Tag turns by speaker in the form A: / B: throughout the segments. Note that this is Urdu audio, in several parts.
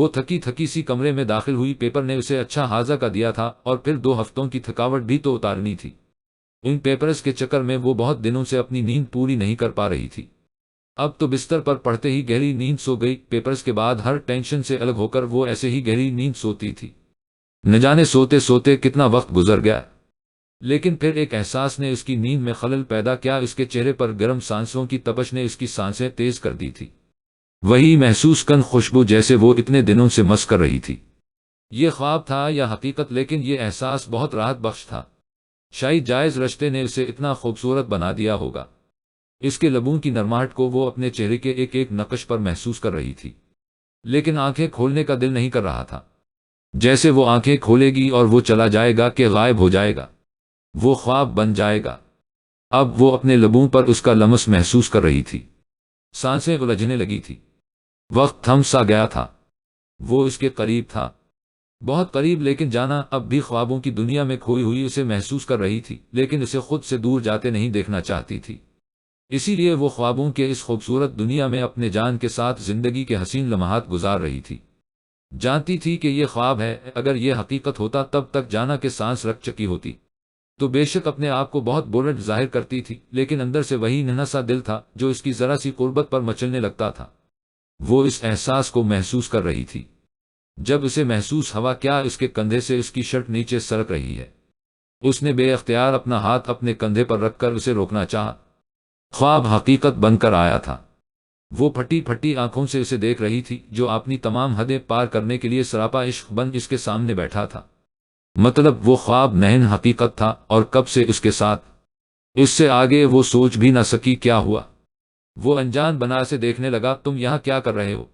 A: وہ تھکی تھکی سی کمرے میں داخل ہوئی۔ پیپر نے اسے اچھا ہاضا کا دیا تھا اور پھر 2 ہفتوں کی تھکاوٹ بھی تو اتارنی تھی۔ ان پیپرز کے چکر میں وہ بہت دنوں سے اپنی نیند پوری نہیں کر پا رہی تھی۔ اب تو بستر پر پڑتے ہی گہری نیند سو گئی۔ پیپرز کے بعد ہر ٹینشن سے الگ ہو کر وہ ایسے ہی گہری نیند سوتی تھی۔ نہ جانے سوتے سوتے کتنا وقت گزر گیا، لیکن پھر ایک احساس نے اس کی نیند میں خلل پیدا کیا۔ اس کے چہرے پر گرم سانسوں کی تپش نے اس کی سانسیں تیز کر دی تھی۔ وہی محسوس کن خوشبو جیسے وہ اتنے دنوں سے مس کر رہی تھی۔ یہ خواب تھا یا حقیقت، لیکن یہ احساس بہت راحت بخش تھا۔ شاید جائز رشتے نے اسے اتنا خوبصورت بنا دیا ہوگا۔ اس کے لبوں کی نرماہٹ کو وہ اپنے چہرے کے ایک ایک نقش پر محسوس کر رہی تھی، لیکن آنکھیں کھولنے کا دل نہیں کر رہا تھا۔ جیسے وہ آنکھیں کھولے گی اور وہ چلا جائے گا کہ غائب ہو جائے گا، وہ خواب بن جائے گا۔ اب وہ اپنے لبوں پر اس کا لمس محسوس کر رہی تھی۔ سانسیں الجھنے لگی تھی۔ وقت تھم سا گیا تھا۔ وہ اس کے قریب تھا، بہت قریب، لیکن جانا اب بھی خوابوں کی دنیا میں کھوئی ہوئی اسے محسوس کر رہی تھی، لیکن اسے خود سے دور جاتے نہیں دیکھنا چاہتی تھی۔ اسی لیے وہ خوابوں کے اس خوبصورت دنیا میں اپنے جان کے ساتھ زندگی کے حسین لمحات گزار رہی تھی۔ جانتی تھی کہ یہ خواب ہے، اگر یہ حقیقت ہوتا تب تک جانا کے سانس رکھ چکی ہوتی تو بے شک اپنے آپ کو بہت بولڈ ظاہر کرتی تھی، لیکن اندر سے وہی ننھا سا دل تھا جو اس کی ذرا سی قربت پر مچلنے لگتا تھا۔ وہ اس احساس کو محسوس کر رہی تھی۔ جب اسے محسوس ہوا کیا اس کے کندھے سے اس کی شرٹ نیچے سرک رہی ہے، اس نے بے اختیار اپنا ہاتھ اپنے کندھے پر رکھ کر اسے روکنا چاہا۔ خواب حقیقت بن کر آیا تھا۔ وہ پھٹی پھٹی آنکھوں سے اسے دیکھ رہی تھی، جو اپنی تمام حدیں پار کرنے کے لیے سراپا عشق بن اس کے سامنے بیٹھا تھا۔ مطلب وہ خواب نہیں حقیقت تھا، اور کب سے اس کے ساتھ۔ اس سے آگے وہ سوچ بھی نہ سکی کیا ہوا۔ وہ انجان بنا سے دیکھنے لگا۔ تم یہاں کیا کر رہے ہو؟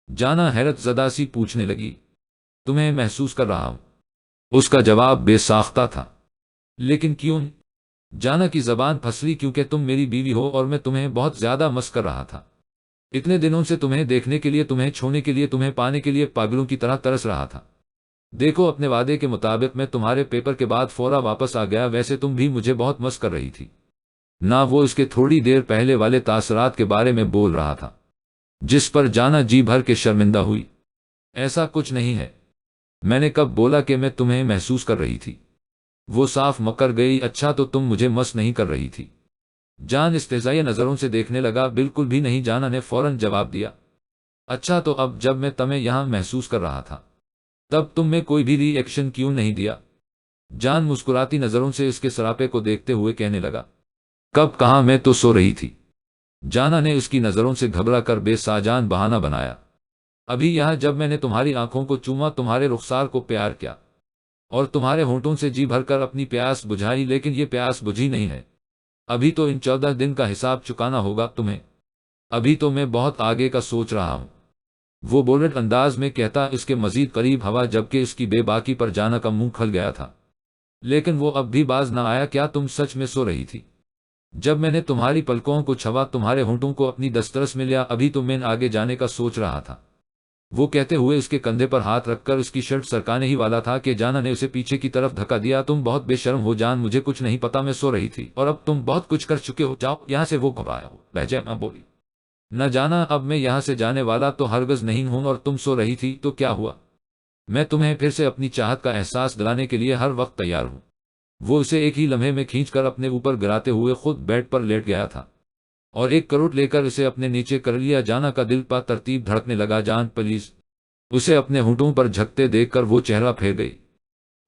A: جانا حیرت زدہ سی پوچھنے لگی۔ تمہیں محسوس کر رہا ہوں۔ اس کا جواب بے ساختہ تھا۔ لیکن کیوں؟ جانا کی زبان پھسلی۔ کیونکہ تم میری بیوی ہو اور میں تمہیں بہت زیادہ مس کر رہا تھا۔ اتنے دنوں سے تمہیں دیکھنے کے لیے، تمہیں چھونے کے لیے، تمہیں پانے کے لیے پاگلوں کی طرح ترس رہا تھا۔ دیکھو، اپنے وعدے کے مطابق میں تمہارے پیپر کے بعد فورا واپس آ گیا۔ ویسے تم بھی مجھے بہت مس کر رہی تھی۔ نہ وہ اس کے تھوڑی دیر پہلے والے تاثرات کے بارے میں بول رہا تھا، جس پر جانا جی بھر کے شرمندہ ہوئی۔ ایسا کچھ نہیں ہے۔ میں نے کب بولا کہ میں تمہیں محسوس کر رہی تھی؟ وہ صاف مکر گئی۔ اچھا تو تم مجھے مس نہیں کر رہی تھی؟ جان استہزائیہ نظروں سے دیکھنے لگا۔ بالکل بھی نہیں، جانا نے فوراً جواب دیا۔ اچھا تو اب جب میں تمہیں یہاں محسوس کر رہا تھا تب تم میں کوئی بھی ری ایکشن کیوں نہیں دیا؟ جان مسکراتی نظروں سے اس کے سراپے کو دیکھتے ہوئے کہنے لگا۔ کب کہاں، میں تو سو رہی تھی۔ جانا نے اس کی نظروں سے گھبرا کر بے ساجان بہانہ بنایا۔ ابھی یہاں جب میں نے تمہاری آنکھوں کو چوما، تمہارے رخسار کو پیار کیا اور تمہارے ہونٹوں سے جی بھر کر اپنی پیاس بجھائی، لیکن یہ پیاس بجھی نہیں ہے۔ ابھی تو ان 14 دن کا حساب چکانا ہوگا تمہیں۔ ابھی تو میں بہت آگے کا سوچ رہا ہوں، وہ بولڈ انداز میں کہتا، اس کے مزید قریب ہوا، جبکہ اس کی بے باکی پر جانا کا منہ کھل گیا تھا۔ لیکن وہ اب بھی باز نہ آیا۔ کیا تم سچ میں سو رہی تھی؟ جب میں نے تمہاری پلکوں کو چھوا، تمہارے ہونٹوں کو اپنی دسترس میں لیا، ابھی تو میں آگے جانے کا سوچ رہا تھا۔ وہ کہتے ہوئے اس کے کندھے پر ہاتھ رکھ کر اس کی شرٹ سرکانے ہی والا تھا کہ جانا نے اسے پیچھے کی طرف دھکا دیا۔ تم بہت بے شرم ہو جان، مجھے کچھ نہیں پتا، میں سو رہی تھی اور اب تم بہت کچھ کر چکے ہو، جاؤ یہاں سے۔ وہ گھبرایا ہو لہجے میں بولی۔ نہ جانا، اب میں یہاں سے جانے والا تو ہرگز نہیں ہوں، اور تم سو رہی تھی تو کیا ہوا؟ میں تمہیں پھر سے اپنی چاہت کا احساس دلانے کے لیے ہر وقت تیار ہوں۔ وہ اسے ایک ہی لمحے میں کھینچ کر اپنے اوپر گراتے ہوئے خود بیڈ پر لیٹ گیا تھا اور ایک کروٹ لے کر اسے اپنے نیچے کر لیا۔ جانا کا دل پا ترتیب دھڑکنے لگا۔ جان پلیز، اسے اپنے ہونٹوں پر جھکتے دیکھ کر وہ چہرہ پھیر گئی۔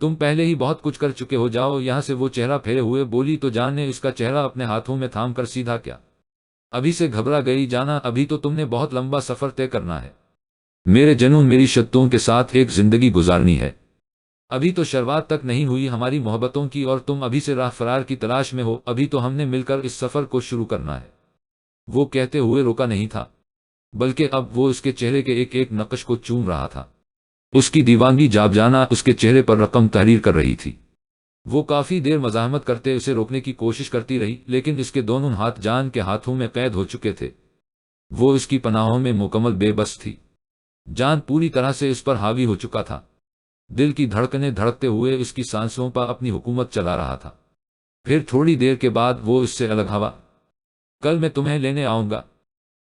A: تم پہلے ہی بہت کچھ کر چکے ہو، جاؤ یہاں سے، وہ چہرہ پھیرے ہوئے بولی تو جان نے اس کا چہرہ اپنے ہاتھوں میں تھام کر سیدھا کیا۔ ابھی سے گھبرا گئی جانا، ابھی تو تم نے بہت لمبا سفر طے کرنا ہے۔ میرے جنون، میری شرطوں کے ساتھ ایک زندگی گزارنی ہے۔ ابھی تو شروعات تک نہیں ہوئی ہماری محبتوں کی، اور تم ابھی سے راہ فرار کی تلاش میں ہو۔ ابھی تو ہم نے مل کر اس سفر کو شروع کرنا ہے۔ وہ کہتے ہوئے رکا نہیں تھا، بلکہ اب وہ اس کے چہرے کے ایک ایک نقش کو چوم رہا تھا۔ اس کی دیوانگی جاب جانا اس کے چہرے پر رقم تحریر کر رہی تھی۔ وہ کافی دیر مزاحمت کرتے اسے روکنے کی کوشش کرتی رہی، لیکن اس کے دونوں ہاتھ جان کے ہاتھوں میں قید ہو چکے تھے۔ وہ اس کی پناہوں میں مکمل بے بس تھی۔ جان پوری طرح سے اس پر حاوی ہو چکا تھا۔ دل کی دھڑکنیں دھڑکتے ہوئے اس کی سانسوں پر اپنی حکومت چلا رہا تھا۔ پھر تھوڑی دیر کے بعد وہ اس سے الگ ہوا۔ کل میں تمہیں لینے آؤں گا۔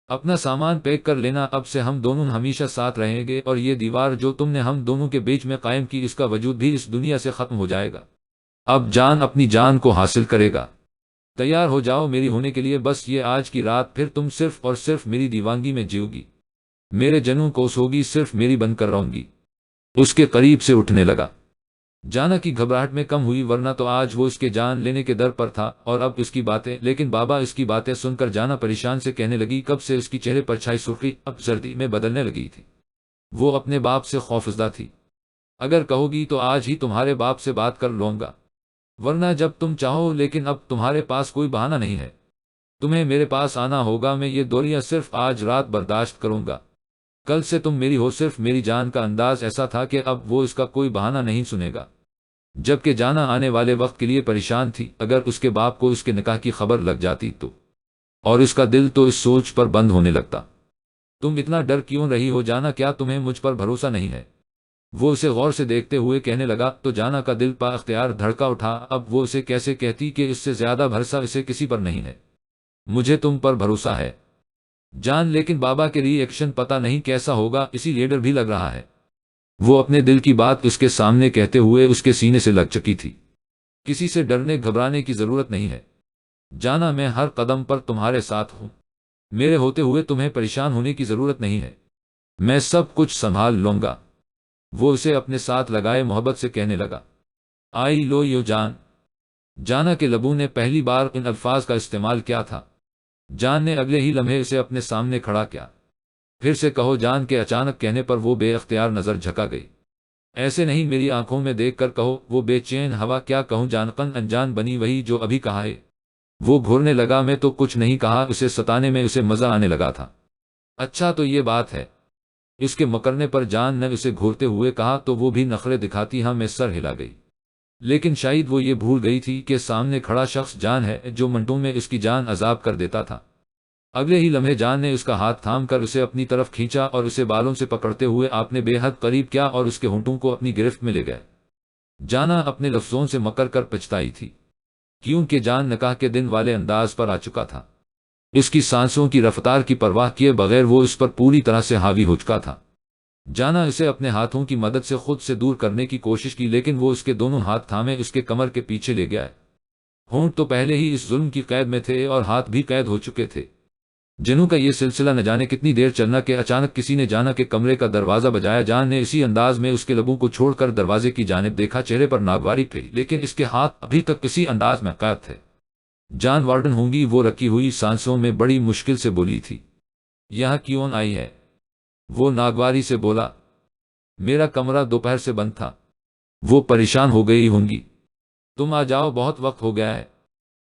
A: اپنا سامان پیک کر لینا، اب سے ہم دونوں ہمیشہ ساتھ رہیں گے، اور یہ دیوار جو تم نے ہم دونوں کے بیچ میں قائم کی، اس کا وجود بھی اس دنیا سے ختم ہو جائے گا۔ اب جان اپنی جان کو حاصل کرے گا۔ تیار ہو جاؤ میری ہونے کے لیے، بس یہ آج کی رات، پھر تم صرف اور صرف میری دیوانگی میں جیو گی، میرے جنوں کوس ہوگی، صرف میری بن کر رہوں گی۔ اس کے قریب سے اٹھنے لگا۔ جانا کی گھبراہٹ میں کم ہوئی، ورنہ تو آج وہ اس کے جان لینے کے در پر تھا، اور اب اس کی باتیں، لیکن بابا اس کی باتیں سن کر جانا پریشان سے کہنے لگی، کب سے اس کی چہرے پر چھائی سرخی اب سردی میں بدلنے لگی تھی۔ وہ اپنے باپ سے خوفزدہ تھی۔ اگر کہو گی تو آج ہی تمہارے باپ سے بات کر لوں گا، ورنہ جب تم چاہو، لیکن اب تمہارے پاس کوئی بہانہ نہیں ہے، تمہیں میرے پاس آنا ہوگا، میں یہ دوریاں صرف آج رات برداشت کروں گا، کل سے تم میری ہو۔ صرف میری جان کا انداز ایسا تھا کہ اب وہ اس کا کوئی بہانہ نہیں سنے گا، جبکہ جانا آنے والے وقت کے لیے پریشان تھی، اگر اس کے باپ کو اس کے نکاح کی خبر لگ جاتی تو، اور اس کا دل تو اس سوچ پر بند ہونے لگتا۔ تم اتنا ڈر کیوں رہی ہو جانا، کیا تمہیں مجھ پر بھروسہ نہیں ہے؟ وہ اسے غور سے دیکھتے ہوئے کہنے لگا، تو جانا کا دل با اختیار دھڑکا اٹھا، اب وہ اسے کیسے کہتی کہ اس سے زیادہ بھروسہ اسے کسی پر نہیں ہے۔ مجھے تم پر بھروسہ ہے جان، لیکن بابا کے ری ایکشن پتہ نہیں کیسا ہوگا، اسی لیے ڈر بھی لگ رہا ہے۔ وہ اپنے دل کی بات اس کے سامنے کہتے ہوئے اس کے سینے سے لگ چکی تھی۔ کسی سے ڈرنے گھبرانے کی ضرورت نہیں ہے جانا، میں ہر قدم پر تمہارے ساتھ ہوں، میرے ہوتے ہوئے تمہیں پریشان ہونے کی ضرورت نہیں ہے، میں سب کچھ سنبھال لوں گا۔ وہ اسے اپنے ساتھ لگائے محبت سے کہنے لگا، آئی لو یو جان۔ جانا کے لبوں نے پہلی بار ان الفاظ کا استعمال کیا تھا۔ جان نے اگلے ہی لمحے اسے اپنے سامنے کھڑا کیا۔ پھر سے کہو جان کے اچانک کہنے پر وہ بے اختیار نظر جھکا گئی۔ ایسے نہیں، میری آنکھوں میں دیکھ کر کہو، وہ بے چین ہوا، کیا کہوں جان، قن انجان بنی، وہی جو ابھی کہا ہے۔ وہ گھورنے لگا، میں تو کچھ نہیں کہا، اسے ستانے میں اسے مزہ آنے لگا تھا۔ اچھا تو یہ بات ہے۔ اس کے مکرنے پر جان نے اسے گھورتے ہوئے کہا، تو وہ بھی نخرے دکھاتی، ہاں میں سر ہلا گئی، لیکن شاید وہ یہ بھول گئی تھی کہ سامنے کھڑا شخص جان ہے، جو منٹوں میں اس کی جان عذاب کر دیتا تھا۔ اگلے ہی لمحے جان نے اس کا ہاتھ تھام کر اسے اپنی طرف کھینچا اور اسے بالوں سے پکڑتے ہوئے آپ نے بے حد قریب کیا اور اس کے ہونٹوں کو اپنی گرفت میں لے گئے۔ جانا اپنے لفظوں سے مکر کر پچھتائی تھی، کیونکہ جان نکاح کے دن والے انداز پر آ چکا تھا۔ اس کی سانسوں کی رفتار کی پرواہ کیے بغیر وہ اس پر پوری طرح سے حاوی ہو چکا تھا۔ جانا اسے اپنے ہاتھوں کی مدد سے خود سے دور کرنے کی کوشش کی، لیکن وہ اس کے دونوں ہاتھ تھامے اس کے کمر کے پیچھے لے گیا۔ ہونٹ تو پہلے ہی اس ظلم کی قید میں تھے اور ہاتھ بھی قید ہو چکے تھے۔ جنوں کا یہ سلسلہ نہ جانے کتنی دیر چلنا کہ اچانک کسی نے جانا کے کمرے کا دروازہ بجایا۔ جان نے اسی انداز میں اس کے لبوں کو چھوڑ کر دروازے کی جانب دیکھا، چہرے پر ناگواری تھی، لیکن اس کے ہاتھ ابھی تک کسی انداز میں قید تھے۔ جان وارڈن ہوں گی، وہ رکی ہوئی سانسوں میں بڑی مشکل سے بولی تھی۔ یہاں کیوں آئی ہے؟ وہ ناگواری سے بولا، میرا کمرہ دوپہر سے بند تھا۔ وہ پریشان ہو گئی ہوں گی، تم آ جاؤ، بہت وقت ہو گیا ہے۔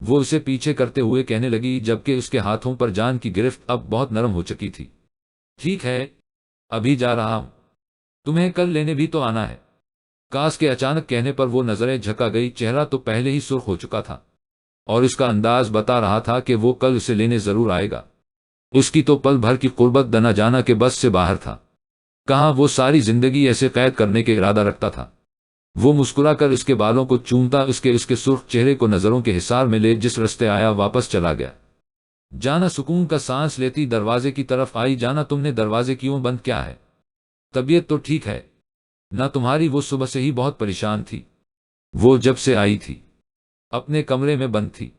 A: وہ اسے پیچھے کرتے ہوئے کہنے لگی، جبکہ اس کے ہاتھوں پر جان کی گرفت اب بہت نرم ہو چکی تھی۔ ٹھیک ہے، ابھی جا رہا ہوں، تمہیں کل لینے بھی تو آنا ہے۔ کاش کے اچانک کہنے پر وہ نظریں جھکا گئی، چہرہ تو پہلے ہی سرخ ہو چکا تھا، اور اس کا انداز بتا رہا تھا کہ وہ کل اسے لینے ضرور آئے گا۔ اس کی تو پل بھر کی قربت دنا جانا کے بس سے باہر تھا۔ کہاں وہ ساری زندگی ایسے قید کرنے کے ارادہ رکھتا تھا۔ وہ مسکرا کر اس کے بالوں کو چومتا اس کے سرخ چہرے کو نظروں کے حصار میں لے جس رستے آیا واپس چلا گیا۔ جانا سکون کا سانس لیتی دروازے کی طرف آئی۔ جانا، تم نے دروازے کیوں بند کیا ہے؟ طبیعت تو ٹھیک ہے نہ تمہاری؟ وہ صبح سے ہی بہت پریشان تھی۔ وہ جب سے آئی تھی اپنے کمرے میں بند تھی۔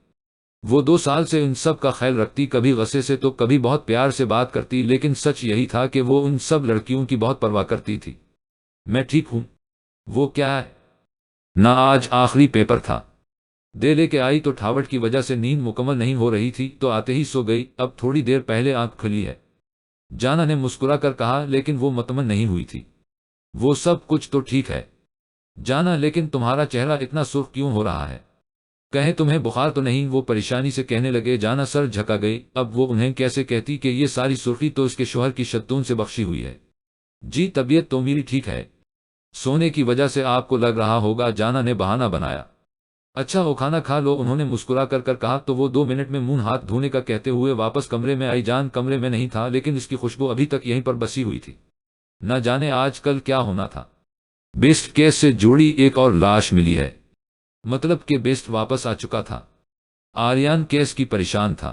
A: وہ 2 سال سے ان سب کا خیال رکھتی، کبھی غصے سے تو کبھی بہت پیار سے بات کرتی، لیکن سچ یہی تھا کہ وہ ان سب لڑکیوں کی بہت پرواہ کرتی تھی۔ میں ٹھیک ہوں۔ وہ کیا ہے؟ نہ آج آخری پیپر تھا، دے لے کے آئی تو تھاوٹ کی وجہ سے نیند مکمل نہیں ہو رہی تھی تو آتے ہی سو گئی، اب تھوڑی دیر پہلے آنکھ کھلی ہے۔ جانا نے مسکرا کر کہا، لیکن وہ مطمئن نہیں ہوئی تھی۔ وہ سب کچھ تو ٹھیک ہے جانا، لیکن تمہارا چہرہ اتنا سرخ کیوں ہو رہا ہے؟ کہیں تمہیں بخار تو نہیں؟ وہ پریشانی سے کہنے لگے۔ جانا سر جھکا گئی، اب وہ انہیں کیسے کہتی کہ یہ ساری سرخی تو اس کے شوہر کی شتون سے بخشی ہوئی ہے۔ جی طبیعت تو میری ٹھیک ہے، سونے کی وجہ سے آپ کو لگ رہا ہوگا، جانا نے بہانہ بنایا۔ اچھا وہ کھانا کھا لو، انہوں نے مسکرا کر کہا، تو وہ 2 منٹ میں منہ ہاتھ دھونے کا کہتے ہوئے واپس کمرے میں آئی۔ جان کمرے میں نہیں تھا، لیکن اس کی خوشبو ابھی تک یہیں پر بسی ہوئی تھی۔ نہ جانے آج کل کیا ہونا تھا۔ بیسٹ کیس سے جوڑی ایک اور لاش ملی ہے، مطلب کہ بیسٹ واپس آ چکا تھا۔ آریان کیس کی پریشان تھا۔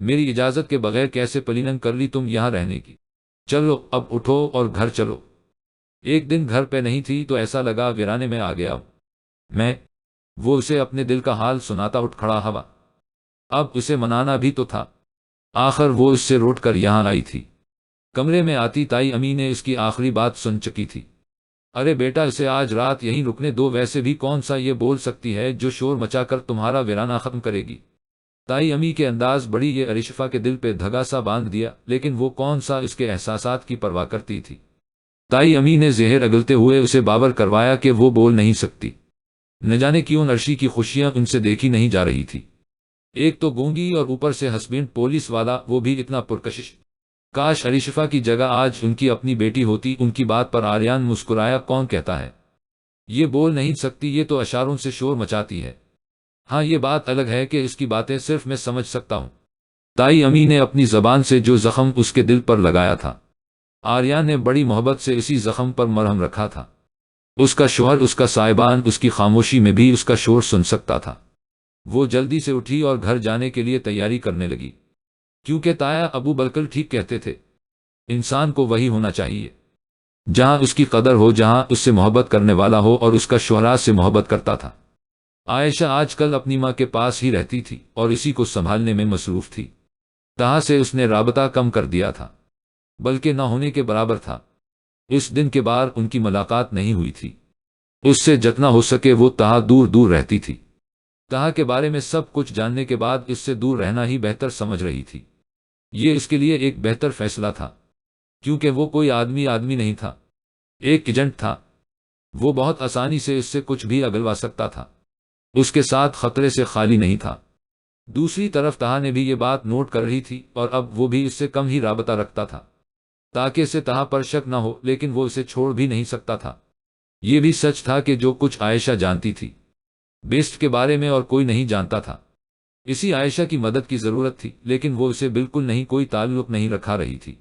A: میری اجازت کے بغیر کیسے پلاننگ کر لی تم یہاں رہنے کی؟ چلو اب اٹھو اور گھر چلو۔ ایک دن گھر پہ نہیں تھی تو ایسا لگا ویرانے میں آ گیا ہوں میں۔ وہ اسے اپنے دل کا حال سناتا اٹھ کھڑا ہوا۔ اب اسے منانا بھی تو تھا، آخر وہ اس سے روٹ کر یہاں آئی تھی۔ کمرے میں آتی تائی امی نے اس کی آخری بات سن چکی تھی۔ ارے بیٹا اسے آج رات یہیں رکنے دو، ویسے بھی کون سا یہ بول سکتی ہے جو شور مچا کر تمہارا ویرانہ ختم کرے گی۔ تائی امی کے انداز بڑی یہ ارشفا کے دل پہ دھگا سا باندھ دیا، لیکن وہ کون سا اس کے احساسات کی پرواہ کرتی تھی۔ تائی امی نے زہر اگلتے ہوئے اسے باور کروایا کہ وہ بول نہیں سکتی، نہ جانے کیوں عرشی کی خوشیاں ان سے دیکھی نہیں جا رہی تھی۔ ایک تو گونگی اور اوپر سے ہسبینڈ پولیس والا، وہ بھی اتنا پرکشش۔ کاش ارشفا کی جگہ آج ان کی اپنی بیٹی ہوتی۔ ان کی بات پر آریان مسکرایا۔ کون کہتا ہے یہ بول نہیں سکتی، یہ تو اشاروں سے شور مچاتی ہے۔ ہاں یہ بات الگ ہے کہ اس کی باتیں صرف میں سمجھ سکتا ہوں۔ تائی امی نے اپنی زبان سے جو زخم اس کے دل پر لگایا تھا، آریان نے بڑی محبت سے اسی زخم پر مرہم رکھا تھا۔ اس کا شوہر، اس کا صاحبان، اس کی خاموشی میں بھی اس کا شور سن سکتا تھا۔ وہ جلدی سے اٹھی اور گھر جانے کے لیے تیاری کرنے لگی، کیونکہ تایا ابو بالکل ٹھیک کہتے تھے، انسان کو وہی ہونا چاہیے جہاں اس کی قدر ہو، جہاں اس سے محبت کرنے والا ہو، اور اس کا شوہر سے محبت کرتا تھا۔ عائشہ آج کل اپنی ماں کے پاس ہی رہتی تھی اور اسی کو سنبھالنے میں مصروف تھی۔ تہا سے اس نے رابطہ کم کر دیا تھا، بلکہ نہ ہونے کے برابر تھا۔ اس دن کے بعد ان کی ملاقات نہیں ہوئی تھی۔ اس سے جتنا ہو سکے وہ تہا دور دور رہتی تھی۔ تہا کے بارے میں سب کچھ جاننے کے بعد اس سے دور رہنا ہی بہتر سمجھ رہی تھی۔ یہ اس کے لیے ایک بہتر فیصلہ تھا، کیونکہ وہ کوئی آدمی نہیں تھا، ایک ایجنٹ تھا۔ وہ بہت آسانی سے اس سے کچھ بھی اگلوا سکتا تھا، اس کے ساتھ خطرے سے خالی نہیں تھا۔ دوسری طرف تہا نے بھی یہ بات نوٹ کر رہی تھی، اور اب وہ بھی اس سے کم ہی رابطہ رکھتا تھا تاکہ اسے تہا پر شک نہ ہو، لیکن وہ اسے چھوڑ بھی نہیں سکتا تھا۔ یہ بھی سچ تھا کہ جو کچھ عائشہ جانتی تھی بیسٹ کے بارے میں اور کوئی نہیں جانتا تھا۔ اسی عائشہ کی مدد کی ضرورت تھی، لیکن وہ اسے بالکل نہیں، کوئی تعلق نہیں رکھا رہی تھی۔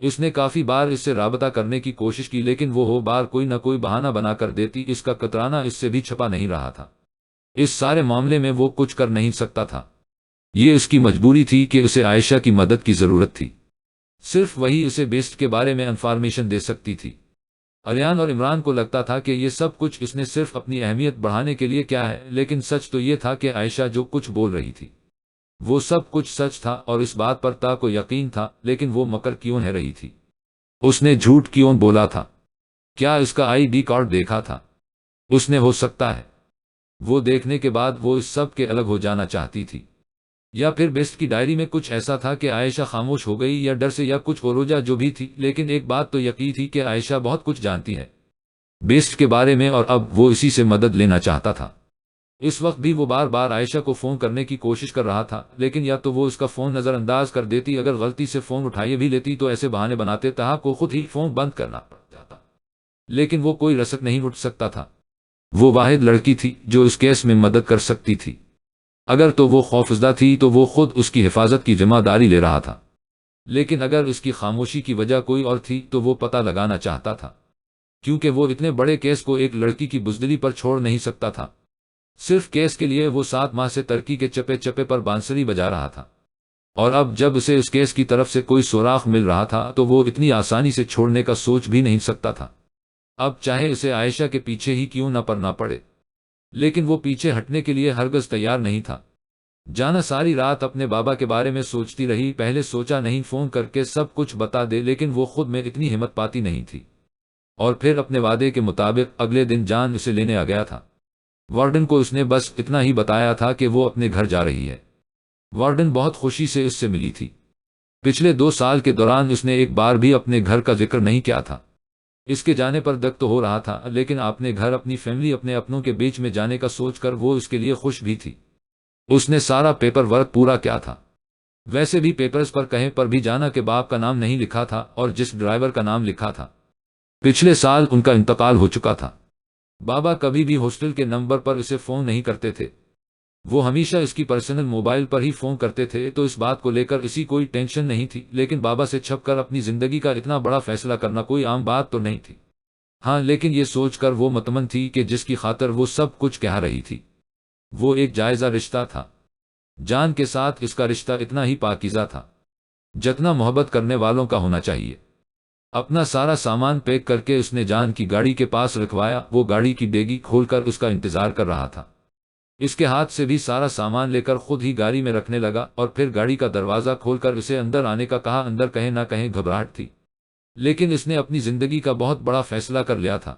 A: اس نے کافی بار اس سے رابطہ کرنے کی کوشش کی، لیکن وہ ہو بار کوئی نہ کوئی بہانہ بنا کر دیتی۔ اس کا کترانا اس سے بھی چھپا نہیں رہا تھا۔ اس سارے معاملے میں وہ کچھ کر نہیں سکتا تھا۔ یہ اس کی مجبوری تھی کہ اسے عائشہ کی مدد کی ضرورت تھی۔ صرف وہی اسے بیسٹ کے بارے میں انفارمیشن دے سکتی تھی۔ آریان اور عمران کو لگتا تھا کہ یہ سب کچھ اس نے صرف اپنی اہمیت بڑھانے کے لیے کیا ہے، لیکن سچ تو یہ تھا کہ عائشہ جو کچھ بول رہی تھی وہ سب کچھ سچ تھا، اور اس بات پر تا کو یقین تھا۔ لیکن وہ مکر کیوں ہے رہی تھی؟ اس نے جھوٹ کیوں بولا تھا؟ کیا اس کا ID کارڈ دیکھا تھا؟ اس نے، ہو سکتا ہے وہ دیکھنے کے بعد وہ اس سب کے الگ ہو جانا چاہتی تھی، یا پھر بیسٹ کی ڈائری میں کچھ ایسا تھا کہ عائشہ خاموش ہو گئی، یا ڈر سے، یا کچھ اور وجہ جو بھی تھی۔ لیکن ایک بات تو یقین تھی کہ عائشہ بہت کچھ جانتی ہے بیسٹ کے بارے میں، اور اب وہ اسی سے مدد لینا چاہتا تھا۔ اس وقت بھی وہ بار بار عائشہ کو فون کرنے کی کوشش کر رہا تھا، لیکن یا تو وہ اس کا فون نظر انداز کر دیتی، اگر غلطی سے فون اٹھائے بھی لیتی تو ایسے بہانے بناتے تہا کو خود ہی فون بند کرنا پڑ جاتا۔ لیکن وہ کوئی رسک نہیں اٹھ سکتا تھا۔ وہ واحد لڑکی تھی جو اس کیس میں مدد کر سکتی تھی۔ اگر تو وہ خوفزدہ تھی تو وہ خود اس کی حفاظت کی ذمہ داری لے رہا تھا، لیکن اگر اس کی خاموشی کی وجہ کوئی اور تھی تو وہ پتہ لگانا چاہتا تھا، کیونکہ وہ اتنے بڑے کیس کو ایک لڑکی کی بزدلی پر چھوڑ نہیں سکتا تھا۔ صرف کیس کے لیے وہ 7 ماہ سے ترقی کے چپے چپے پر بانسری بجا رہا تھا، اور اب جب اسے اس کیس کی طرف سے کوئی سوراخ مل رہا تھا تو وہ اتنی آسانی سے چھوڑنے کا سوچ بھی نہیں سکتا تھا، اب چاہے اسے عائشہ کے پیچھے ہی کیوں نہ پڑنا پڑے۔ لیکن وہ پیچھے ہٹنے کے لیے ہرگز تیار نہیں تھا۔ جانا ساری رات اپنے بابا کے بارے میں سوچتی رہی۔ پہلے سوچا نہیں فون کر کے سب کچھ بتا دے، لیکن وہ خود میں اتنی ہمت پاتی نہیں تھی۔ اور پھر اپنے وعدے کے مطابق اگلے دن جان اسے لینے آ گیا تھا۔ وارڈن کو اس نے بس اتنا ہی بتایا تھا کہ وہ اپنے گھر جا رہی ہے۔ وارڈن بہت خوشی سے اس سے ملی تھی۔ پچھلے 2 سال کے دوران اس نے ایک بار بھی اپنے گھر کا ذکر نہیں کیا تھا۔ اس کے جانے پر دکھ تو ہو رہا تھا، لیکن اپنے گھر، اپنی فیملی، اپنے اپنوں کے بیچ میں جانے کا سوچ کر وہ اس کے لیے خوش بھی تھی۔ اس نے سارا پیپر ورک پورا کیا تھا۔ ویسے بھی پیپرز پر کہیں پر بھی جانا کے باپ کا نام نہیں لکھا تھا، اور جس ڈرائیور کا نام لکھا تھا پچھلے سال ان کا انتقال ہو چکا تھا۔ بابا کبھی بھی ہاسٹل کے نمبر پر اسے فون نہیں کرتے تھے، وہ ہمیشہ اس کی پرسنل موبائل پر ہی فون کرتے تھے، تو اس بات کو لے کر اسی کوئی ٹینشن نہیں تھی۔ لیکن بابا سے چھپ کر اپنی زندگی کا اتنا بڑا فیصلہ کرنا کوئی عام بات تو نہیں تھی۔ ہاں، لیکن یہ سوچ کر وہ مطمئن تھی کہ جس کی خاطر وہ سب کچھ کہہ رہی تھی وہ ایک جائزہ رشتہ تھا۔ جان کے ساتھ اس کا رشتہ اتنا ہی پاکیزہ تھا جتنا محبت کرنے والوں کا ہونا چاہیے۔ اپنا سارا سامان پیک کر کے اس نے جان کی گاڑی کے پاس رکھوایا۔ وہ گاڑی کی ڈیگی کھول کر اس کا انتظار کر رہا تھا۔ اس کے ہاتھ سے بھی سارا سامان لے کر خود ہی گاڑی میں رکھنے لگا اور پھر گاڑی کا دروازہ کھول کر اسے اندر آنے کا کہا۔ اندر کہیں نہ کہیں گھبراہٹ تھی، لیکن اس نے اپنی زندگی کا بہت بڑا فیصلہ کر لیا تھا۔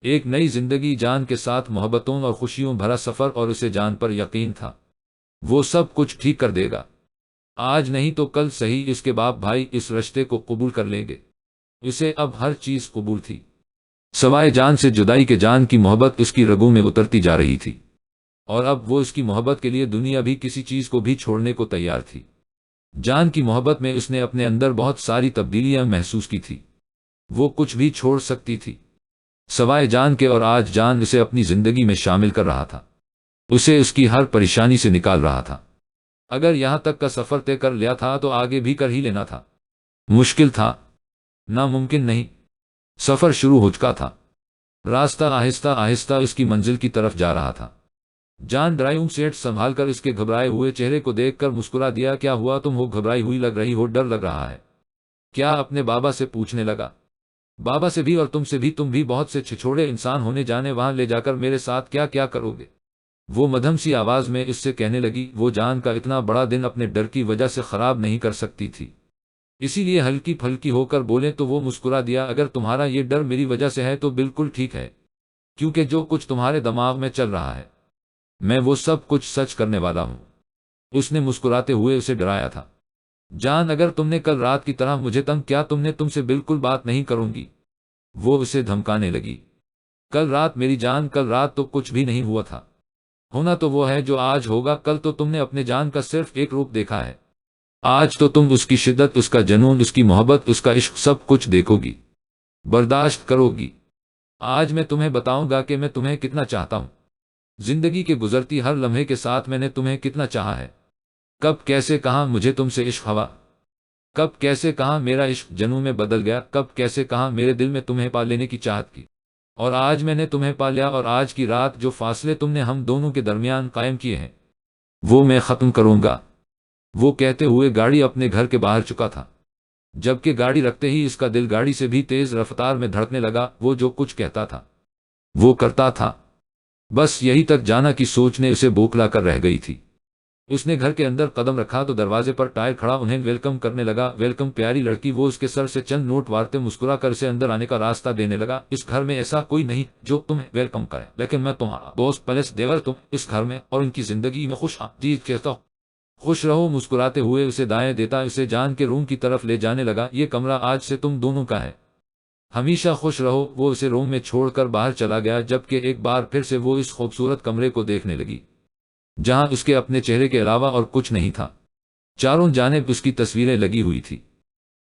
A: ایک نئی زندگی، جان کے ساتھ محبتوں اور خوشیوں بھرا سفر، اور اسے جان پر یقین تھا وہ سب کچھ ٹھیک کر دے گا۔ آج نہیں تو کل صحیح اس کے باپ بھائی اس رشتے کو قبول کر لیں گے۔ اسے اب ہر چیز قبول تھی سوائے جان سے جدائی کے۔ جان کی محبت اس کی رگوں میں اترتی جا رہی تھی اور اب وہ اس کی محبت کے لیے دنیا بھی کسی چیز کو بھی چھوڑنے کو تیار تھی۔ جان کی محبت میں اس نے اپنے اندر بہت ساری تبدیلیاں محسوس کی تھی۔ وہ کچھ بھی چھوڑ سکتی تھی سوائے جان کے، اور آج جان اسے اپنی زندگی میں شامل کر رہا تھا، اسے اس کی ہر پریشانی سے نکال رہا تھا۔ اگر یہاں تک کا سفر طے کر لیا تھا تو آگے بھی کر ہی لینا تھا۔ مشکل تھا، ناممکن نہیں، سفر شروع ہو چکا تھا۔ راستہ آہستہ آہستہ اس کی منزل کی طرف جا رہا تھا۔ جان ڈرائیونگ سیٹ سنبھال کر اس کے گھبرائے ہوئے چہرے کو دیکھ کر مسکرا دیا۔ کیا ہوا؟ تم ہو گھبرائی ہوئی لگ رہی ہو، ڈر لگ رہا ہے کیا؟ اپنے بابا سے پوچھنے لگا۔ بابا سے بھی اور تم سے بھی، تم بھی بہت سے چھچھوڑے انسان ہونے جانے، وہاں لے جا کر میرے ساتھ کیا کیا کرو گے؟ وہ مدھم سی آواز میں اس سے کہنے لگی۔ وہ جان کا اتنا بڑا دن اپنے ڈر کی وجہ سے خراب نہیں کر سکتی تھی، اسی لیے ہلکی پھلکی ہو کر بولے تو وہ مسکرا دیا۔ اگر تمہارا یہ ڈر میری وجہ سے ہے تو بالکل ٹھیک ہے، کیونکہ جو کچھ تمہارے دماغ میں چل رہا ہے میں وہ سب کچھ سچ کرنے والا ہوں۔ اس نے مسکراتے ہوئے اسے ڈرایا تھا۔ جان، اگر تم نے کل رات کی طرح مجھے تنگ کیا، تم سے بالکل بات نہیں کروں گی، وہ اسے دھمکانے لگی۔ کل رات میری جان، کل رات تو کچھ بھی نہیں ہوا تھا، ہونا تو وہ ہے جو آج ہوگا۔ کل تو تم نے اپنے جان کا صرف ایک روپ دیکھا ہے، آج تو تم اس کی شدت، اس کا جنون، اس کی محبت، اس کا عشق، سب کچھ دیکھو گی، برداشت کرو گی۔ آج میں تمہیں بتاؤں گا کہ میں تمہیں کتنا چاہتا ہوں۔ زندگی کے گزرتی ہر لمحے کے ساتھ میں نے تمہیں کتنا چاہا ہے۔ کب کیسے کہاں مجھے تم سے عشق ہوا، کب کیسے کہاں میرا عشق جنون میں بدل گیا، کب کیسے کہاں میرے دل میں تمہیں پا لینے کی چاہت کی، اور آج میں نے تمہیں پا لیا۔ اور آج کی رات جو فاصلے تم نے ہم دونوں کے درمیان قائم کیے ہیں وہ میں ختم کروں گا۔ وہ کہتے ہوئے گاڑی اپنے گھر کے باہر چکا تھا، جبکہ گاڑی رکھتے ہی اس کا دل گاڑی سے بھی تیز رفتار میں دھڑکنے لگا۔ وہ جو کچھ کہتا تھا وہ کرتا تھا، بس یہی تک جانا کی سوچ نے اسے بوکھلا کر رہ گئی تھی۔ اس نے گھر کے اندر قدم رکھا تو دروازے پر ٹائر کھڑا انہیں ویلکم کرنے لگا۔ ویلکم پیاری لڑکی، وہ اس کے سر سے چند نوٹ وارتے مسکرا کر اسے اندر آنے کا راستہ دینے لگا۔ اس گھر میں ایسا کوئی نہیں جو تمہیں ویلکم کرے، لیکن میں تمہارا دوست پلس دیور تم اس گھر میں اور ان کی زندگی میں خوش آمدید کہتا ہوں۔ خوش رہو۔ مسکراتے ہوئے اسے دائیں دیتا اسے جان کے روم کی طرف لے جانے لگا۔ یہ کمرہ آج سے تم دونوں کا ہے، ہمیشہ خوش رہو۔ وہ اسے روم میں چھوڑ کر باہر چلا گیا، جبکہ ایک بار پھر سے وہ اس خوبصورت کمرے کو دیکھنے لگی جہاں اس کے اپنے چہرے کے علاوہ اور کچھ نہیں تھا۔ چاروں جانب اس کی تصویریں لگی ہوئی تھی۔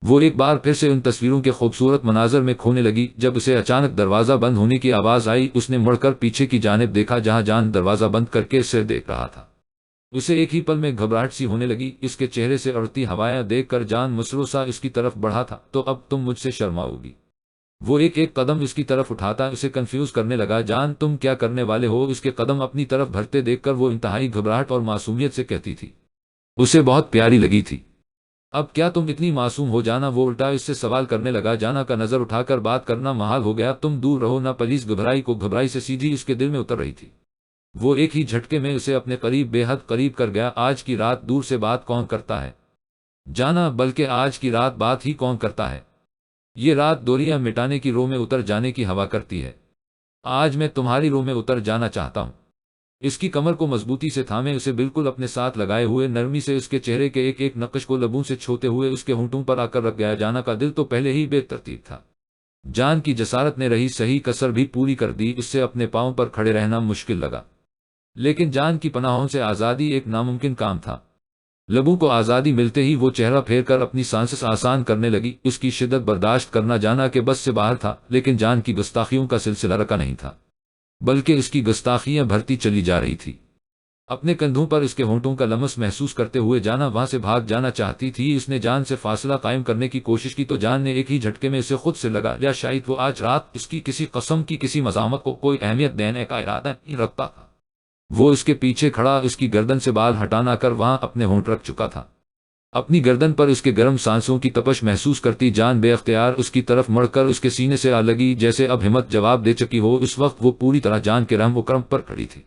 A: وہ ایک بار پھر سے ان تصویروں کے خوبصورت مناظر میں کھونے لگی۔ جب اسے اچانک دروازہ بند ہونے کی آواز آئی، اس نے مڑ کر پیچھے کی جانب دیکھا جہاں جان دروازہ بند کر کے اسے دیکھ رہا تھا۔ اسے ایک ہی پل میں گھبراہٹ سی ہونے لگی۔ اس کے چہرے سے اڑتی ہوائیں دیکھ کر جان مسرو سا اس کی طرف بڑھا تھا۔ تو اب تم مجھ سے شرماؤ گی؟ وہ ایک ایک قدم اس کی طرف اٹھاتا اسے کنفیوز کرنے لگا۔ جان، تم کیا کرنے والے ہو؟ اس کے قدم اپنی طرف بڑھتے دیکھ کر وہ انتہائی گھبراہٹ اور معصومیت سے کہتی تھی۔ اسے بہت پیاری لگی تھی۔ اب کیا تم اتنی معصوم ہو جانا؟ وہ الٹا اس سے سوال کرنے لگا۔ جانا کا نظر اٹھا کر بات کرنا محال ہو گیا۔ تم دور رہو نا پلیز۔ گھبرائی سے سیدھی اس کے دل میں اتر رہی تھی۔ وہ ایک ہی جھٹکے میں اسے اپنے قریب، بے حد قریب کر گیا۔ آج کی رات دور سے بات کون کرتا ہے جانا، بلکہ آج کی رات بات ہی کون کرتا ہے؟ یہ رات دوریاں مٹانے کی رو میں اتر جانے کی ہوا کرتی ہے۔ آج میں تمہاری رو میں اتر جانا چاہتا ہوں۔ اس کی کمر کو مضبوطی سے تھامے اسے بالکل اپنے ساتھ لگائے ہوئے نرمی سے اس کے چہرے کے ایک ایک نقش کو لبوں سے چھوتے ہوئے اس کے ہونٹوں پر آ کر رکھ گیا۔ جانا کا دل تو پہلے ہی بے ترتیب تھا۔ جان کی جسارت نے رہی صحیح کسر بھی پوری کر دی۔ اس سے اپنے پاؤں پر کھڑے رہنا مشکل لگا، لیکن جان کی پناہوں سے آزادی ایک ناممکن کام تھا۔ لبوں کو آزادی ملتے ہی وہ چہرہ پھیر کر اپنی سانسیں آسان کرنے لگی۔ اس کی شدت برداشت کرنا جانا کے بس سے باہر تھا، لیکن جان کی گستاخیوں کا سلسلہ رکا نہیں تھا، بلکہ اس کی گستاخیاں بڑھتی چلی جا رہی تھی۔ اپنے کندھوں پر اس کے ہونٹوں کا لمس محسوس کرتے ہوئے جانا وہاں سے بھاگ جانا چاہتی تھی۔ اس نے جان سے فاصلہ قائم کرنے کی کوشش کی تو جان نے ایک ہی جھٹکے میں اسے خود سے لگا لیا۔ شاید وہ آج رات اس کی کسی قسم کی کسی مزاحمت کو کوئی اہمیت دینے کا ارادہ نہیں رکھتا تھا۔ وہ اس کے پیچھے کھڑا اس کی گردن سے بال ہٹانا کر وہاں اپنے ہونٹ رکھ چکا تھا۔ اپنی گردن پر اس کے گرم سانسوں کی تپش محسوس کرتی جان بے اختیار اس کی طرف مڑ کر اس کے سینے سے آ لگی، جیسے اب ہمت جواب دے چکی ہو۔ اس وقت وہ پوری طرح جان کے رحم و کرم پر کھڑی تھی۔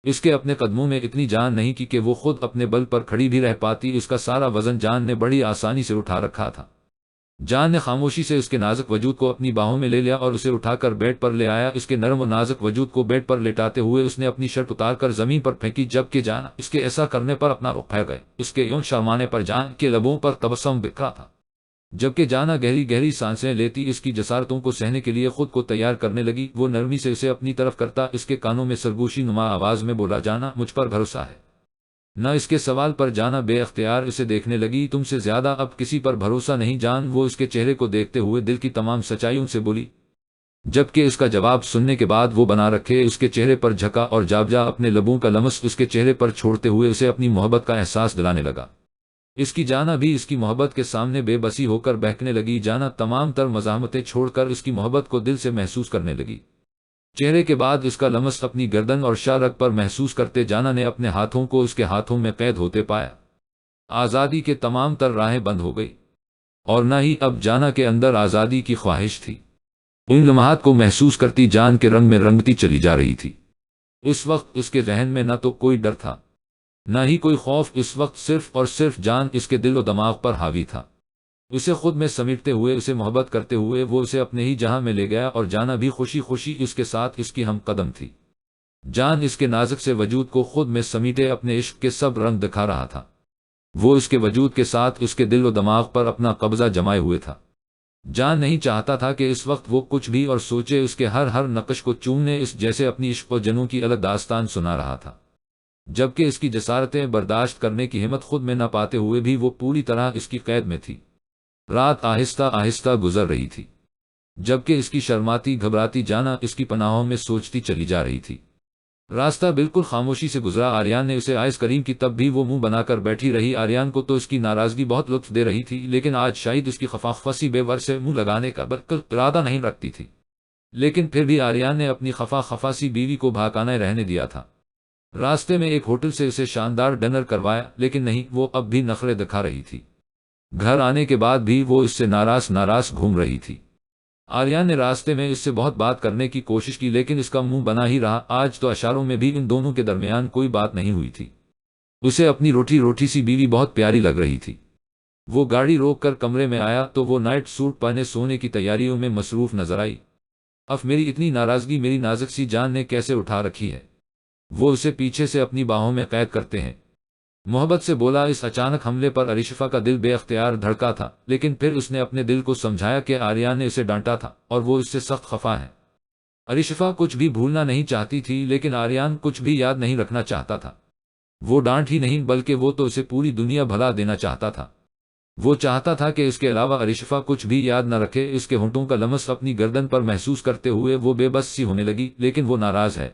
A: اس کے اپنے قدموں میں اتنی جان نہیں کی کہ وہ خود اپنے بل پر کھڑی بھی رہ پاتی۔ اس کا سارا وزن جان نے بڑی آسانی سے اٹھا رکھا تھا۔ جان نے خاموشی سے اس کے نازک وجود کو اپنی باہوں میں لے لیا اور اسے اٹھا کر بیڈ پر لے آیا۔ اس کے نرم و نازک وجود کو بیڈ پر لٹاتے ہوئے اس نے اپنی شرٹ اتار کر زمین پر پھینکی، جبکہ جان اس کے ایسا کرنے پر اپنا رخ پھیر گئے۔ اس کے یوں شرمانے پر جان کے لبوں پر تبسم بکھرا تھا، جبکہ جانا گہری گہری سانسیں لیتی اس کی جسارتوں کو سہنے کے لیے خود کو تیار کرنے لگی۔ وہ نرمی سے اسے اپنی طرف کرتا اس کے کانوں میں سرگوشی نما آواز میں بولا، جانا مجھ پر بھروسہ ہے نہ؟ اس کے سوال پر جانا بے اختیار اسے دیکھنے لگی۔ تم سے زیادہ اب کسی پر بھروسہ نہیں جان، وہ اس کے چہرے کو دیکھتے ہوئے دل کی تمام سچائیوں سے بولی، جبکہ اس کا جواب سننے کے بعد وہ بنا رکھے اس کے چہرے پر جھکا اور جابجا اپنے لبوں کا لمس اس کے چہرے پر چھوڑتے ہوئے اسے اپنی محبت کا احساس دلانے لگا۔ اس کی جانا بھی اس کی محبت کے سامنے بے بسی ہو کر بہکنے لگی۔ جانا تمام تر مزاحمتیں چھوڑ کر اس کی محبت کو دل سے محسوس کرنے لگی۔ چہرے کے بعد اس کا لمس اپنی گردن اور شارک پر محسوس کرتے جانا نے اپنے ہاتھوں کو اس کے ہاتھوں میں قید ہوتے پایا۔ آزادی کے تمام تر راہیں بند ہو گئی، اور نہ ہی اب جانا کے اندر آزادی کی خواہش تھی۔ ان لمحات کو محسوس کرتی جان کے رنگ میں رنگتی چلی جا رہی تھی۔ اس وقت اس کے ذہن میں نہ تو کوئی ڈر تھا نہ ہی کوئی خوف۔ اس وقت صرف اور صرف جان اس کے دل و دماغ پر حاوی تھا۔ اسے خود میں سمیٹتے ہوئے، اسے محبت کرتے ہوئے وہ اسے اپنے ہی جہاں میں لے گیا، اور جانا بھی خوشی خوشی اس کے ساتھ اس کی ہم قدم تھی۔ جان اس کے نازک سے وجود کو خود میں سمیٹے اپنے عشق کے سب رنگ دکھا رہا تھا۔ وہ اس کے وجود کے ساتھ اس کے دل و دماغ پر اپنا قبضہ جمائے ہوئے تھا۔ جان نہیں چاہتا تھا کہ اس وقت وہ کچھ بھی اور سوچے، اس کے ہر نقش کو چومنے اس جیسے اپنی عشق و جنوں کی الگ داستان سنا رہا تھا، جبکہ اس کی جسارتیں برداشت کرنے کی ہمت خود میں نہ پاتے ہوئے بھی وہ پوری طرح اس کی قید میں تھی۔ رات آہستہ آہستہ گزر رہی تھی، جبکہ اس کی شرماتی گھبراتی جانا اس کی پناہوں میں سوچتی چلی جا رہی تھی۔ راستہ بالکل خاموشی سے گزرا۔ آریان نے اسے آئس کریم کی، تب بھی وہ منہ بنا کر بیٹھی رہی۔ آریان کو تو اس کی ناراضگی بہت لطف دے رہی تھی، لیکن آج شاید اس کی خفاخفسی بے ور سے منہ لگانے کا بالکل ارادہ نہیں رکھتی تھی، لیکن پھر بھی آریان نے اپنی خفاخفاسی بیوی کو بھاکانا رہنے دیا تھا۔ راستے میں ایک ہوٹل سے اسے شاندار ڈنر کروایا، لیکن نہیں، وہ اب بھی نخرے دکھا رہی تھی۔ گھر آنے کے بعد بھی وہ اس سے ناراض گھوم رہی تھی۔ آریان نے راستے میں اس سے بہت بات کرنے کی کوشش کی، لیکن اس کا منہ بنا ہی رہا۔ آج تو اشاروں میں بھی ان دونوں کے درمیان کوئی بات نہیں ہوئی تھی۔ اسے اپنی روٹھی سی بیوی بہت پیاری لگ رہی تھی۔ وہ گاڑی روک کر کمرے میں آیا تو وہ نائٹ سوٹ پہنے سونے کی تیاریوں میں مصروف نظر آئی۔ اب میری اتنی ناراضگی میری نازک سی جان نے کیسے اٹھا رکھی ہے؟ وہ اسے پیچھے سے اپنی باہوں میں قید کرتے ہیں محبت سے بولا۔ اس اچانک حملے پر عریشفہ کا دل بے اختیار دھڑکا تھا، لیکن پھر اس نے اپنے دل کو سمجھایا کہ آریان نے اسے ڈانٹا تھا اور وہ اس سے سخت خفا ہے۔ عریشفہ کچھ بھی بھولنا نہیں چاہتی تھی، لیکن آریان کچھ بھی یاد نہیں رکھنا چاہتا تھا۔ وہ ڈانٹ ہی نہیں بلکہ وہ تو اسے پوری دنیا بھلا دینا چاہتا تھا۔ وہ چاہتا تھا کہ اس کے علاوہ عریشفہ کچھ بھی یاد نہ رکھے۔ اس کے ہونٹوں کا لمس اپنی گردن پر محسوس کرتے ہوئے وہ بے بس سی ہونے لگی، لیکن وہ ناراض ہے۔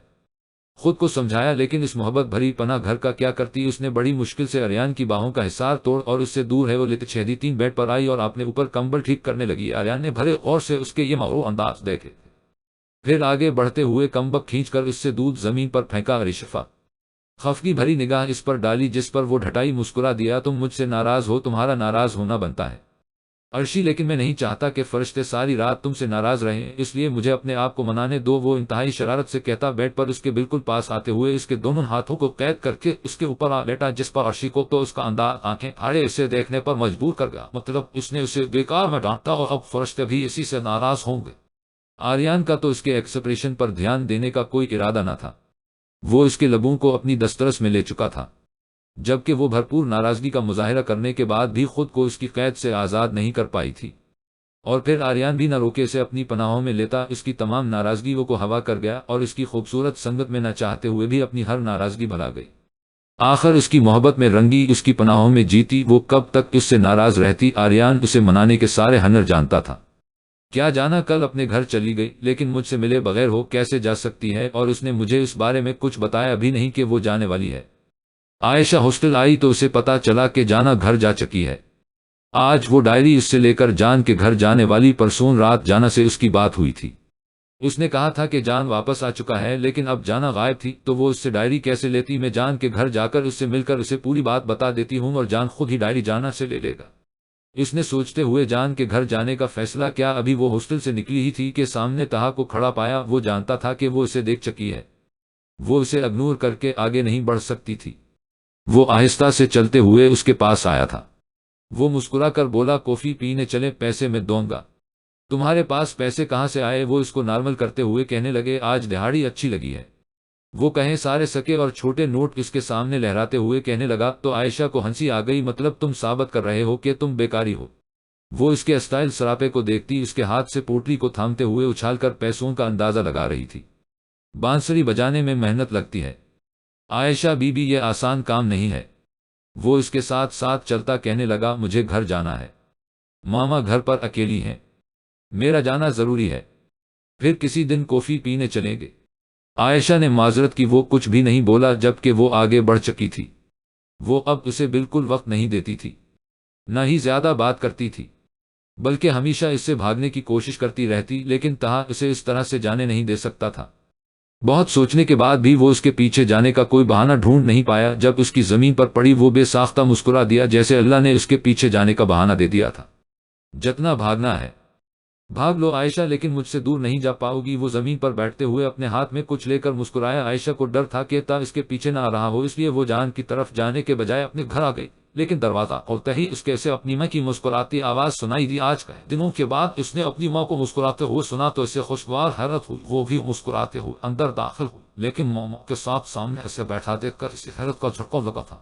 A: خود کو سمجھایا، لیکن اس محبت بھری پناہ گھر کا کیا کرتی؟ اس نے بڑی مشکل سے آریان کی باہوں کا حصار توڑ اور اس سے دور ہے وہ لیتے چھیدی تین بیڈ پر آئی اور اپنے اوپر کمبل ٹھیک کرنے لگی۔ آریان نے بھرے غور سے اس کے یہ مغرور انداز دیکھے، پھر آگے بڑھتے ہوئے کمبل کھینچ کر اس سے دودھ زمین پر پھینکا۔ عریشفہ خفگی بھری نگاہ اس پر ڈالی، جس پر وہ ڈھٹائی مسکرا دیا۔ تم مجھ سے ناراض ہو، تمہارا ناراض ہونا بنتا ہے عرشی، لیکن میں نہیں چاہتا کہ فرشتے ساری رات تم سے ناراض رہیں، اس لیے مجھے اپنے آپ کو منانے دو۔ وہ انتہائی شرارت سے کہتا بیڈ پر اس کے بالکل پاس آتے ہوئے اس کے دونوں ہاتھوں کو قید کر کے اس کے اوپر آ لیٹا، جس پر عرشی کو تو اس کا انداز آنکھیں پھاڑے اسے دیکھنے پر مجبور کر گیا۔ مطلب اس نے اسے بیکار میں ڈانٹا اور اب فرشتے بھی اسی سے ناراض ہوں گے۔ آریان کا تو اس کے ایکسپریشن پر دھیان دینے کا کوئی ارادہ نہ تھا۔ وہ اس کے لبوں کو اپنی دسترس میں لے چکا تھا، جبکہ وہ بھرپور ناراضگی کا مظاہرہ کرنے کے بعد بھی خود کو اس کی قید سے آزاد نہیں کر پائی تھی۔ اور پھر آریان بھی نہ روکے اسے اپنی پناہوں میں لیتا۔ اس کی تمام ناراضگی وہ کو ہوا کر گیا اور اس کی خوبصورت سنگت میں نہ چاہتے ہوئے بھی اپنی ہر ناراضگی بھلا گئی۔ آخر اس کی محبت میں رنگی، اس کی پناہوں میں جیتی۔ وہ کب تک اس سے ناراض رہتی؟ آریان اسے منانے کے سارے ہنر جانتا تھا۔ کیا جانا کل اپنے گھر چلی گئی، لیکن مجھ سے ملے بغیر ہو کیسے جا سکتی ہے؟ اور اس نے مجھے اس بارے میں کچھ بتایا بھی نہیں کہ وہ جانے والی ہے۔ عائشہ ہاسٹل آئی تو اسے پتا چلا کہ جانا گھر جا چکی ہے۔ آج وہ ڈائری اس سے لے کر جان کے گھر جانے والی، پرسوں رات جانا سے اس کی بات ہوئی تھی۔ اس نے کہا تھا کہ جان واپس آ چکا ہے، لیکن اب جانا غائب تھی تو وہ اس سے ڈائری کیسے لیتی؟ میں جان کے گھر جا کر اس سے مل کر اسے پوری بات بتا دیتی ہوں اور جان خود ہی ڈائری جانا سے لے لے گا۔ اس نے سوچتے ہوئے جان کے گھر جانے کا فیصلہ کیا۔ ابھی وہ ہاسٹل سے نکلی ہی تھی کہ سامنے طہا کو کھڑا پایا۔ وہ جانتا تھا کہ وہ اسے دیکھ چکی ہے، وہ اسے اگنور کر کے آگے نہیں بڑھ سکتی تھی۔ وہ آہستہ سے چلتے ہوئے اس کے پاس آیا تھا۔ وہ مسکرا کر بولا، کافی پینے چلے؟ پیسے میں دوں گا۔ تمہارے پاس پیسے کہاں سے آئے؟ وہ اس کو نارمل کرتے ہوئے کہنے لگے، آج دہاڑی اچھی لگی ہے۔ وہ کہیں سارے سکے اور چھوٹے نوٹ اس کے سامنے لہراتے ہوئے کہنے لگا۔ تو عائشہ کو ہنسی آ گئی، مطلب تم ثابت کر رہے ہو کہ تم بیکاری ہو؟ وہ اس کے اسٹائل سراپے کو دیکھتی اس کے ہاتھ سے پوٹلی کو تھامتے ہوئے اچھال کر پیسوں کا اندازہ لگا رہی تھی۔ بانسری بجانے میں محنت لگتی ہے عائشہ بی بی، یہ آسان کام نہیں ہے۔ وہ اس کے ساتھ ساتھ چلتا کہنے لگا، مجھے گھر جانا ہے، ماما گھر پر اکیلی ہیں، میرا جانا ضروری ہے، پھر کسی دن کافی پینے چلیں گے۔ عائشہ نے معذرت کی، وہ کچھ بھی نہیں بولا جبکہ وہ آگے بڑھ چکی تھی۔ وہ اب اسے بالکل وقت نہیں دیتی تھی، نہ ہی زیادہ بات کرتی تھی، بلکہ ہمیشہ اس سے بھاگنے کی کوشش کرتی رہتی، لیکن طہا اسے اس طرح سے جانے نہیں دے سکتا تھا۔ بہت سوچنے کے بعد بھی وہ اس کے پیچھے جانے کا کوئی بہانہ ڈھونڈ نہیں پایا۔ جب اس کی زمین پر پڑی وہ بے ساختہ مسکرا دیا، جیسے اللہ نے اس کے پیچھے جانے کا بہانہ دے دیا تھا۔ جتنا بھاگنا ہے بھاگ لو عائشہ، لیکن مجھ سے دور نہیں جا پاؤ گی۔ وہ زمین پر بیٹھتے ہوئے اپنے ہاتھ میں کچھ لے کر مسکرایا۔ عائشہ کو ڈر تھا کہ تا اس کے پیچھے نہ آ رہا ہو، اس لیے وہ جان کی طرف جانے کے بجائے اپنے گھر آ گئی، لیکن دروازہ کھولتے ہی اس کے اسے اپنی ماں کی مسکراتی آواز سنائی دی۔ آج کئی دنوں کے بعد اس نے اپنی ماں کو مسکراتے ہوئے سنا تو اسے خوشگوار حیرت ہوئی۔ وہ بھی مسکراتے ہوئے اندر داخل ہوئی، لیکن ماما کے ساتھ سامنے اسے بیٹھا دیکھ کر اسے حیرت کا جھٹکا لگا تھا۔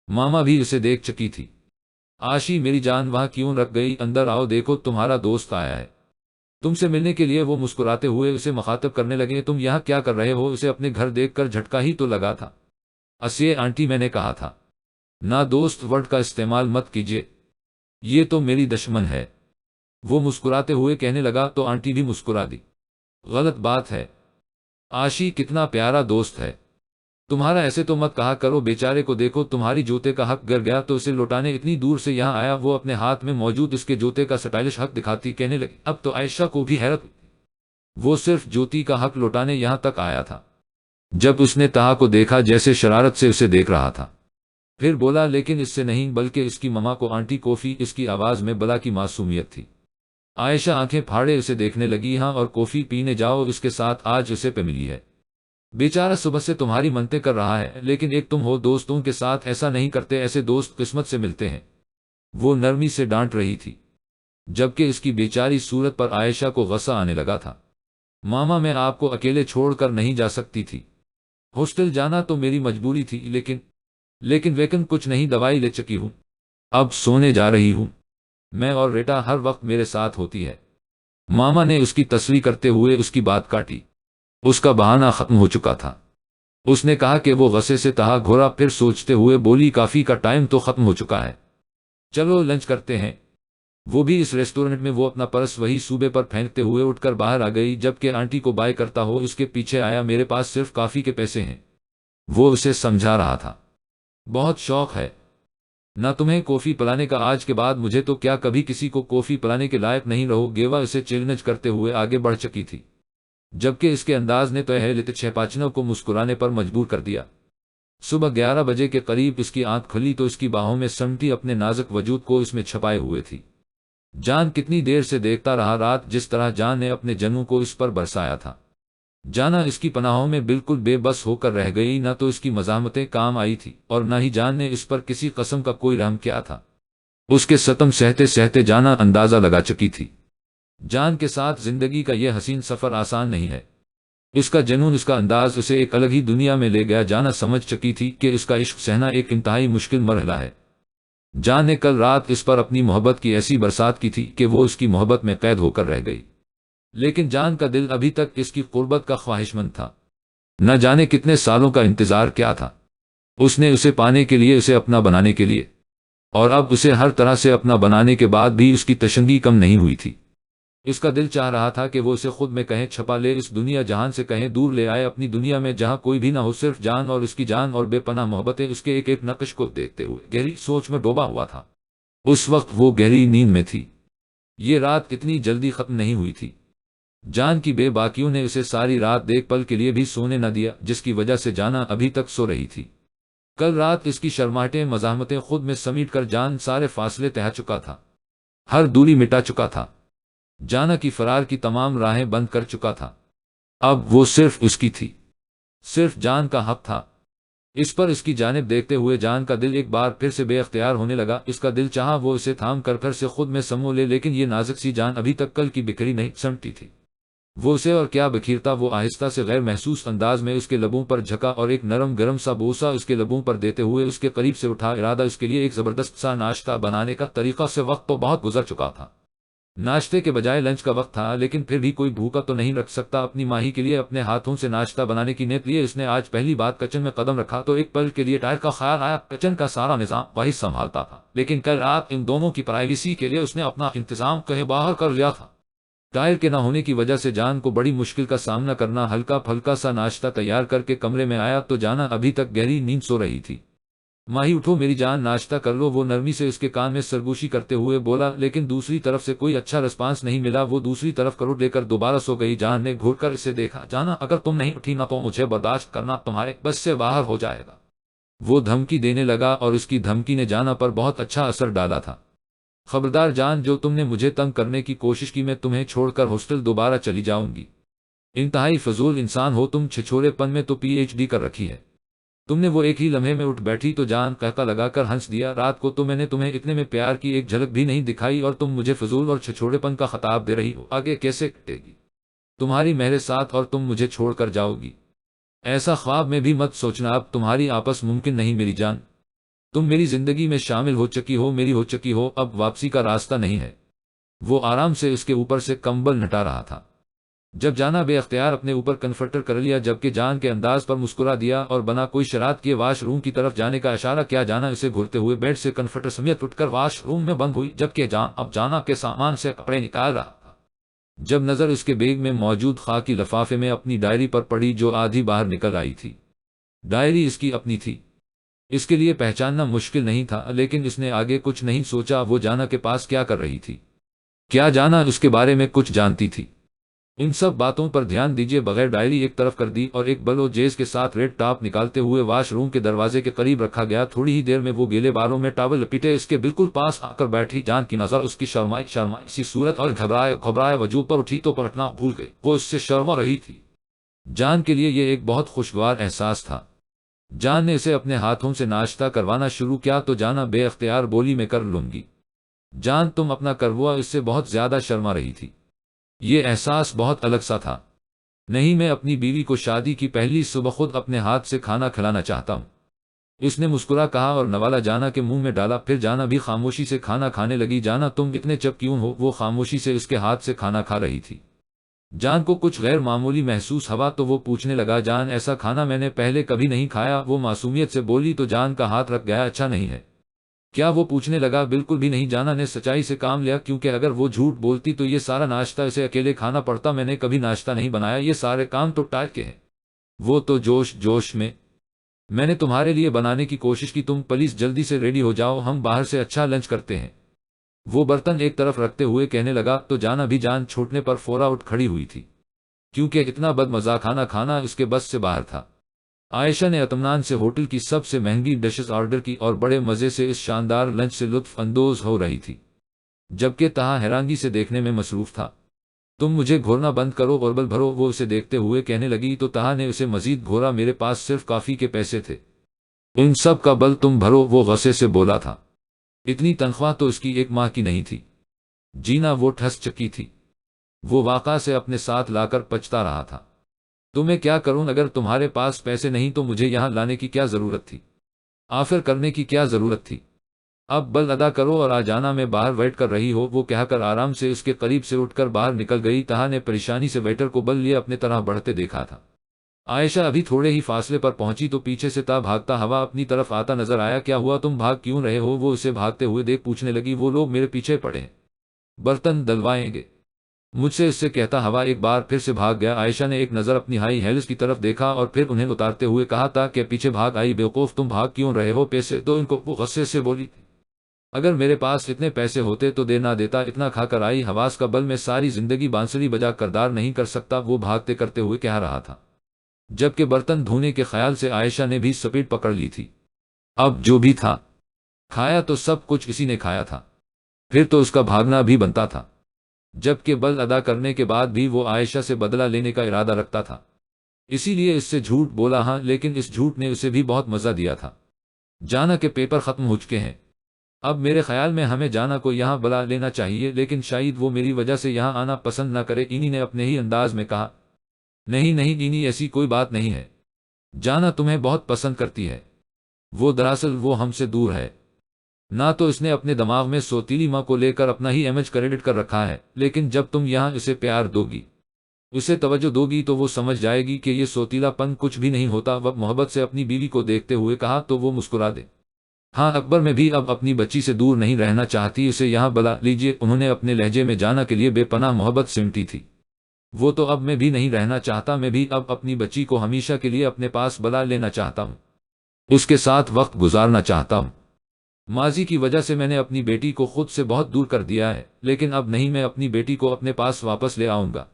A: ماما بھی اسے دیکھ چکی تھی۔ آشی میری جان وہاں کیوں رکھ گئی؟ اندر آؤ، دیکھو تمہارا دوست آیا ہے تم سے ملنے کے لیے۔ وہ مسکراتے ہوئے اسے مخاطب کرنے لگے، تم یہاں کیا کر رہے ہو؟ اسے اپنے گھر دیکھ کر جھٹکا ہی تو لگا تھا۔ اسے آنٹی میں نے کہا تھا نہ دوست ورڈ کا استعمال مت کیجیے، یہ تو میری دشمن ہے۔ وہ مسکراتے ہوئے کہنے لگا تو آنٹی بھی مسکرا دی۔ غلط بات ہے، آشی کتنا پیارا دوست ہے تمہارا، ایسے تو مت کہا کرو۔ بیچارے کو دیکھو، تمہاری جوتے کا حق گر گیا تو اسے لوٹانے اتنی دور سے یہاں آیا۔ وہ اپنے ہاتھ میں موجود اس کے جوتے کا سٹائلش حق دکھاتی کہنے لگی۔ اب تو عائشہ کو بھی حیرت ہوئی، وہ صرف جوتی کا حق لوٹانے یہاں تک آیا تھا۔ جب اس نے طہا کو دیکھا جیسے شرارت سے اسے دیکھ رہا تھا، پھر بولا، لیکن اس سے نہیں بلکہ اس کی ماما کو آنٹی کافی۔ اس کی آواز میں بلا کی معصومیت تھی۔ عائشہ آنکھیں پھاڑے اسے دیکھنے لگی۔ ہاں، اور کافی پینے جاؤ اس کے ساتھ، آج اسے پہ ملی ہے، بیچارہ صبح سے تمہاری منتیں کر رہا ہے، لیکن ایک تم ہو، دوستوں کے ساتھ ایسا نہیں کرتے، ایسے دوست قسمت سے ملتے ہیں۔ وہ نرمی سے ڈانٹ رہی تھی، جبکہ اس کی بیچاری صورت پر عائشہ کو غصہ آنے لگا تھا۔ ماما میں آپ کو اکیلے چھوڑ کر نہیں جا سکتی تھی، ہاسٹل جانا تو میری مجبوری تھی، لیکن کچھ نہیں، دوائی لے چکی ہوں، اب سونے جا رہی ہوں میں، اور ریٹا ہر وقت میرے ساتھ ہوتی ہے۔ ماما نے اس کی تصریح کرتے ہوئے اس کی بات کاٹی۔ اس کا بہانہ ختم ہو چکا تھا۔ اس نے کہا کہ وہ غصے سے طہا گھورا، پھر سوچتے ہوئے بولی، کافی کا ٹائم تو ختم ہو چکا ہے، چلو لنچ کرتے ہیں۔ وہ بھی اس ریسٹورنٹ میں۔ وہ اپنا پرس وہی صوبے پر پھینکتے ہوئے اٹھ کر باہر آ گئی، جبکہ آنٹی کو بائے کرتا ہو اس کے پیچھے آیا۔ میرے پاس صرف کافی کے پیسے ہیں، وہ اسے سمجھا رہا تھا۔ بہت شوق ہے نہ تمہیں کافی پلانے کا، آج کے بعد مجھے تو کیا کبھی کسی کو کافی پلانے کے لائق نہیں رہو گے۔ وہ اسے چیلنج کرتے ہوئے آگے بڑھ چکی تھی، جبکہ اس کے انداز نے تو اہل چھپاچنوں کو مسکرانے پر مجبور کر دیا۔ صبح 11 بجے کے قریب اس کی آنکھ کھلی تو اس کی باہوں میں سمٹی اپنے نازک وجود کو اس میں چھپائے ہوئے تھی۔ جان کتنی دیر سے دیکھتا رہا، رات جس طرح جان نے اپنے جنوں کو اس پر برسایا تھا۔ جانا اس کی پناہوں میں بالکل بے بس ہو کر رہ گئی، نہ تو اس کی مزاحمتیں کام آئی تھی اور نہ ہی جان نے اس پر کسی قسم کا کوئی رحم کیا تھا۔ اس کے ستم سہتے سہتے جانا اندازہ لگا چکی تھی، جان کے ساتھ زندگی کا یہ حسین سفر آسان نہیں ہے۔ اس کا جنون، اس کا انداز اسے ایک الگ ہی دنیا میں لے گیا۔ جانا سمجھ چکی تھی کہ اس کا عشق سہنا ایک انتہائی مشکل مرحلہ ہے۔ جان نے کل رات اس پر اپنی محبت کی ایسی برسات کی تھی کہ وہ اس کی محبت میں قید ہو کر رہ گئی، لیکن جان کا دل ابھی تک اس کی قربت کا خواہشمند تھا۔ نہ جانے کتنے سالوں کا انتظار کیا تھا اس نے اسے پانے کے لیے، اسے اپنا بنانے کے لیے، اور اب اسے ہر طرح سے اپنا بنانے کے بعد بھی اس کی تشنگی کم نہیں ہوئی تھی۔ اس کا دل چاہ رہا تھا کہ وہ اسے خود میں کہیں چھپا لے، اس دنیا جہان سے کہیں دور لے آئے، اپنی دنیا میں جہاں کوئی بھی نہ ہو، صرف جان اور اس کی جان اور بے پناہ محبتیں۔ اس کے ایک ایک نقش کو دیکھتے ہوئے گہری سوچ میں ڈوبا ہوا تھا۔ اس وقت وہ گہری نیند میں تھی۔ یہ رات اتنی جلدی ختم نہیں ہوئی تھی۔ جان کی بے باکیوں نے اسے ساری رات دیکھ پل کے لیے بھی سونے نہ دیا، جس کی وجہ سے جانا ابھی تک سو رہی تھی۔ کل رات اس کی شرماہٹیں مزاحمتیں خود میں سمیٹ کر جان سارے فاصلے طے چکا تھا، ہر دوری مٹا چکا تھا، جانا کی فرار کی تمام راہیں بند کر چکا تھا۔ اب وہ صرف اس کی تھی، صرف جان کا حق تھا۔ اس پر اس کی جانب دیکھتے ہوئے جان کا دل ایک بار پھر سے بے اختیار ہونے لگا۔ اس کا دل چاہا وہ اسے تھام کر پھر سے خود میں سمو لے، لیکن یہ نازک سی جان ابھی تک کل کی بکھری نہیں سمٹی تھی۔ وہ اسے اور کیا بکھیرتا۔ وہ آہستہ سے غیر محسوس انداز میں اس کے لبوں پر جھکا اور ایک نرم گرم سا بوسہ اس کے لبوں پر دیتے ہوئے اس کے قریب سے اٹھا۔ ارادہ اس کے لیے ایک زبردست سا ناشتہ بنانے کا طریقہ سے وقت تو بہت گزر چکا تھا، ناشتے کے بجائے لنچ کا وقت تھا، لیکن پھر بھی کوئی بھوکا تو نہیں رکھ سکتا۔ اپنی ماہی کے لیے اپنے ہاتھوں سے ناشتہ بنانے کی نیت لیے اس نے آج پہلی بات کچن میں قدم رکھا تو ایک پل کے لیے ٹائر کا خیال آیا۔ کچن کا سارا نظام وہی سنبھالتا تھا، لیکن کل رات ان دونوں کی پرائیویسی کے لیے اس نے اپنا انتظام کہیں باہر کر لیا تھا۔ ٹائر کے نہ ہونے کی وجہ سے جان کو بڑی مشکل کا سامنا کرنا۔ ہلکا پھلکا سا ناشتہ تیار کر کے کمرے میں آیا تو جانا ابھی تک گہری نیند سو رہی تھی۔ ماہی اٹھو میری جان، ناشتہ کر لو، وہ نرمی سے اس کے کان میں سرگوشی کرتے ہوئے بولا، لیکن دوسری طرف سے کوئی اچھا رسپانس نہیں ملا۔ وہ دوسری طرف کروٹ لے کر دوبارہ سو گئی۔ جان نے گھور کر اسے دیکھا۔ جانا اگر تم نہیں اٹھی نہ تو مجھے برداشت کرنا تمہارے بس سے باہر ہو جائے گا، وہ دھمکی دینے لگا، اور اس کی دھمکی نے جانا پر بہت اچھا اثر ڈالا تھا۔ خبردار جان، جو تم نے مجھے تنگ کرنے کی کوشش کی، میں تمہیں چھوڑ کر ہاسٹل دوبارہ چلی جاؤں گی۔ انتہائی فضول انسان ہو تم، چھچورے پن میں تو پی ایچ ڈی کر رکھی ہے تم نے۔ وہ ایک ہی لمحے میں اٹھ بیٹھی تو جان قہقہ لگا کر ہنس دیا۔ رات کو تو میں نے تمہیں اتنے میں پیار کی ایک جھلک بھی نہیں دکھائی، اور تم مجھے فضول اور چھچوڑے پن کا خطاب دے رہی ہو۔ آگے کیسے کٹے گی تمہاری میرے ساتھ، اور تم مجھے چھوڑ کر جاؤ گی؟ ایسا خواب میں بھی مت سوچنا، اب تمہاری آپس ممکن نہیں میری جان۔ تم میری زندگی میں شامل ہو چکی ہو، میری ہو چکی ہو، اب واپسی کا راستہ نہیں ہے۔ وہ آرام سے اس کے اوپر سے کمبل ہٹا رہا تھا جب جانا بے اختیار اپنے اوپر کنفرٹر کر لیا، جبکہ جان کے انداز پر مسکرا دیا اور بنا کوئی شرارت کیے واش روم کی طرف جانے کا اشارہ کیا۔ جانا اسے گھورتے ہوئے بیڈ سے کنفرٹر سمیت اٹھ کر واش روم میں بند ہوئی، جبکہ جان اب جانا کے سامان سے کپڑے نکال رہا تھا جب نظر اس کے بیگ میں موجود خاکی لفافے میں اپنی ڈائری پر پڑی جو آدھی باہر نکل آئی تھی۔ ڈائری اس کی اپنی تھی، اس کے لیے پہچاننا مشکل نہیں تھا، لیکن اس نے آگے کچھ نہیں سوچا۔ وہ جانا کے پاس کیا کر رہی تھی؟ کیا جانا اس کے بارے میں کچھ جانتی تھی؟ ان سب باتوں پر دھیان دیجیے بغیر ڈائری ایک طرف کر دی اور ایک بلو جیز کے ساتھ ریڈ ٹاپ نکالتے ہوئے واش روم کے دروازے کے قریب رکھا گیا۔ تھوڑی ہی دیر میں وہ گیلے بالوں میں ٹاول لپیٹے اس کے بالکل پاس آ کر بیٹھی۔ جان کی نظر اس کی شرمائی سی صورت اور گھبرائے وجود پر اٹھی تو پلٹنا بھول گئی۔ وہ اس سے شرما رہی تھی۔ جان کے لیے یہ ایک بہت خوشگوار احساس تھا۔ جان نے اسے اپنے ہاتھوں سے ناشتہ کروانا شروع کیا تو جانا بے اختیار بولی، میں کر لوں گی۔ جان تم اپنا کروا، اس سے بہت زیادہ شرما رہی تھی۔ یہ احساس بہت الگ سا تھا۔ نہیں، میں اپنی بیوی کو شادی کی پہلی صبح خود اپنے ہاتھ سے کھانا کھلانا چاہتا ہوں، اس نے مسکرا کہا اور نوالا جانا کے منہ میں ڈالا۔ پھر جانا بھی خاموشی سے کھانا کھانے لگی۔ جانا تم اتنے چپ کیوں ہو؟ وہ خاموشی سے اس کے ہاتھ سے کھانا کھا رہی تھی۔ جان کو کچھ غیر معمولی محسوس ہوا تو وہ پوچھنے لگا، جان ایسا کھانا میں نے پہلے کبھی نہیں کھایا، وہ معصومیت سے بولی تو جان کا ہاتھ رک گیا۔ اچھا نہیں ہے کیا؟ وہ پوچھنے لگا۔ بالکل بھی نہیں، جانا نے سچائی سے کام لیا، کیونکہ اگر وہ جھوٹ بولتی تو یہ سارا ناشتہ اسے اکیلے کھانا پڑتا۔ میں نے کبھی ناشتہ نہیں بنایا، یہ سارے کام تو ٹائر کے ہیں۔ وہ تو جوش میں نے تمہارے لیے بنانے کی کوشش کی۔ تم پلیز جلدی سے ریڈی ہو جاؤ، ہم باہر سے اچھا لنچ کرتے ہیں، وہ برتن ایک طرف رکھتے ہوئے کہنے لگا تو جانا بھی جان چھوٹنے پر فورا اٹھ کھڑی ہوئی تھی، کیونکہ اتنا بد مزہ کھانا کھانا اس کے بس سے باہر تھا۔ عائشہ نے اطمینان سے ہوٹل کی سب سے مہنگی ڈشز آرڈر کی اور بڑے مزے سے اس شاندار لنچ سے لطف اندوز ہو رہی تھی، جبکہ تہا حیرانگی سے دیکھنے میں مصروف تھا۔ تم مجھے گھورنا بند کرو اور بل بھرو، وہ اسے دیکھتے ہوئے کہنے لگی تو تہا نے اسے مزید گھورا۔ میرے پاس صرف کافی کے پیسے تھے، ان سب کا بل تم بھرو، وہ غصے سے بولا تھا۔ اتنی تنخواہ تو اس کی ایک ماہ کی نہیں تھی۔ جینا وہ ٹھس چکی تھی، وہ واقعہ سے اپنے ساتھ لا کر پچھتا رہا تھا۔ تو میں کیا کروں؟ اگر تمہارے پاس پیسے نہیں تو مجھے یہاں لانے کی کیا ضرورت تھی؟ آفر کرنے کی کیا ضرورت تھی؟ اب بل ادا کرو اور آ جانا، میں باہر ویٹ کر رہی ہو، وہ کہہ کر آرام سے اس کے قریب سے اٹھ کر باہر نکل گئی۔ تہا نے پریشانی سے ویٹر کو بل لیے اپنے طرح بڑھتے دیکھا تھا۔ عائشہ ابھی تھوڑے ہی فاصلے پر پہنچی تو پیچھے سے تا بھاگتا ہوا اپنی طرف آتا نظر آیا۔ کیا ہوا؟ تم بھاگ کیوں رہے ہو؟ وہ اسے بھاگتے ہوئے دیکھ پوچھنے لگی۔ وہ لوگ میرے پیچھے پڑے ہیں، برتن دلوائیں گے مجھ سے، اس سے کہتا ہوا ایک بار پھر سے بھاگ گیا۔ عائشہ نے ایک نظر اپنی ہائی ہیلز کی طرف دیکھا اور پھر انہیں اتارتے ہوئے کہا، تھا کہ پیچھے بھاگ آئی؟ بیوقوف، تم بھاگ کیوں رہے ہو؟ پیسے دو ان کو، وہ غصے سے بولی۔ اگر میرے پاس اتنے پیسے ہوتے تو دے نہ دیتا، اتنا کھا کر آئی حواس کا بل میں ساری زندگی بانسری بجا کردار نہیں کر سکتا، وہ بھاگتے کرتے ہوئے کہہ رہا تھا، جبکہ برتن دھونے کے خیال سے عائشہ نے بھی سپیڈ پکڑ لی تھی۔ اب جو بھی تھا کھایا تو سب کچھ اسی نے کھایا تھا، پھر تو اس کا بھاگنا بھی بنتا تھا، جبکہ بل ادا کرنے کے بعد بھی وہ عائشہ سے بدلہ لینے کا ارادہ رکھتا تھا، اسی لیے اس سے جھوٹ بولا۔ ہاں، لیکن اس جھوٹ نے اسے بھی بہت مزہ دیا تھا۔ جانا کے پیپر ختم ہو چکے ہیں، اب میرے خیال میں ہمیں جانا کو یہاں بلا لینا چاہیے، لیکن شاید وہ میری وجہ سے یہاں آنا پسند نہ کرے، اینی نے اپنے ہی انداز میں کہا۔ نہیں نہیں اینی، ایسی کوئی بات نہیں ہے، جانا تمہیں بہت پسند کرتی ہے، وہ دراصل وہ ہم سے دور ہے۔ نہ تو اس نے اپنے دماغ میں سوتیلی ماں کو لے کر اپنا ہی امیج کریڈٹ کر رکھا ہے، لیکن جب تم یہاں اسے پیار دو گی، اسے توجہ دو گی، تو وہ سمجھ جائے گی کہ یہ سوتیلا پن کچھ بھی نہیں ہوتا۔ وہ محبت سے اپنی بیوی کو دیکھتے ہوئے کہا تو وہ مسکرا دے۔ ہاں اکبر، میں بھی اب اپنی بچی سے دور نہیں رہنا چاہتی، اسے یہاں بلا لیجیے۔ انہوں نے اپنے لہجے میں جانا کے لیے بے پناہ محبت سمٹی تھی۔ وہ تو اب میں بھی نہیں رہنا چاہتا، میں بھی اب اپنی بچی کو ہمیشہ کے لیے اپنے پاس بلا لینا چاہتا ہوں، اس کے ساتھ وقت گزارنا چاہتا ہوں۔ ماضی کی وجہ سے میں نے اپنی بیٹی کو خود سے بہت دور کر دیا ہے، لیکن اب نہیں، میں اپنی بیٹی کو اپنے پاس واپس لے آؤں گا۔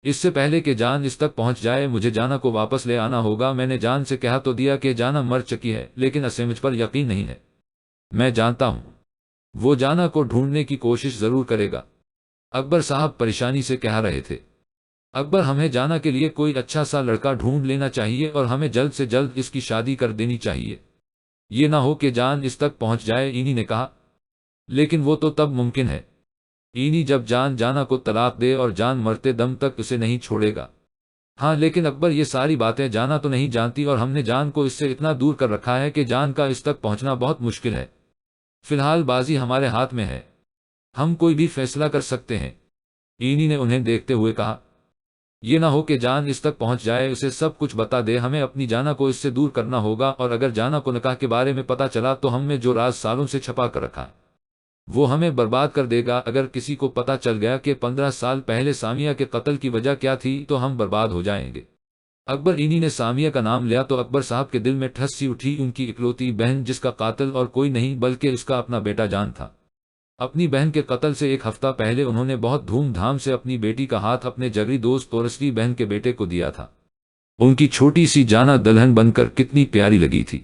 A: اس سے پہلے کہ جان اس تک پہنچ جائے مجھے جانا کو واپس لے آنا ہوگا۔ میں نے جان سے کہا تو دیا کہ جانا مر چکی ہے، لیکن اسے مجھ پر یقین نہیں ہے۔ میں جانتا ہوں وہ جانا کو ڈھونڈنے کی کوشش ضرور کرے گا۔ اکبر صاحب پریشانی سے کہہ رہے تھے، اکبر، ہمیں جانا کے لیے کوئی اچھا سا لڑکا ڈھونڈ لینا چاہیے اور ہمیں جلد سے جلد اس کی شادی کر دینی چاہیے، یہ نہ ہو کہ جان اس تک پہنچ جائے، اینی نے کہا۔ لیکن وہ تو تب ممکن ہے اینی جب جان جانا کو طلاق دے اور جان مرتے دم تک اسے نہیں چھوڑے گا۔ ہاں لیکن اکبر، یہ ساری باتیں جانا تو نہیں جانتی، اور ہم نے جان کو اس سے اتنا دور کر رکھا ہے کہ جان کا اس تک پہنچنا بہت مشکل ہے۔ فی الحال بازی ہمارے ہاتھ میں ہے، ہم کوئی بھی فیصلہ کر سکتے ہیں، اینی نے انہیں دیکھتے ہوئے کہا۔ یہ نہ ہو کہ جان اس تک پہنچ جائے، اسے سب کچھ بتا دے، ہمیں اپنی جانا کو اس سے دور کرنا ہوگا، اور اگر جانا کو نکاح کے بارے میں پتا چلا تو ہم نے جو راز سالوں سے چھپا کر رکھا ہے وہ ہمیں برباد کر دے گا۔ اگر کسی کو پتا چل گیا کہ 15 سال پہلے سامیہ کے قتل کی وجہ کیا تھی تو ہم برباد ہو جائیں گے۔ اکبر، اینی نے سامیہ کا نام لیا تو اکبر صاحب کے دل میں ٹھس سی اٹھی، ان کی اکلوتی بہن جس کا قاتل اور کوئی نہیں بلکہ اس کا اپنا بیٹا جان تھا۔ اپنی بہن کے قتل سے ایک ہفتہ پہلے انہوں نے بہت دھوم دھام سے اپنی بیٹی کا ہاتھ اپنے جگری دوست تورسری بہن کے بیٹے کو دیا تھا۔ ان کی چھوٹی سی جانا دلہن بن کر کتنی پیاری لگی تھی،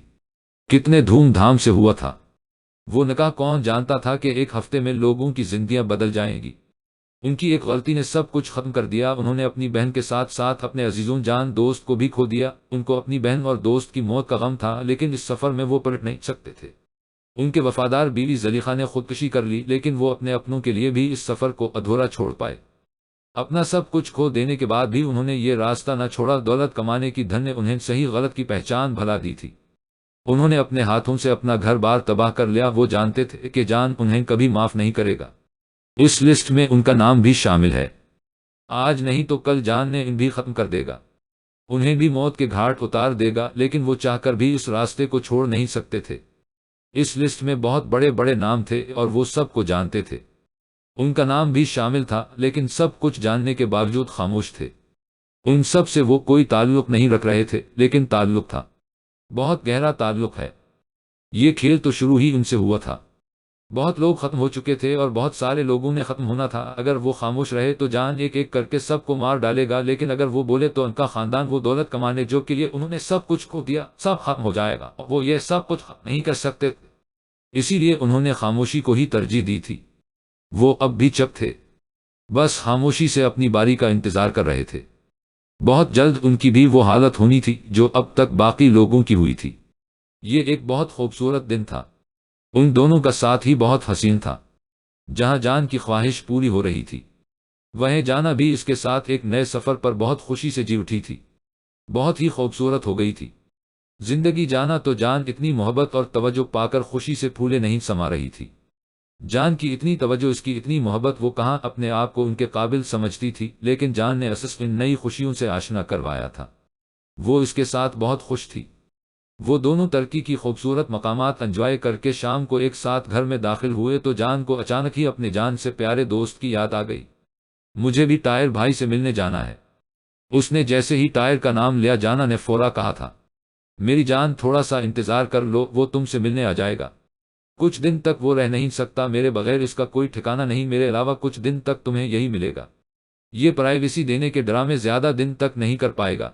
A: کتنے دھوم دھام سے ہوا تھا وہ نکاح، کون جانتا تھا کہ ایک ہفتے میں لوگوں کی زندگیاں بدل جائیں گی۔ ان کی ایک غلطی نے سب کچھ ختم کر دیا، انہوں نے اپنی بہن کے ساتھ ساتھ اپنے عزیزوں جان دوست کو بھی کھو دیا۔ ان کو اپنی بہن اور دوست کی موت کا غم تھا، لیکن اس سفر میں وہ پلٹ نہیں سکتے تھے۔ ان کے وفادار بیوی زلیخا نے خودکشی کر لی، لیکن وہ اپنے اپنوں کے لیے بھی اس سفر کو ادھورا چھوڑ پائے۔ اپنا سب کچھ کھو دینے کے بعد بھی انہوں نے یہ راستہ نہ چھوڑا، دولت کمانے کی دھن نے انہیں صحیح غلط کی پہچان بھلا دی تھی۔ انہوں نے اپنے ہاتھوں سے اپنا گھر بار تباہ کر لیا، وہ جانتے تھے کہ جان انہیں کبھی معاف نہیں کرے گا، اس لسٹ میں ان کا نام بھی شامل ہے۔ آج نہیں تو کل جان نے ان بھی ختم کر دے گا، انہیں بھی موت کے گھاٹ اتار دے گا، لیکن وہ چاہ کر بھی اس راستے کو چھوڑ نہیں سکتے تھے۔ اس لسٹ میں بہت بڑے بڑے نام تھے اور وہ سب کو جانتے تھے، ان کا نام بھی شامل تھا، لیکن سب کچھ جاننے کے باوجود خاموش تھے۔ ان سب سے وہ کوئی تعلق نہیں رکھ رہے تھے، لیکن تعلق تھا، بہت گہرا تعلق ہے۔ یہ کھیل تو شروع ہی ان سے ہوا تھا، بہت لوگ ختم ہو چکے تھے اور بہت سارے لوگوں نے ختم ہونا تھا۔ اگر وہ خاموش رہے تو جان ایک ایک کر کے سب کو مار ڈالے گا، لیکن اگر وہ بولے تو ان کا خاندان، وہ دولت کمانے جو کے لیے انہوں نے سب کچھ کھو دیا، سب ختم ہو جائے گا، اور وہ یہ سب کچھ نہیں کر سکتے تھے۔ اسی لیے انہوں نے خاموشی کو ہی ترجیح دی تھی۔ وہ اب بھی چپ تھے، بس خاموشی سے اپنی باری کا انتظار کر رہے تھے۔ بہت جلد ان کی بھی وہ حالت ہونی تھی جو اب تک باقی لوگوں کی ہوئی تھی۔ یہ ایک بہت خوبصورت دن تھا، ان دونوں کا ساتھ ہی بہت حسین تھا۔ جہاں جان کی خواہش پوری ہو رہی تھی، وہیں جانا بھی اس کے ساتھ ایک نئے سفر پر بہت خوشی سے جی اٹھی تھی، بہت ہی خوبصورت ہو گئی تھی زندگی۔ جانا تو جان اتنی محبت اور توجہ پا کر خوشی سے پھولے نہیں سما رہی تھی۔ جان کی اتنی توجہ، اس کی اتنی محبت، وہ کہاں اپنے آپ کو ان کے قابل سمجھتی تھی، لیکن جان نے اساس ان نئی خوشیوں سے آشنا کروایا تھا۔ وہ اس کے ساتھ بہت خوش تھی۔ وہ دونوں ترکی کی خوبصورت مقامات انجوائے کر کے شام کو ایک ساتھ گھر میں داخل ہوئے تو جان کو اچانک ہی اپنے جان سے پیارے دوست کی یاد آ گئی۔ مجھے بھی ٹائر بھائی سے ملنے جانا ہے، اس نے جیسے ہی ٹائر کا نام لیا جانا نے فورا کہا تھا، میری جان تھوڑا سا انتظار کر لو، وہ تم سے ملنے آ جائے گا۔ کچھ دن تک وہ رہ نہیں سکتا میرے بغیر، اس کا کوئی ٹھکانہ نہیں، میرے علاوہ کچھ دن تک تمہیں یہی ملے گا۔ یہ پرائیویسی دینے کے ڈرامے زیادہ دن تک نہیں کر پائے گا۔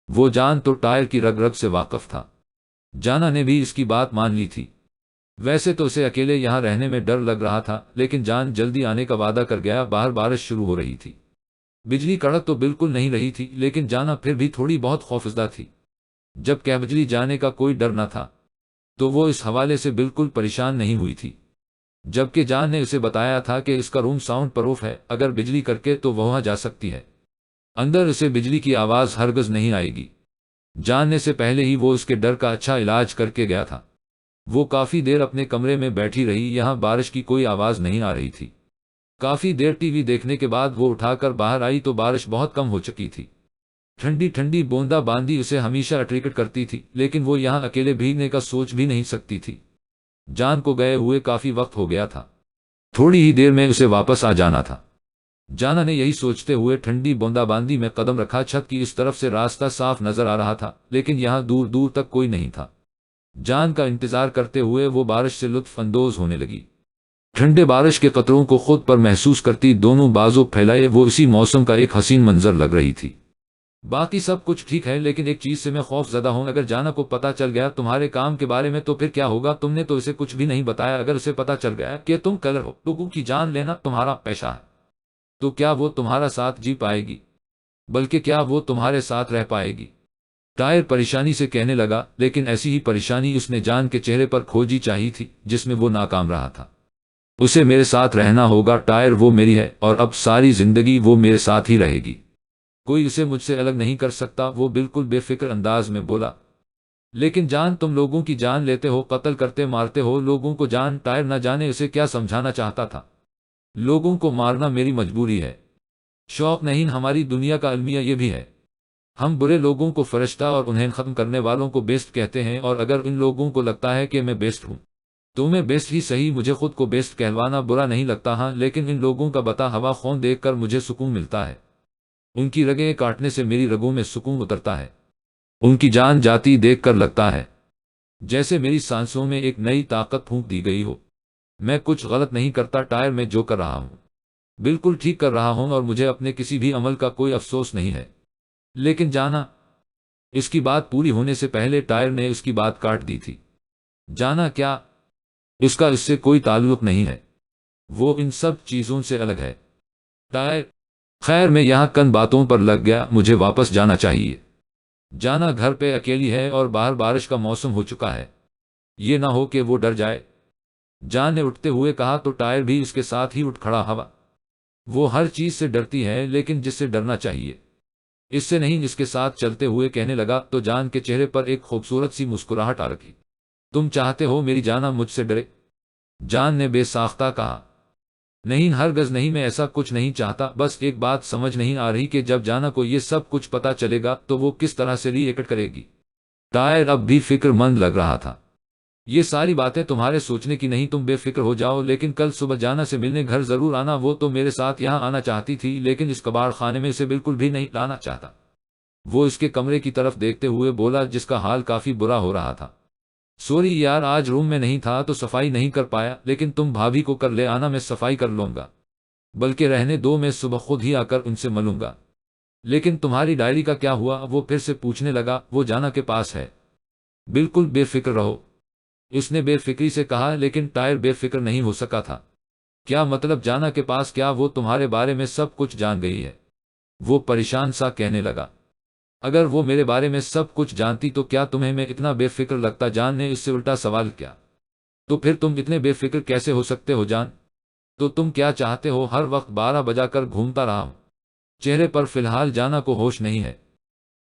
A: وہ جان تو ٹائر کی رگ رگ سے واقف تھا۔ جانا نے بھی اس کی بات مان لی تھی۔ ویسے تو اسے اکیلے یہاں رہنے میں ڈر لگ رہا تھا، لیکن جان جلدی آنے کا وعدہ کر گیا۔ باہر بارش شروع ہو رہی تھی، بجلی کڑک تو بالکل نہیں رہی تھی، لیکن جانا پھر بھی تھوڑی بہت خوفزدہ تھی۔ جب کہ بجلی جانے کا کوئی ڈر نہ تھا تو وہ اس حوالے سے بالکل پریشان نہیں ہوئی تھی، جبکہ جان نے اسے بتایا تھا کہ اس کا روم ساؤنڈ پروف ہے، اگر بجلی کڑکے تو وہاں جا سکتی ہے، اندر اسے بجلی کی آواز ہرگز نہیں آئے گی۔ جاننے سے پہلے ہی وہ اس کے ڈر کا اچھا علاج کر کے گیا تھا۔ وہ کافی دیر اپنے کمرے میں بیٹھی رہی، یہاں بارش کی کوئی آواز نہیں آ رہی تھی۔ کافی دیر ٹی وی دیکھنے کے بعد وہ اٹھا کر باہر آئی تو بارش بہت کم ہو چکی تھی۔ ٹھنڈی ٹھنڈی بوندا باندی اسے ہمیشہ اٹریکٹ کرتی تھی، لیکن وہ یہاں اکیلے بھیگنے کا سوچ بھی نہیں سکتی تھی۔ جان کو گئے ہوئے کافی وقت ہو گیا تھا، تھوڑی ہی دیر میں اسے واپس آ جانا تھا۔ جانا نے یہی سوچتے ہوئے ٹھنڈی بوندا باندی میں قدم رکھا۔ چھت کی اس طرف سے راستہ صاف نظر آ رہا تھا، لیکن یہاں دور دور تک کوئی نہیں تھا۔ جان کا انتظار کرتے ہوئے وہ بارش سے لطف اندوز ہونے لگی۔ ٹھنڈے بارش کے قطروں کو خود پر محسوس کرتی دونوں بازو پھیلائے وہ اسی موسم کا ایک حسین منظر لگ رہی تھی۔ باقی سب کچھ ٹھیک ہے، لیکن ایک چیز سے میں خوف زدہ ہوں، اگر جانا کو پتا چل گیا تمہارے کام کے بارے میں تو پھر کیا ہوگا؟ تم نے تو اسے کچھ بھی نہیں بتایا۔ اگر اسے پتا چل گیا کہ تم کلر ہو، لوگوں کی جان لینا تمہارا پیشہ ہے، تو کیا وہ تمہارا ساتھ جی پائے گی؟ بلکہ کیا وہ تمہارے ساتھ رہ پائے گی؟ ٹائر پریشانی سے کہنے لگا، لیکن ایسی ہی پریشانی اس نے جان کے چہرے پر کھوجی چاہی تھی جس میں وہ ناکام رہا تھا۔ اسے میرے ساتھ رہنا ہوگا ٹائر، وہ میری ہے اور اب ساری زندگی وہ میرے ساتھ ہی رہے گی، کوئی اسے مجھ سے الگ نہیں کر سکتا، وہ بالکل بے فکر انداز میں بولا۔ لیکن جان، تم لوگوں کی جان لیتے ہو، قتل کرتے مارتے ہو لوگوں کو جان۔ ٹائر نہ جانے اسے کیا سمجھانا چاہتا تھا۔ لوگوں کو مارنا میری مجبوری ہے، شوق نہیں، ہماری دنیا کا المیہ یہ بھی ہے۔ ہم برے لوگوں کو فرشتہ اور انہیں ختم کرنے والوں کو بیسٹ کہتے ہیں، اور اگر ان لوگوں کو لگتا ہے کہ میں بیسٹ ہوں تو میں بیسٹ ہی صحیح، مجھے خود کو بیسٹ کہلوانا برا نہیں لگتا، ہاں، لیکن ان لوگوں کا بتا ہوا خون دیکھ کر مجھے سکون ملتا ہے۔ ان کی رگیں کاٹنے سے میری رگوں میں سکون اترتا ہے، ان کی جان جاتی دیکھ کر لگتا ہے جیسے میری سانسوں میں ایک نئی طاقت پھونک دی گئی ہو۔ میں کچھ غلط نہیں کرتا ٹائر، میں جو کر رہا ہوں بالکل ٹھیک کر رہا ہوں، اور مجھے اپنے کسی بھی عمل کا کوئی افسوس نہیں ہے۔ لیکن جانا، اس کی بات پوری ہونے سے پہلے ٹائر نے اس کی بات کاٹ دی تھی۔ جانا کیا؟ اس کا اس سے کوئی تعلق نہیں ہے، وہ ان سب چیزوں سے الگ ہے۔ ٹائر، خیر میں یہاں کن باتوں پر لگ گیا، مجھے واپس جانا چاہیے۔ جانا گھر پہ اکیلی ہے اور باہر بارش کا موسم ہو چکا ہے، یہ نہ ہو کہ وہ ڈر جائے۔ جان نے اٹھتے ہوئے کہا تو ٹائر بھی اس کے ساتھ ہی اٹھ کھڑا ہوا۔ وہ ہر چیز سے ڈرتی ہے، لیکن جس سے ڈرنا چاہیے اس سے نہیں۔ اس کے ساتھ چلتے ہوئے کہنے لگا تو جان کے چہرے پر ایک خوبصورت سی مسکراہٹ آ رکھی۔ تم چاہتے ہو میری جانا مجھ سے ڈرے؟ جان نے بے ساختہ کہا۔ نہیں، ہرگز نہیں، میں ایسا کچھ نہیں چاہتا، بس ایک بات سمجھ نہیں آ رہی کہ جب جانا کو یہ سب کچھ پتا چلے گا تو وہ کس طرح سے ری ایکٹ کرے گی۔ ٹائر اب بھی فکر مند لگ رہا تھا۔ یہ ساری باتیں تمہارے سوچنے کی نہیں، تم بے فکر ہو جاؤ، لیکن کل صبح جانا سے ملنے گھر ضرور آنا۔ وہ تو میرے ساتھ یہاں آنا چاہتی تھی، لیکن اس کباڑ خانے میں اسے بالکل بھی نہیں لانا چاہتا۔ وہ اس کے کمرے کی طرف دیکھتے ہوئے بولا جس کا حال کافی برا ہو رہا تھا۔ سوری یار، آج روم میں نہیں تھا تو صفائی نہیں کر پایا، لیکن تم بھابھی کو کر لے آنا، میں صفائی کر لوں گا، بلکہ رہنے دو، میں صبح خود ہی آ کر ان سے ملوں گا۔ لیکن تمہاری ڈائری کا کیا ہوا؟ وہ پھر سے پوچھنے لگا۔ وہ جانا کے پاس ہے، بالکل بے فکر رہو، اس نے بے فکری سے کہا، لیکن ٹائر بے فکر نہیں ہو سکا تھا۔ کیا مطلب جانا کے پاس؟ کیا وہ تمہارے بارے میں سب کچھ جان گئی ہے؟ وہ پریشان سا کہنے لگا۔ اگر وہ میرے بارے میں سب کچھ جانتی تو کیا تمہیں میں اتنا بے فکر لگتا؟ جان نے اس سے الٹا سوال کیا۔ تو پھر تم اتنے بے فکر کیسے ہو سکتے ہو جان؟ تو تم کیا چاہتے ہو؟ ہر وقت 12 بجا کر گھومتا رہا ہوں۔ چہرے پر فی الحال جانا کو ہوش نہیں ہے۔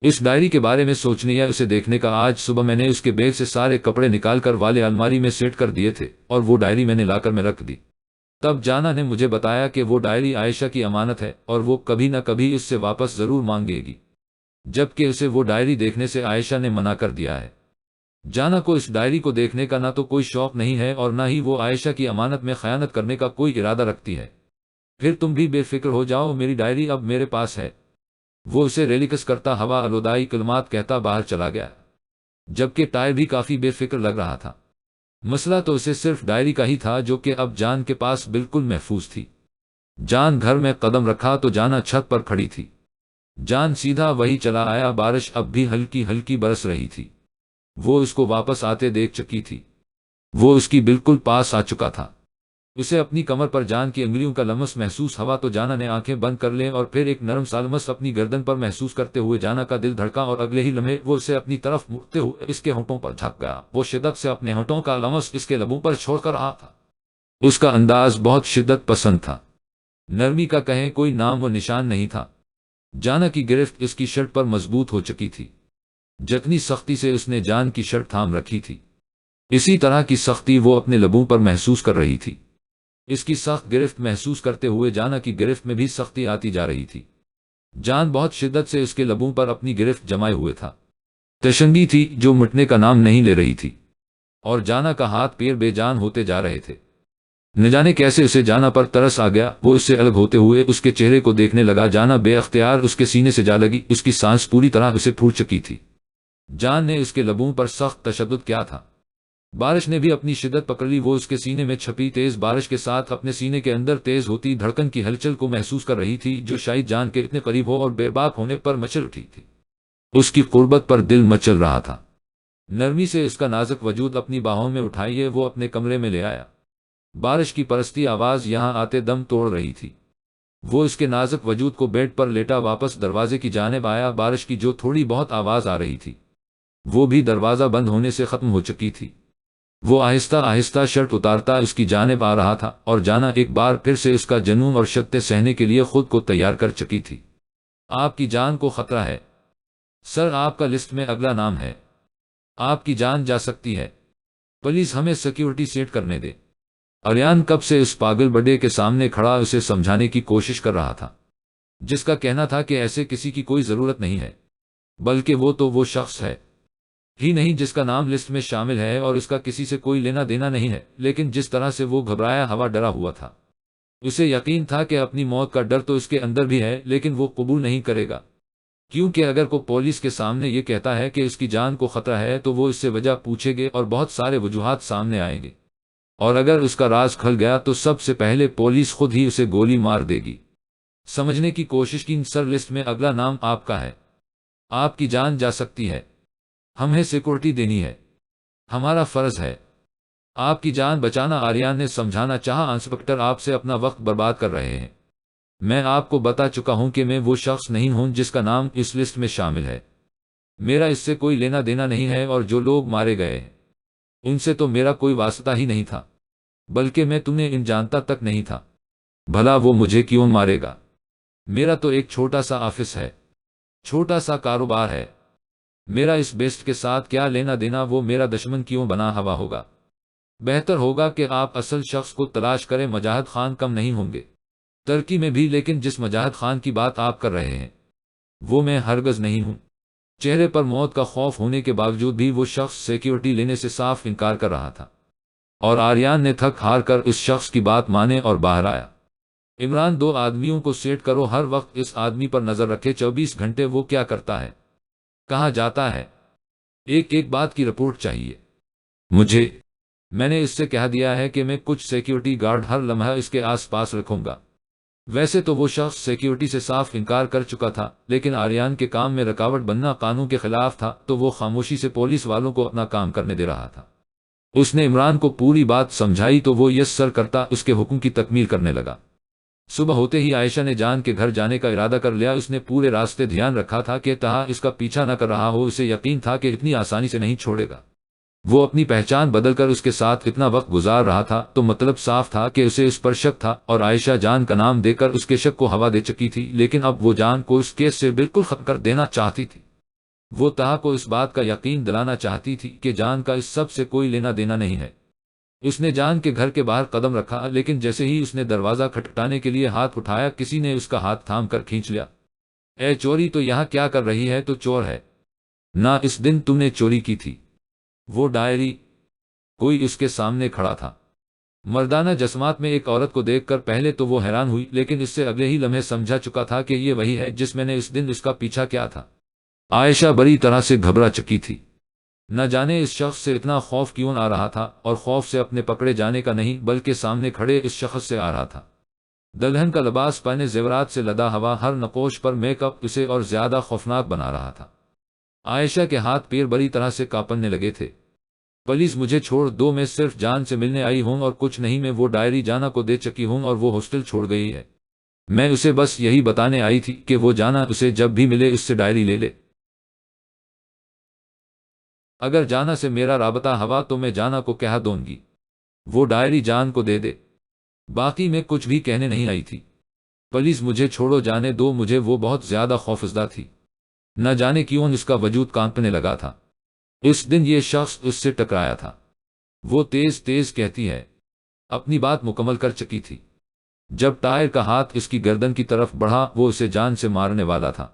A: اس ڈائری کے بارے میں سوچنے یا اسے دیکھنے کا، آج صبح میں نے اس کے بیگ سے سارے کپڑے نکال کر والے الماری میں سیٹ کر دیے تھے، اور وہ ڈائری میں نے لا کر میں رکھ دی۔ تب جانا نے مجھے بتایا کہ وہ ڈائری عائشہ کی امانت ہے اور وہ کبھی نہ کبھی اس سے واپس ضرور مانگے گی، جبکہ اسے وہ ڈائری دیکھنے سے عائشہ نے منع کر دیا ہے۔ جانا کو اس ڈائری کو دیکھنے کا نہ تو کوئی شوق نہیں ہے اور نہ ہی وہ عائشہ کی امانت میں خیانت کرنے کا کوئی ارادہ رکھتی ہے۔ پھر تم بھی بے فکر ہو جاؤ، میری ڈائری اب میرے پاس ہے۔ وہ اسے ریلیکس کرتا ہوا الوداعی کلمات کہتا باہر چلا گیا، جبکہ ٹائر بھی کافی بے فکر لگ رہا تھا۔ مسئلہ تو اسے صرف ڈائری کا ہی تھا جو کہ اب جان کے پاس بالکل محفوظ تھی۔ جان گھر میں قدم رکھا تو جانا چھت پر کھڑی تھی۔ جان سیدھا وہی چلا آیا، بارش اب بھی ہلکی ہلکی برس رہی تھی۔ وہ اس کو واپس آتے دیکھ چکی تھی۔ وہ اس کی بالکل پاس آ چکا تھا۔ اسے اپنی کمر پر جان کی انگلیوں کا لمس محسوس ہوا تو جانا نے آنکھیں بند کر لیں اور پھر ایک نرم سا لمس اپنی گردن پر محسوس کرتے ہوئے جانا کا دل دھڑکا اور اگلے ہی لمحے وہ اسے اپنی طرف مڑتے ہوئے اس کے ہونٹوں پر جھک گیا۔ وہ شدت سے اپنے ہونٹوں کا لمس اس کے لبوں پر چھوڑ کر رہا تھا۔ اس کا انداز بہت شدت پسند تھا۔ نرمی کا کہیں کوئی نام و نشان نہیں تھا۔ جانا کی گرفت اس کی شرٹ پر مضبوط ہو چکی تھی۔ جتنی سختی سے اس نے جان کی شرٹ تھام رکھی تھی، اسی طرح کی سختی وہ اپنے لبوں پر محسوس کر رہی تھی۔ اس کی سخت گرفت محسوس کرتے ہوئے جانا کی گرفت میں بھی سختی آتی جا رہی تھی۔ جان بہت شدت سے اس کے لبوں پر اپنی گرفت جمائے ہوئے تھا۔ تشنگی تھی جو مٹنے کا نام نہیں لے رہی تھی، اور جانا کا ہاتھ پیر بے جان ہوتے جا رہے تھے۔ نہ جانے کیسے اسے جانا پر ترس آ گیا۔ وہ اس سے الگ ہوتے ہوئے اس کے چہرے کو دیکھنے لگا۔ جانا بے اختیار اس کے سینے سے جا لگی۔ اس کی سانس پوری طرح اسے پھوٹ چکی تھی۔ جان نے اس کے لبوں پر سخت تشدد کیا تھا۔ بارش نے بھی اپنی شدت پکڑ لی۔ وہ اس کے سینے میں چھپی تیز بارش کے ساتھ اپنے سینے کے اندر تیز ہوتی دھڑکن کی ہلچل کو محسوس کر رہی تھی جو شاید جان کے اتنے قریب ہو اور بے باک ہونے پر مچل اٹھی تھی۔ اس کی قربت پر دل مچل رہا تھا۔ نرمی سے اس کا نازک وجود اپنی باہوں میں اٹھائیے وہ اپنے کمرے میں لے آیا۔ بارش کی پرستی آواز یہاں آتے دم توڑ رہی تھی۔ وہ اس کے نازک وجود کو بیڈ پر لیٹا واپس دروازے کی جانب آیا۔ بارش کی جو تھوڑی بہت آواز آ رہی تھی وہ بھی دروازہ بند ہونے سے ختم ہو چکی تھی۔ وہ آہستہ آہستہ شرٹ اتارتا اس کی جانب آ رہا تھا اور جانا ایک بار پھر سے اس کا جنون اور شدتیں سہنے کے لیے خود کو تیار کر چکی تھی۔ آپ کی جان کو خطرہ ہے سر، آپ کا لسٹ میں اگلا نام ہے، آپ کی جان جا سکتی ہے، پلیز ہمیں سیکیورٹی سیٹ کرنے دے۔ آریان کب سے اس پاگل بڑے کے سامنے کھڑا اسے سمجھانے کی کوشش کر رہا تھا، جس کا کہنا تھا کہ ایسے کسی کی کوئی ضرورت نہیں ہے، بلکہ وہ تو وہ شخص ہے ہی نہیں جس کا نام لسٹ میں شامل ہے اور اس کا کسی سے کوئی لینا دینا نہیں ہے۔ لیکن جس طرح سے وہ گھبرایا ہوا ڈرا ہوا تھا، اسے یقین تھا کہ اپنی موت کا ڈر تو اس کے اندر بھی ہے، لیکن وہ قبول نہیں کرے گا، کیونکہ اگر کوئی پولیس کے سامنے یہ کہتا ہے کہ اس کی جان کو خطرہ ہے تو وہ اس سے وجہ پوچھے گے اور بہت سارے وجوہات سامنے آئیں گے، اور اگر اس کا راز کھل گیا تو سب سے پہلے پولیس خود ہی اسے گولی مار دے گی۔ سمجھنے کی کوشش کی سر، لسٹ میں اگلا نام آپ کا ہے، آپ کی جان جا سکتی ہے، ہمیں سیکورٹی دینی ہے، ہمارا فرض ہے آپ کی جان بچانا۔ آریان نے سمجھانا چاہا، انسپکٹر آپ سے اپنا وقت برباد کر رہے ہیں، میں آپ کو بتا چکا ہوں کہ میں وہ شخص نہیں ہوں جس کا نام اس لسٹ میں شامل ہے، میرا اس سے کوئی لینا دینا نہیں ہے، اور جو لوگ مارے گئے ہیں ان سے تو میرا کوئی واسطہ ہی نہیں تھا، بلکہ میں تمہیں ان جانتا تک نہیں تھا، بھلا وہ مجھے کیوں مارے گا؟ میرا تو ایک چھوٹا سا آفس ہے، چھوٹا سا کاروبار ہے، میرا اس بیسٹ کے ساتھ کیا لینا دینا؟ وہ میرا دشمن کیوں بنا ہوا ہوگا؟ بہتر ہوگا کہ آپ اصل شخص کو تلاش کریں، مجاہد خان کم نہیں ہوں گے ترکی میں بھی، لیکن جس مجاہد خان کی بات آپ کر رہے ہیں وہ میں ہرگز نہیں ہوں۔ چہرے پر موت کا خوف ہونے کے باوجود بھی وہ شخص سیکیورٹی لینے سے صاف انکار کر رہا تھا، اور آریان نے تھک ہار کر اس شخص کی بات مانے اور باہر آیا۔ عمران، 2 آدمیوں کو سیٹ کرو، ہر وقت اس آدمی پر نظر رکھے، 24 گھنٹے وہ کیا کرتا ہے، کہاں جاتا ہے، ایک بات کی رپورٹ چاہیے مجھے۔ میں نے اس سے کہہ دیا ہے کہ میں کچھ سیکیورٹی گارڈ ہر لمحہ اس کے آس پاس رکھوں گا۔ ویسے تو وہ شخص سیکیورٹی سے صاف انکار کر چکا تھا، لیکن آریان کے کام میں رکاوٹ بننا قانون کے خلاف تھا، تو وہ خاموشی سے پولیس والوں کو اپنا کام کرنے دے رہا تھا۔ اس نے عمران کو پوری بات سمجھائی تو وہ یس سر کرتا اس کے حکم کی تکمیل کرنے لگا۔ صبح ہوتے ہی عائشہ نے جان کے گھر جانے کا ارادہ کر لیا۔ اس نے پورے راستے دھیان رکھا تھا کہ تہا اس کا پیچھا نہ کر رہا ہو، اسے یقین تھا کہ اتنی آسانی سے نہیں چھوڑے گا۔ وہ اپنی پہچان بدل کر اس کے ساتھ اتنا وقت گزار رہا تھا تو مطلب صاف تھا کہ اسے اس پر شک تھا، اور عائشہ جان کا نام دے کر اس کے شک کو ہوا دے چکی تھی، لیکن اب وہ جان کو اس کیس سے بالکل ختم کر دینا چاہتی تھی۔ وہ تہا کو اس بات کا یقین دلانا چاہتی تھی کہ جان کا اس سب سے کوئی لینا دینا نہیں ہے۔ اس نے جان کے گھر کے باہر قدم رکھا، لیکن جیسے ہی اس نے دروازہ کھٹکھٹانے کے لیے ہاتھ اٹھایا کسی نے اس کا ہاتھ تھام کر کھینچ لیا۔ اے چوری تو یہاں کیا کر رہی ہے؟ تو چور ہے نہ، اس دن تم نے چوری کی تھی وہ ڈائری۔ کوئی اس کے سامنے کھڑا تھا۔ مردانہ جسمات میں ایک عورت کو دیکھ کر پہلے تو وہ حیران ہوئی، لیکن اس سے اگلے ہی لمحے سمجھا چکا تھا کہ یہ وہی ہے جس میں نے اس دن اس کا پیچھا کیا تھا۔ عائشہ بری طرح سے گھبرا چکی تھی۔ نہ جانے اس شخص سے اتنا خوف کیوں آ رہا تھا، اور خوف سے اپنے پکڑے جانے کا نہیں بلکہ سامنے کھڑے اس شخص سے آ رہا تھا۔ دلہن کا لباس پہنے، زیورات سے لدا ہوا ہر نقوش پر میک اپ اسے اور زیادہ خوفناک بنا رہا تھا۔ عائشہ کے ہاتھ پیر بری طرح سے کانپنے لگے تھے۔ پلیز مجھے چھوڑ دو، میں صرف جان سے ملنے آئی ہوں اور کچھ نہیں، میں وہ ڈائری جانا کو دے چکی ہوں اور وہ ہاسٹل چھوڑ گئی ہے۔ میں اسے بس یہی بتانے آئی تھی کہ وہ جانا اسے جب بھی ملے اس سے ڈائری لے لے۔ اگر جانا سے میرا رابطہ ہوا تو میں جانا کو کہہ دوں گی وہ ڈائری جان کو دے دے۔ باقی میں کچھ بھی کہنے نہیں آئی تھی۔ پلیز مجھے چھوڑو، جانے دو مجھے، وہ بہت زیادہ خوفزدہ تھی۔ نہ جانے کیوں اس کا وجود کانپنے لگا تھا۔ اس دن یہ شخص اس سے ٹکرایا تھا۔ وہ تیز تیز کہتی ہے، اپنی بات مکمل کر چکی تھی جب ٹائر کا ہاتھ اس کی گردن کی طرف بڑھا۔ وہ اسے جان سے مارنے والا تھا،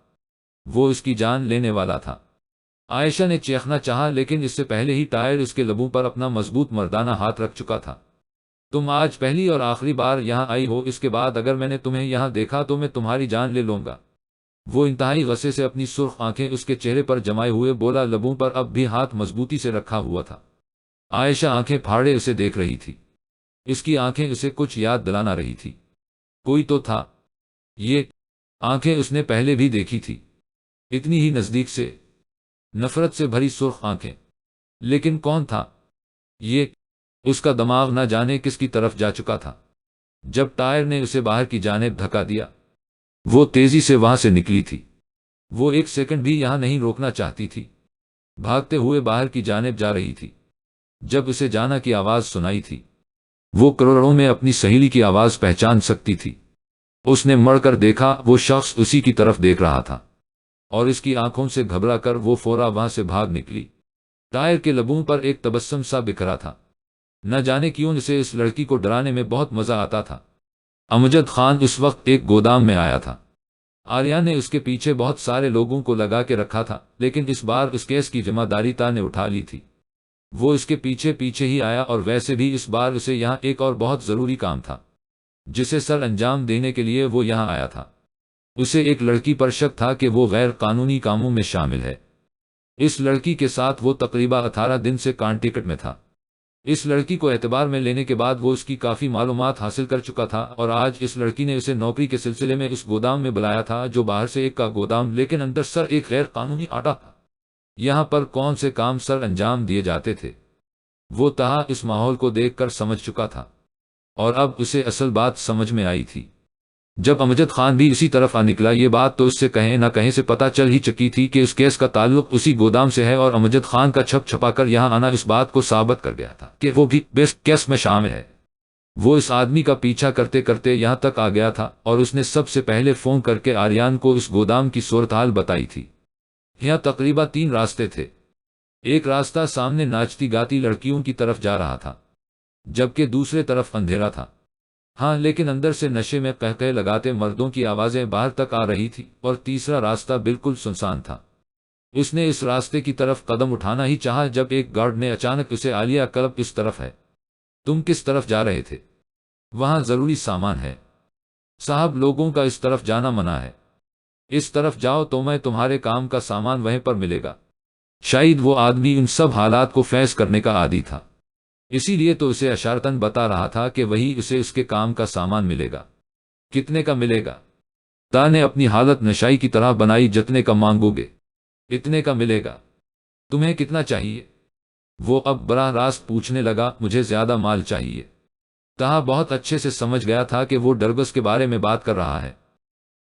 A: وہ اس کی جان لینے والا تھا۔ عائشہ نے چیخنا چاہا لیکن اس سے پہلے ہی ٹائر اس کے لبوں پر اپنا مضبوط مردانہ ہاتھ رکھ چکا تھا۔ تم آج پہلی اور آخری بار یہاں آئی ہو، اس کے بعد اگر میں نے تمہیں یہاں دیکھا تو میں تمہاری جان لے لوں گا۔ وہ انتہائی غصے سے اپنی سرخ آنکھیں اس کے چہرے پر جمائے ہوئے بولا، لبوں پر اب بھی ہاتھ مضبوطی سے رکھا ہوا تھا۔ عائشہ آنکھیں پھاڑے اسے دیکھ رہی تھی۔ اس کی آنکھیں اسے کچھ یاد دلانا رہی تھی۔ کوئی تو تھا۔ یہ آنکھیں اس نے پہلے بھی دیکھی تھی، اتنی ہی نزدیک سے، نفرت سے بھری سرخ آنکھیں۔ لیکن کون تھا یہ؟ اس کا دماغ نہ جانے کس کی طرف جا چکا تھا۔ جب ٹائر نے اسے باہر کی جانب دھکا دیا، وہ تیزی سے وہاں سے نکلی تھی۔ وہ ایک سیکنڈ بھی یہاں نہیں روکنا چاہتی تھی، بھاگتے ہوئے باہر کی جانب جا رہی تھی۔ جب اسے جانا کی آواز سنائی تھی، وہ کروڑوں میں اپنی سہیلی کی آواز پہچان سکتی تھی۔ اس نے مڑ کر دیکھا، وہ شخص اسی کی طرف دیکھ رہا تھا، اور اس کی آنکھوں سے گھبرا کر وہ فورا وہاں سے بھاگ نکلی۔ ٹائر کے لبوں پر ایک تبسم سا بکھرا تھا۔ نہ جانے کیوں اسے اس لڑکی کو ڈرانے میں بہت مزہ آتا تھا۔ امجد خان اس وقت ایک گودام میں آیا تھا۔ آریان نے اس کے پیچھے بہت سارے لوگوں کو لگا کے رکھا تھا، لیکن اس بار اس کیس کی ذمہ داری تا نے اٹھا لی تھی۔ وہ اس کے پیچھے پیچھے ہی آیا، اور ویسے بھی اس بار اسے یہاں ایک اور بہت ضروری کام تھا جسے سر انجام دینے کے لیے وہ یہاں آیا تھا۔ اسے ایک لڑکی پر شک تھا کہ وہ غیر قانونی کاموں میں شامل ہے۔ اس لڑکی کے ساتھ وہ تقریباً 18 دن سے کانٹیکٹ میں تھا۔ اس لڑکی کو اعتبار میں لینے کے بعد وہ اس کی کافی معلومات حاصل کر چکا تھا، اور آج اس لڑکی نے اسے نوکری کے سلسلے میں اس گودام میں بلایا تھا جو باہر سے ایک کا گودام لیکن اندر سر ایک غیر قانونی آٹا تھا۔ یہاں پر کون سے کام سر انجام دیے جاتے تھے، وہ تہا اس ماحول کو دیکھ کر سمجھ چکا تھا، اور اب اسے اصل بات سمجھ میں آئی تھی۔ جب امجد خان بھی اسی طرف آ نکلا، یہ بات تو اس سے کہیں نہ کہیں سے پتہ چل ہی چکی تھی کہ اس کیس کا تعلق اسی گودام سے ہے، اور امجد خان کا چھپ چھپا کر یہاں آنا اس بات کو ثابت کر گیا تھا کہ وہ بھی بیس کیس میں شامل ہے۔ وہ اس آدمی کا پیچھا کرتے کرتے یہاں تک آ گیا تھا، اور اس نے سب سے پہلے فون کر کے آریان کو اس گودام کی صورتحال بتائی تھی۔ یہاں تقریباً 3 راستے تھے۔ ایک راستہ سامنے ناچتی گاتی لڑکیوں کی طرف جا رہا تھا، جبکہ دوسرے طرف اندھیرا تھا۔ ہاں، لیکن اندر سے نشے میں قہقہے لگاتے مردوں کی آوازیں باہر تک آ رہی تھی، اور تیسرا راستہ بالکل سنسان تھا۔ اس نے اس راستے کی طرف قدم اٹھانا ہی چاہا جب ایک گارڈ نے اچانک اسے عالیہ کلب اس طرف ہے۔ تم کس طرف جا رہے تھے؟ وہاں ضروری سامان ہے صاحب، لوگوں کا اس طرف جانا منع ہے۔ اس طرف جاؤ تو میں تمہارے کام کا سامان وہیں پر ملے گا۔ شاید وہ آدمی ان سب حالات کو فیس کرنے کا عادی تھا، اسی لیے تو اسے اشارتاً بتا رہا تھا کہ وہی اسے اس کے کام کا سامان ملے گا۔ کتنے کا ملے گا؟ تا نے اپنی حالت نشائی کی طرح بنائی، جتنے کا مانگو گے اتنے کا ملے گا۔ تمہیں کتنا چاہیے؟ وہ اب براہ راست پوچھنے لگا۔ مجھے زیادہ مال چاہیے۔ تہا بہت اچھے سے سمجھ گیا تھا کہ وہ ڈرگس کے بارے میں بات کر رہا ہے۔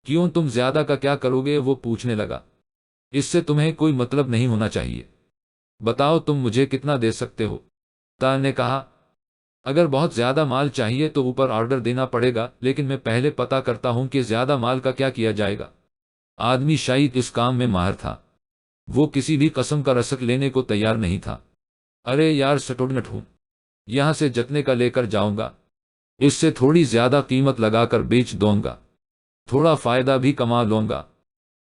A: کیوں، تم زیادہ کا کیا کرو گے؟ وہ پوچھنے لگا۔ اس سے تمہیں کوئی مطلب نہیں ہونا چاہیے۔ بتاؤ تم مجھے کتنا دے سکتے ہو؟ تا نے کہا، اگر بہت زیادہ مال چاہیے تو اوپر آرڈر دینا پڑے گا، لیکن میں پہلے پتہ کرتا ہوں کہ زیادہ مال کا کیا کیا جائے گا۔ آدمی شاید اس کام میں ماہر تھا، وہ کسی بھی قسم کا رسک لینے کو تیار نہیں تھا۔ ارے یار، سٹوڈنٹ ہوں، یہاں سے جتنے کا لے کر جاؤں گا اس سے تھوڑی زیادہ قیمت لگا کر بیچ دوں گا، تھوڑا فائدہ بھی کما لوں گا۔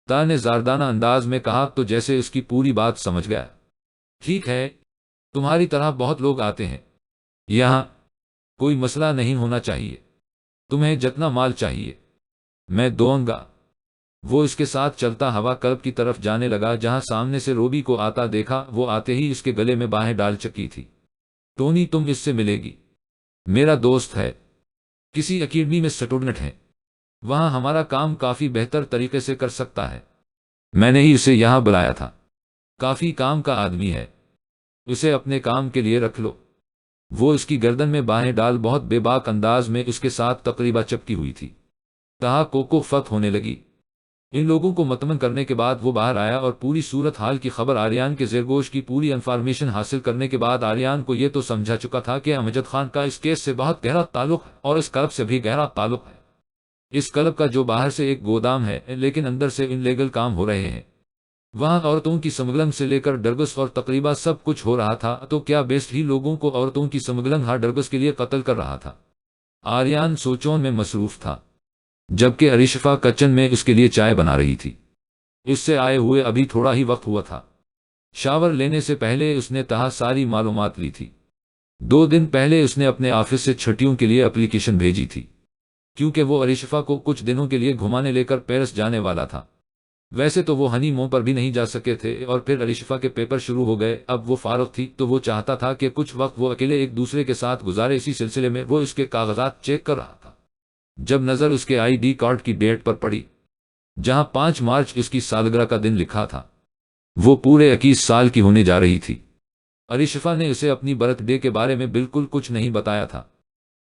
A: تا نے زاردانہ انداز میں کہا تو جیسے اس کی پوری بات سمجھ گیا۔ ٹھیک ہے، تمہاری طرح بہت لوگ آتے ہیں یہاں، کوئی مسئلہ نہیں ہونا چاہیے۔ تمہیں جتنا مال چاہیے میں دوں گا۔ وہ اس کے ساتھ چلتا ہوا کلب کی طرف جانے لگا جہاں سامنے سے روبی کو آتا دیکھا۔ وہ آتے ہی اس کے گلے میں باہیں ڈال چکی تھی۔ ٹونی، تم اس سے ملے گی، میرا دوست ہے، کسی اکیڈمی میں اسٹوڈنٹ ہے، وہاں ہمارا کام کافی بہتر طریقے سے کر سکتا ہے، میں نے ہی اسے یہاں بلایا تھا، کافی کام کا آدمی ہے، اسے اپنے کام کے لیے رکھ لو۔ وہ اس کی گردن میں باہیں ڈال بہت بے باک انداز میں اس کے ساتھ تقریبا چپکی ہوئی تھی۔ کہا کوکو فت ہونے لگی۔ ان لوگوں کو مطمئن کرنے کے بعد وہ باہر آیا اور پوری صورت حال کی خبر آریان کے زیرگوش کی پوری انفارمیشن حاصل کرنے کے بعد آریان کو یہ تو سمجھا چکا تھا کہ امجد خان کا اس کیس سے بہت گہرا تعلق ہے اور اس کلب سے بھی گہرا تعلق ہے۔ اس کلب کا جو باہر سے ایک گودام ہے لیکن اندر سے انلیگل کام ہو رہے ہیں، وہاں عورتوں کی سمگلنگ سے لے کر ڈرگس اور تقریبا سب کچھ ہو رہا تھا، تو کیا بیسٹ ہی لوگوں کو عورتوں کی سمگلنگ ہر ڈرگس کے لیے قتل کر رہا تھا۔ آریان سوچوں میں مصروف تھا، جبکہ ارشفا کچن میں اس کے لیے چائے بنا رہی تھی۔ اس سے آئے ہوئے ابھی تھوڑا ہی وقت ہوا تھا، شاور لینے سے پہلے اس نے ساری معلومات لی تھی۔ 2 دن پہلے اس نے اپنے آفس سے چھٹیوں کے لیے اپلیکیشن بھیجی تھی، کیونکہ وہ ارشفا کو کچھ دنوں کے لیے گھمانے لے کر پیرس جانے والا تھا۔ ویسے تو وہ ہنی مون پر بھی نہیں جا سکے تھے اور پھر ارشفا کے پیپر شروع ہو گئے۔ اب وہ فارغ تھی تو وہ چاہتا تھا کہ کچھ وقت وہ اکیلے ایک دوسرے کے ساتھ گزارے۔ اسی سلسلے میں وہ اس کے کاغذات چیک کر رہا تھا جب نظر اس کے ID کارڈ کی ڈیٹ پر پڑی، جہاں 5 مارچ اس کی سالگرہ کا دن لکھا تھا۔ وہ پورے 21 سال کی ہونے جا رہی تھی۔ ارشفا نے اسے اپنی برتھ ڈے کے بارے میں بالکل کچھ نہیں بتایا تھا۔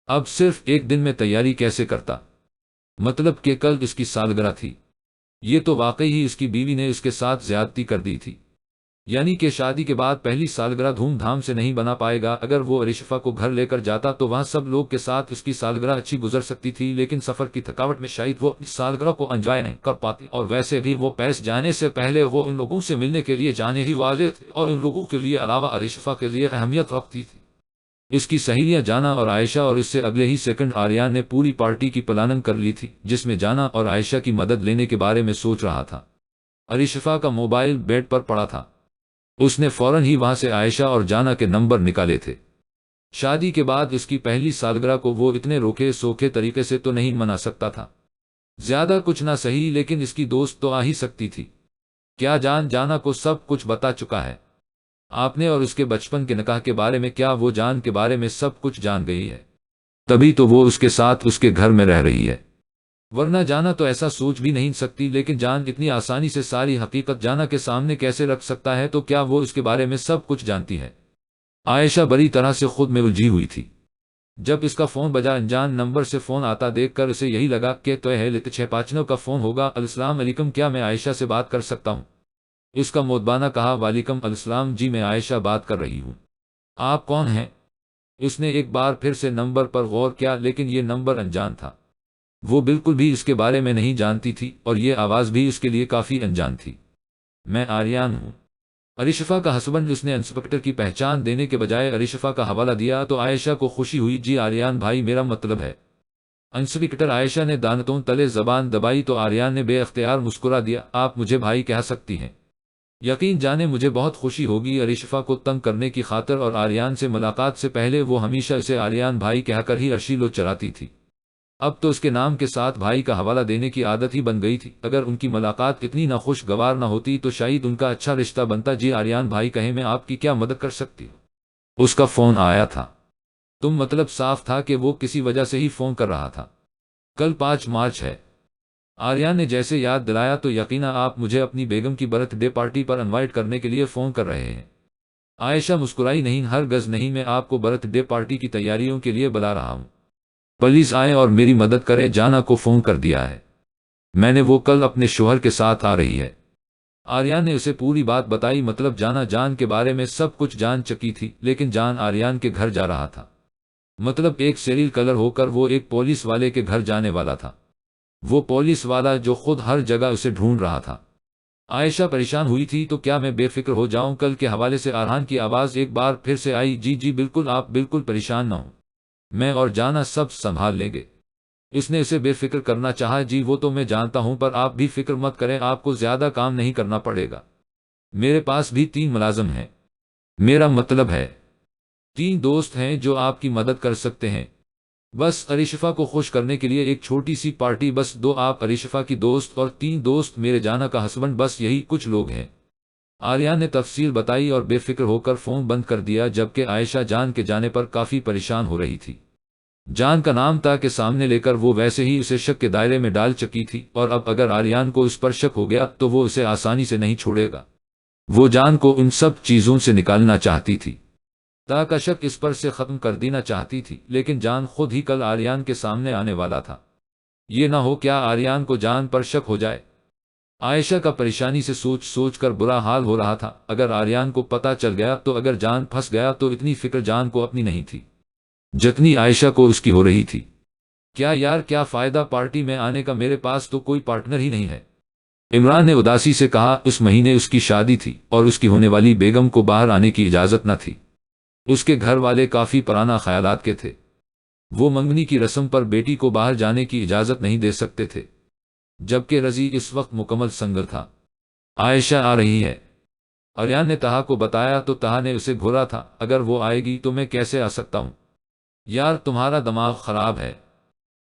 A: اب صرف ایک دن میں تیاری کیسے کرتا، مطلب کہ کل اس کی سالگرہ تھی۔ یہ تو واقعی ہی اس کی بیوی نے اس کے ساتھ زیادتی کر دی تھی، یعنی کہ شادی کے بعد پہلی سالگرہ دھوم دھام سے نہیں بنا پائے گا۔ اگر وہ ارشفا کو گھر لے کر جاتا تو وہاں سب لوگ کے ساتھ اس کی سالگرہ اچھی گزر سکتی تھی، لیکن سفر کی تھکاوٹ میں شاید وہ اپنی سالگرہ کو انجوائے نہیں کر پاتی، اور ویسے بھی وہ پیرس جانے سے پہلے وہ ان لوگوں سے ملنے کے لیے جانے ہی والے تھے اور ان لوگوں کے لیے علاوہ ارشفا کے لیے اہمیت رکھتی تھی۔ اس کی سہیلیاں جانا اور عائشہ، اور اس سے اگلے ہی سیکنڈ آریان نے پوری پارٹی کی پلاننگ کر لی تھی، جس میں جانا اور عائشہ کی مدد لینے کے بارے میں سوچ رہا تھا۔ ارشفا کا موبائل بیڈ پر پڑا تھا، اس نے فوراً ہی وہاں سے عائشہ اور جانا کے نمبر نکالے تھے۔ شادی کے بعد اس کی پہلی سالگرہ کو وہ اتنے روکے سوکھے طریقے سے تو نہیں منا سکتا تھا، زیادہ کچھ نہ صحیح، لیکن اس کی دوست تو آ ہی سکتی تھی۔ کیا جانا کو سب کچھ بتا چکا ہے آپ نے، اور اس کے بچپن کے نکاح کے بارے میں کیا وہ جان کے بارے میں سب کچھ جان گئی ہے؟ تبھی تو وہ اس کے ساتھ اس کے گھر میں رہ رہی ہے، ورنہ جانا تو ایسا سوچ بھی نہیں سکتی۔ لیکن جان اتنی آسانی سے ساری حقیقت جانا کے سامنے کیسے رکھ سکتا ہے؟ تو کیا وہ اس کے بارے میں سب کچھ جانتی ہے؟ عائشہ بڑی طرح سے خود میں الجھی ہوئی تھی۔ جب اس کا فون بجا، انجان نمبر سے فون آتا دیکھ کر اسے یہی لگا کہ تو ہے لت 655 کا فون ہوگا۔ السلام علیکم، کیا میں عائشہ سے بات کر سکتا ہوں؟ اس کا مودبانہ کہا۔ وعلیکم السلام جی، میں عائشہ بات کر رہی ہوں، آپ کون ہیں؟ اس نے ایک بار پھر سے نمبر پر غور کیا، لیکن یہ نمبر انجان تھا، وہ بالکل بھی اس کے بارے میں نہیں جانتی تھی اور یہ آواز بھی اس کے لیے کافی انجان تھی۔ میں آریان ہوں، ارشفا کا ہسبینڈ۔ اس نے انسپکٹر کی پہچان دینے کے بجائے ارشفا کا حوالہ دیا تو عائشہ کو خوشی ہوئی۔ جی آریان بھائی، میرا مطلب ہے۔ انسپکٹر عائشہ نے دانتوں تلے زبان دبائی تو آریان نے بے اختیار مسکرا دیا۔ آپ مجھے بھائی کہہ سکتی ہیں، یقین جانے مجھے بہت خوشی ہوگی۔ ارشفا کو تنگ کرنے کی خاطر اور آریان سے ملاقات سے پہلے وہ ہمیشہ اسے آریان بھائی کہہ کر ہی ارشیلو چراتی تھی، اب تو اس کے نام کے ساتھ بھائی کا حوالہ دینے کی عادت ہی بن گئی تھی۔ اگر ان کی ملاقات اتنی ناخوشگوار نہ ہوتی تو شاید ان کا اچھا رشتہ بنتا۔ جی آریان بھائی، کہیں میں آپ کی کیا مدد کر سکتی ہوں؟ اس کا فون آیا تھا، تم مطلب صاف تھا کہ وہ کسی وجہ سے ہی فون کر رہا تھا۔ کل 5 مارچ ہے، آریان نے جیسے یاد دلایا، تو یقینا آپ مجھے اپنی بیگم کی برتھ ڈے پارٹی پر انوائٹ کرنے کے لیے فون کر رہے ہیں۔ عائشہ مسکرائی۔ نہیں، ہرگز نہیں، میں آپ کو برتھ ڈے پارٹی کی تیاریوں کے لیے بلا رہا ہوں، پلیز آئیں اور میری مدد کریں۔ جانا کو فون کر دیا ہے میں نے، وہ کل اپنے شوہر کے ساتھ آ رہی ہے۔ آریان نے اسے پوری بات بتائی، مطلب جان کے بارے میں سب کچھ جان چکی تھی، لیکن جان آریان کے گھر جا رہا تھا، مطلب ایک سیریل کلر ہو کر وہ ایک پولیس والے کے گھر جانے والا تھا، وہ پولیس والا جو خود ہر جگہ اسے ڈھونڈ رہا تھا۔ عائشہ پریشان ہوئی تھی، تو کیا میں بے فکر ہو جاؤں؟ کل کے حوالے سے آرحان کی آواز ایک بار پھر سے آئی۔ جی بالکل، آپ بالکل پریشان نہ ہوں، میں اور جانا سب سنبھال لیں گے۔ اس نے اسے بے فکر کرنا چاہا۔ جی وہ تو میں جانتا ہوں، پر آپ بھی فکر مت کریں، آپ کو زیادہ کام نہیں کرنا پڑے گا، میرے پاس بھی 3 ملازم ہیں، میرا مطلب ہے 3 دوست ہیں جو آپ کی مدد کر سکتے ہیں۔ بس ارشفا کو خوش کرنے کے لیے ایک چھوٹی سی پارٹی، بس 2 آپ، ارشفا کی دوست اور 3 دوست، میرے جانا کا ہسبینڈ، بس یہی کچھ لوگ ہیں۔ آریان نے تفصیل بتائی اور بے فکر ہو کر فون بند کر دیا، جبکہ عائشہ جان کے جانے پر کافی پریشان ہو رہی تھی۔ جان کا نام تھا کہ سامنے لے کر وہ ویسے ہی اسے شک کے دائرے میں ڈال چکی تھی، اور اب اگر آریان کو اس پر شک ہو گیا تو وہ اسے آسانی سے نہیں چھوڑے گا۔ وہ جان کو ان سب چیزوں سے نکالنا چاہتی تھی، تا کا شک اس پر سے ختم کر دینا چاہتی تھی، لیکن جان خود ہی کل آریان کے سامنے آنے والا تھا۔ یہ نہ ہو کیا آریان کو جان پر شک ہو جائے۔ عائشہ کا پریشانی سے سوچ سوچ کر برا حال ہو رہا تھا۔ اگر آریان کو پتہ چل گیا تو، اگر جان پھنس گیا تو، اتنی فکر جان کو اپنی نہیں تھی جتنی عائشہ کو اس کی ہو رہی تھی۔ کیا یار، کیا فائدہ پارٹی میں آنے کا، میرے پاس تو کوئی پارٹنر ہی نہیں ہے۔ عمران نے اداسی سے کہا۔ اس مہینے اس کی شادی تھی اور اس کی ہونے والی بیگم کو باہر آنے کی اجازت نہ تھی۔ اس کے گھر والے کافی پرانا خیالات کے تھے، وہ منگنی کی رسم پر بیٹی کو باہر جانے کی اجازت نہیں دے سکتے تھے، جبکہ رضی اس وقت مکمل سنگل تھا۔ عائشہ آ رہی ہے، آریان نے تہا کو بتایا تو تہا نے اسے گھورا تھا۔ اگر وہ آئے گی تو میں کیسے آ سکتا ہوں؟ یار تمہارا دماغ خراب ہے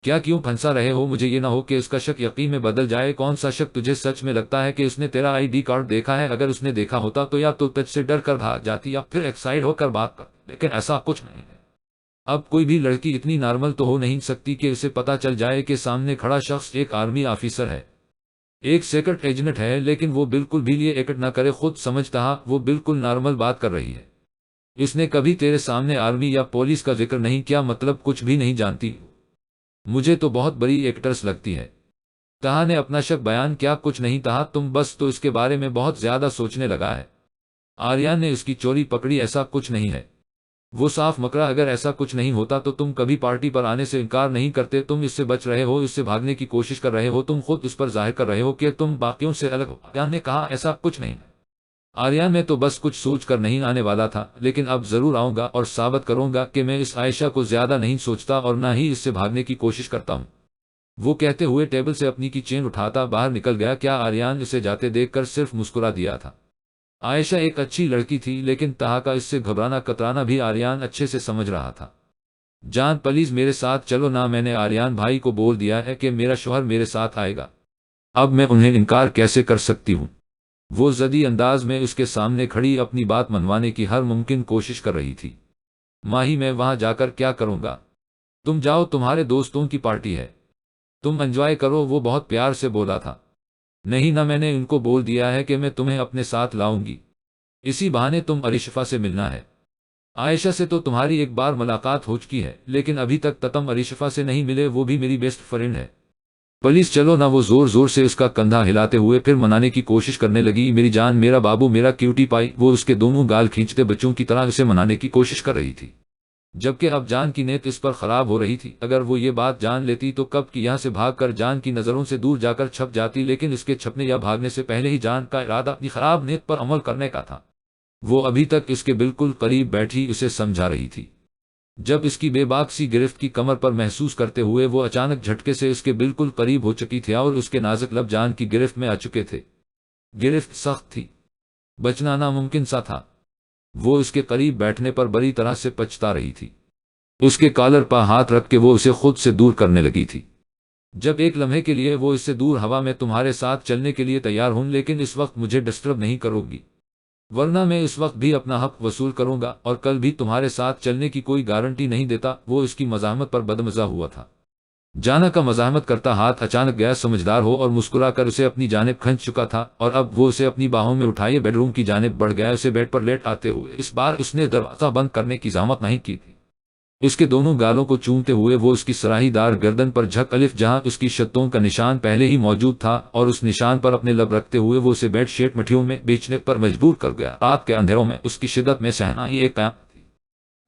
A: کیا؟ کیوں پھنسا رہے ہو؟ مجھے یہ نہ ہو کہ اس کا شک یقین میں بدل جائے۔ کون سا شک؟ تجھے سچ میں لگتا ہے کہ اس نے تیرا آئی ڈی کارڈ دیکھا ہے؟ اگر اس نے دیکھا ہوتا تو یا تو تجھ سے ڈر کر بھاگ جاتی یا پھر ایکسائڈ ہو کر بات کر، لیکن ایسا کچھ نہیں ہے۔ اب کوئی بھی لڑکی اتنی نارمل تو ہو نہیں سکتی کہ اسے پتا چل جائے کہ سامنے کھڑا شخص ایک آرمی آفیسر ہے، ایک سیکرٹ ایجنٹ ہے، لیکن وہ بالکل بھی لیے ایکٹ نہ کرے۔ خود سمجھتا وہ بالکل نارمل بات کر رہی ہے۔ اس نے کبھی تیرے سامنے آرمی یا پولیس کا ذکر نہیں کیا، مطلب کچھ بھی نہیں جانتی؟ مجھے تو بہت بڑی ایکٹرس لگتی ہے۔ تہا نے اپنا شک بیان کیا۔ کچھ نہیں تہا، تم بس تو اس کے بارے میں بہت زیادہ سوچنے لگا ہے۔ آریان نے اس کی چوری پکڑی۔ ایسا کچھ نہیں ہے، وہ صاف مکرا۔ اگر ایسا کچھ نہیں ہوتا تو تم کبھی پارٹی پر آنے سے انکار نہیں کرتے۔ تم اس سے بچ رہے ہو، اس سے بھاگنے کی کوشش کر رہے ہو، تم خود اس پر ظاہر کر رہے ہو کہ تم باقیوں سے الگ ہو۔ آریان نے کہا ایسا کچھ نہیں ہے۔ آریان میں تو بس کچھ سوچ کر نہیں آنے والا تھا، لیکن اب ضرور آؤں گا اور ثابت کروں گا کہ میں اس عائشہ کو زیادہ نہیں سوچتا اور نہ ہی اس سے بھاگنے کی کوشش کرتا ہوں۔ وہ کہتے ہوئے ٹیبل سے اپنی کی چین اٹھاتا باہر نکل گیا۔ کیا آریان اسے جاتے دیکھ کر صرف مسکرا دیا تھا؟ عائشہ ایک اچھی لڑکی تھی، لیکن تہا کا اس سے گھبرانا کترانا بھی آریان اچھے سے سمجھ رہا تھا۔ جان پلیز میرے ساتھ چلو نا، میں نے آریان بھائی کو بول دیا ہے کہ میرا شوہر میرے ساتھ آئے گا، اب میں انہیں انکار کیسے کر سکتی ہوں؟ وہ ضدی انداز میں اس کے سامنے کھڑی اپنی بات منوانے کی ہر ممکن کوشش کر رہی تھی۔ ماہی میں وہاں جا کر کیا کروں گا؟ تم جاؤ، تمہارے دوستوں کی پارٹی ہے، تم انجوائے کرو، وہ بہت پیار سے بولا تھا۔ نہیں نہ، میں نے ان کو بول دیا ہے کہ میں تمہیں اپنے ساتھ لاؤں گی، اسی بہانے تم ارشفا سے ملنا ہے۔ عائشہ سے تو تمہاری ایک بار ملاقات ہو چکی ہے، لیکن ابھی تک تم ارشفا سے نہیں ملے، وہ بھی میری بیسٹ فرینڈ ہے، پلیز چلو نا۔ وہ زور زور سے اس کا کندھا ہلاتے ہوئے پھر منانے کی کوشش کرنے لگی۔ میری جان، میرا بابو، میرا کیوٹی پائی۔ وہ اس کے دونوں گال کھینچتے بچوں کی طرح اسے منانے کی کوشش کر رہی تھی، جبکہ اب جان کی نیت اس پر خراب ہو رہی تھی۔ اگر وہ یہ بات جان لیتی تو کب کی یہاں سے بھاگ کر جان کی نظروں سے دور جا کر چھپ جاتی، لیکن اس کے چھپنے یا بھاگنے سے پہلے ہی جان کا ارادہ اپنی خراب نیت پر عمل کرنے کا تھا۔ وہ ابھی تک اس کے بالکل قریب بیٹھی اسے سمجھا رہی تھی، جب اس کی بے باک سی گرفت کی کمر پر محسوس کرتے ہوئے وہ اچانک جھٹکے سے اس کے بالکل قریب ہو چکی تھی اور اس کے نازک لب جان کی گرفت میں آ چکے تھے۔ گرفت سخت تھی، بچنا ناممکن سا تھا۔ وہ اس کے قریب بیٹھنے پر بری طرح سے پچھتا رہی تھی، اس کے کالر پر ہاتھ رکھ کے وہ اسے خود سے دور کرنے لگی تھی۔ جب ایک لمحے کے لیے وہ اس سے دور، ہوا میں تمہارے ساتھ چلنے کے لیے تیار ہوں، لیکن اس وقت مجھے ڈسٹرب نہیں کرو گی، ورنہ میں اس وقت بھی اپنا حق وصول کروں گا، اور کل بھی تمہارے ساتھ چلنے کی کوئی گارنٹی نہیں دیتا۔ وہ اس کی مزاحمت پر بدمزہ ہوا تھا۔ جانا کا مزاحمت کرتا ہاتھ اچانک گیا سمجھدار ہو اور مسکرا کر اسے اپنی جانب کھینچ چکا تھا، اور اب وہ اسے اپنی باہوں میں اٹھائے بیڈ روم کی جانب بڑھ گیا، اسے بیڈ پر لیٹ آتے ہوئے۔ اس بار اس نے دروازہ بند کرنے کی زحمت نہیں کی تھی۔ اس کے دونوں گالوں کو چومتے ہوئے وہ اس کی سراہی دار گردن پر جھک الف، جہاں اس کی شتوں کا نشان پہلے ہی موجود تھا، اور اس نشان پر اپنے لب رکھتے ہوئے وہ اسے بیڈ شیٹ مٹھیوں میں بیچنے پر مجبور کر گیا۔ رات کے اندھیروں میں اس کی شدت میں سہنا ہی ایک قیامت تھی،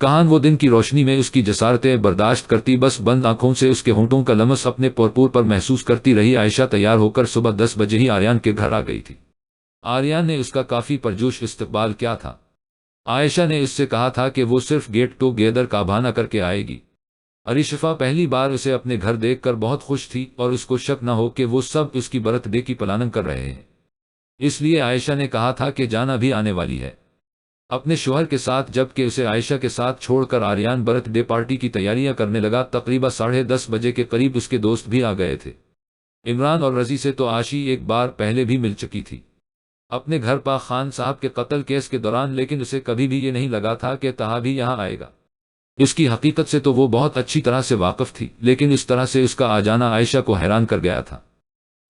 A: کہاں وہ دن کی روشنی میں اس کی جسارتیں برداشت کرتی، بس بند آنکھوں سے اس کے ہونٹوں کا لمس اپنے پرپور پر محسوس کرتی رہی۔ عائشہ تیار ہو کر صبح 10 بجے ہی آریان کے گھر آ گئی تھی۔ آریان نے اس کا کافی پرجوش استقبال کیا تھا۔ عائشہ نے اس سے کہا تھا کہ وہ صرف گیٹ ٹو گیدر کا بہانہ کر کے آئے گی۔ ارشفا پہلی بار اسے اپنے گھر دیکھ کر بہت خوش تھی، اور اس کو شک نہ ہو کہ وہ سب اس کی برتھ ڈے کی پلاننگ کر رہے ہیں، اس لیے عائشہ نے کہا تھا کہ جانا بھی آنے والی ہے۔ اپنے شوہر کے ساتھ، جبکہ اسے عائشہ کے ساتھ چھوڑ کر آریان برتھ ڈے پارٹی کی تیاریاں کرنے لگا۔ تقریباً 10:30 بجے کے قریب اس کے دوست بھی آ گئے تھے۔ عمران اور رضی سے تو عائشہ ایک بار پہلے بھی مل چکی تھی اپنے گھر پاک خان صاحب کے قتل کیس کے دوران، لیکن اسے کبھی بھی یہ نہیں لگا تھا کہ طہا بھی یہاں آئے گا۔ اس کی حقیقت سے تو وہ بہت اچھی طرح سے واقف تھی، لیکن اس طرح سے اس کا آ جانا عائشہ کو حیران کر گیا تھا۔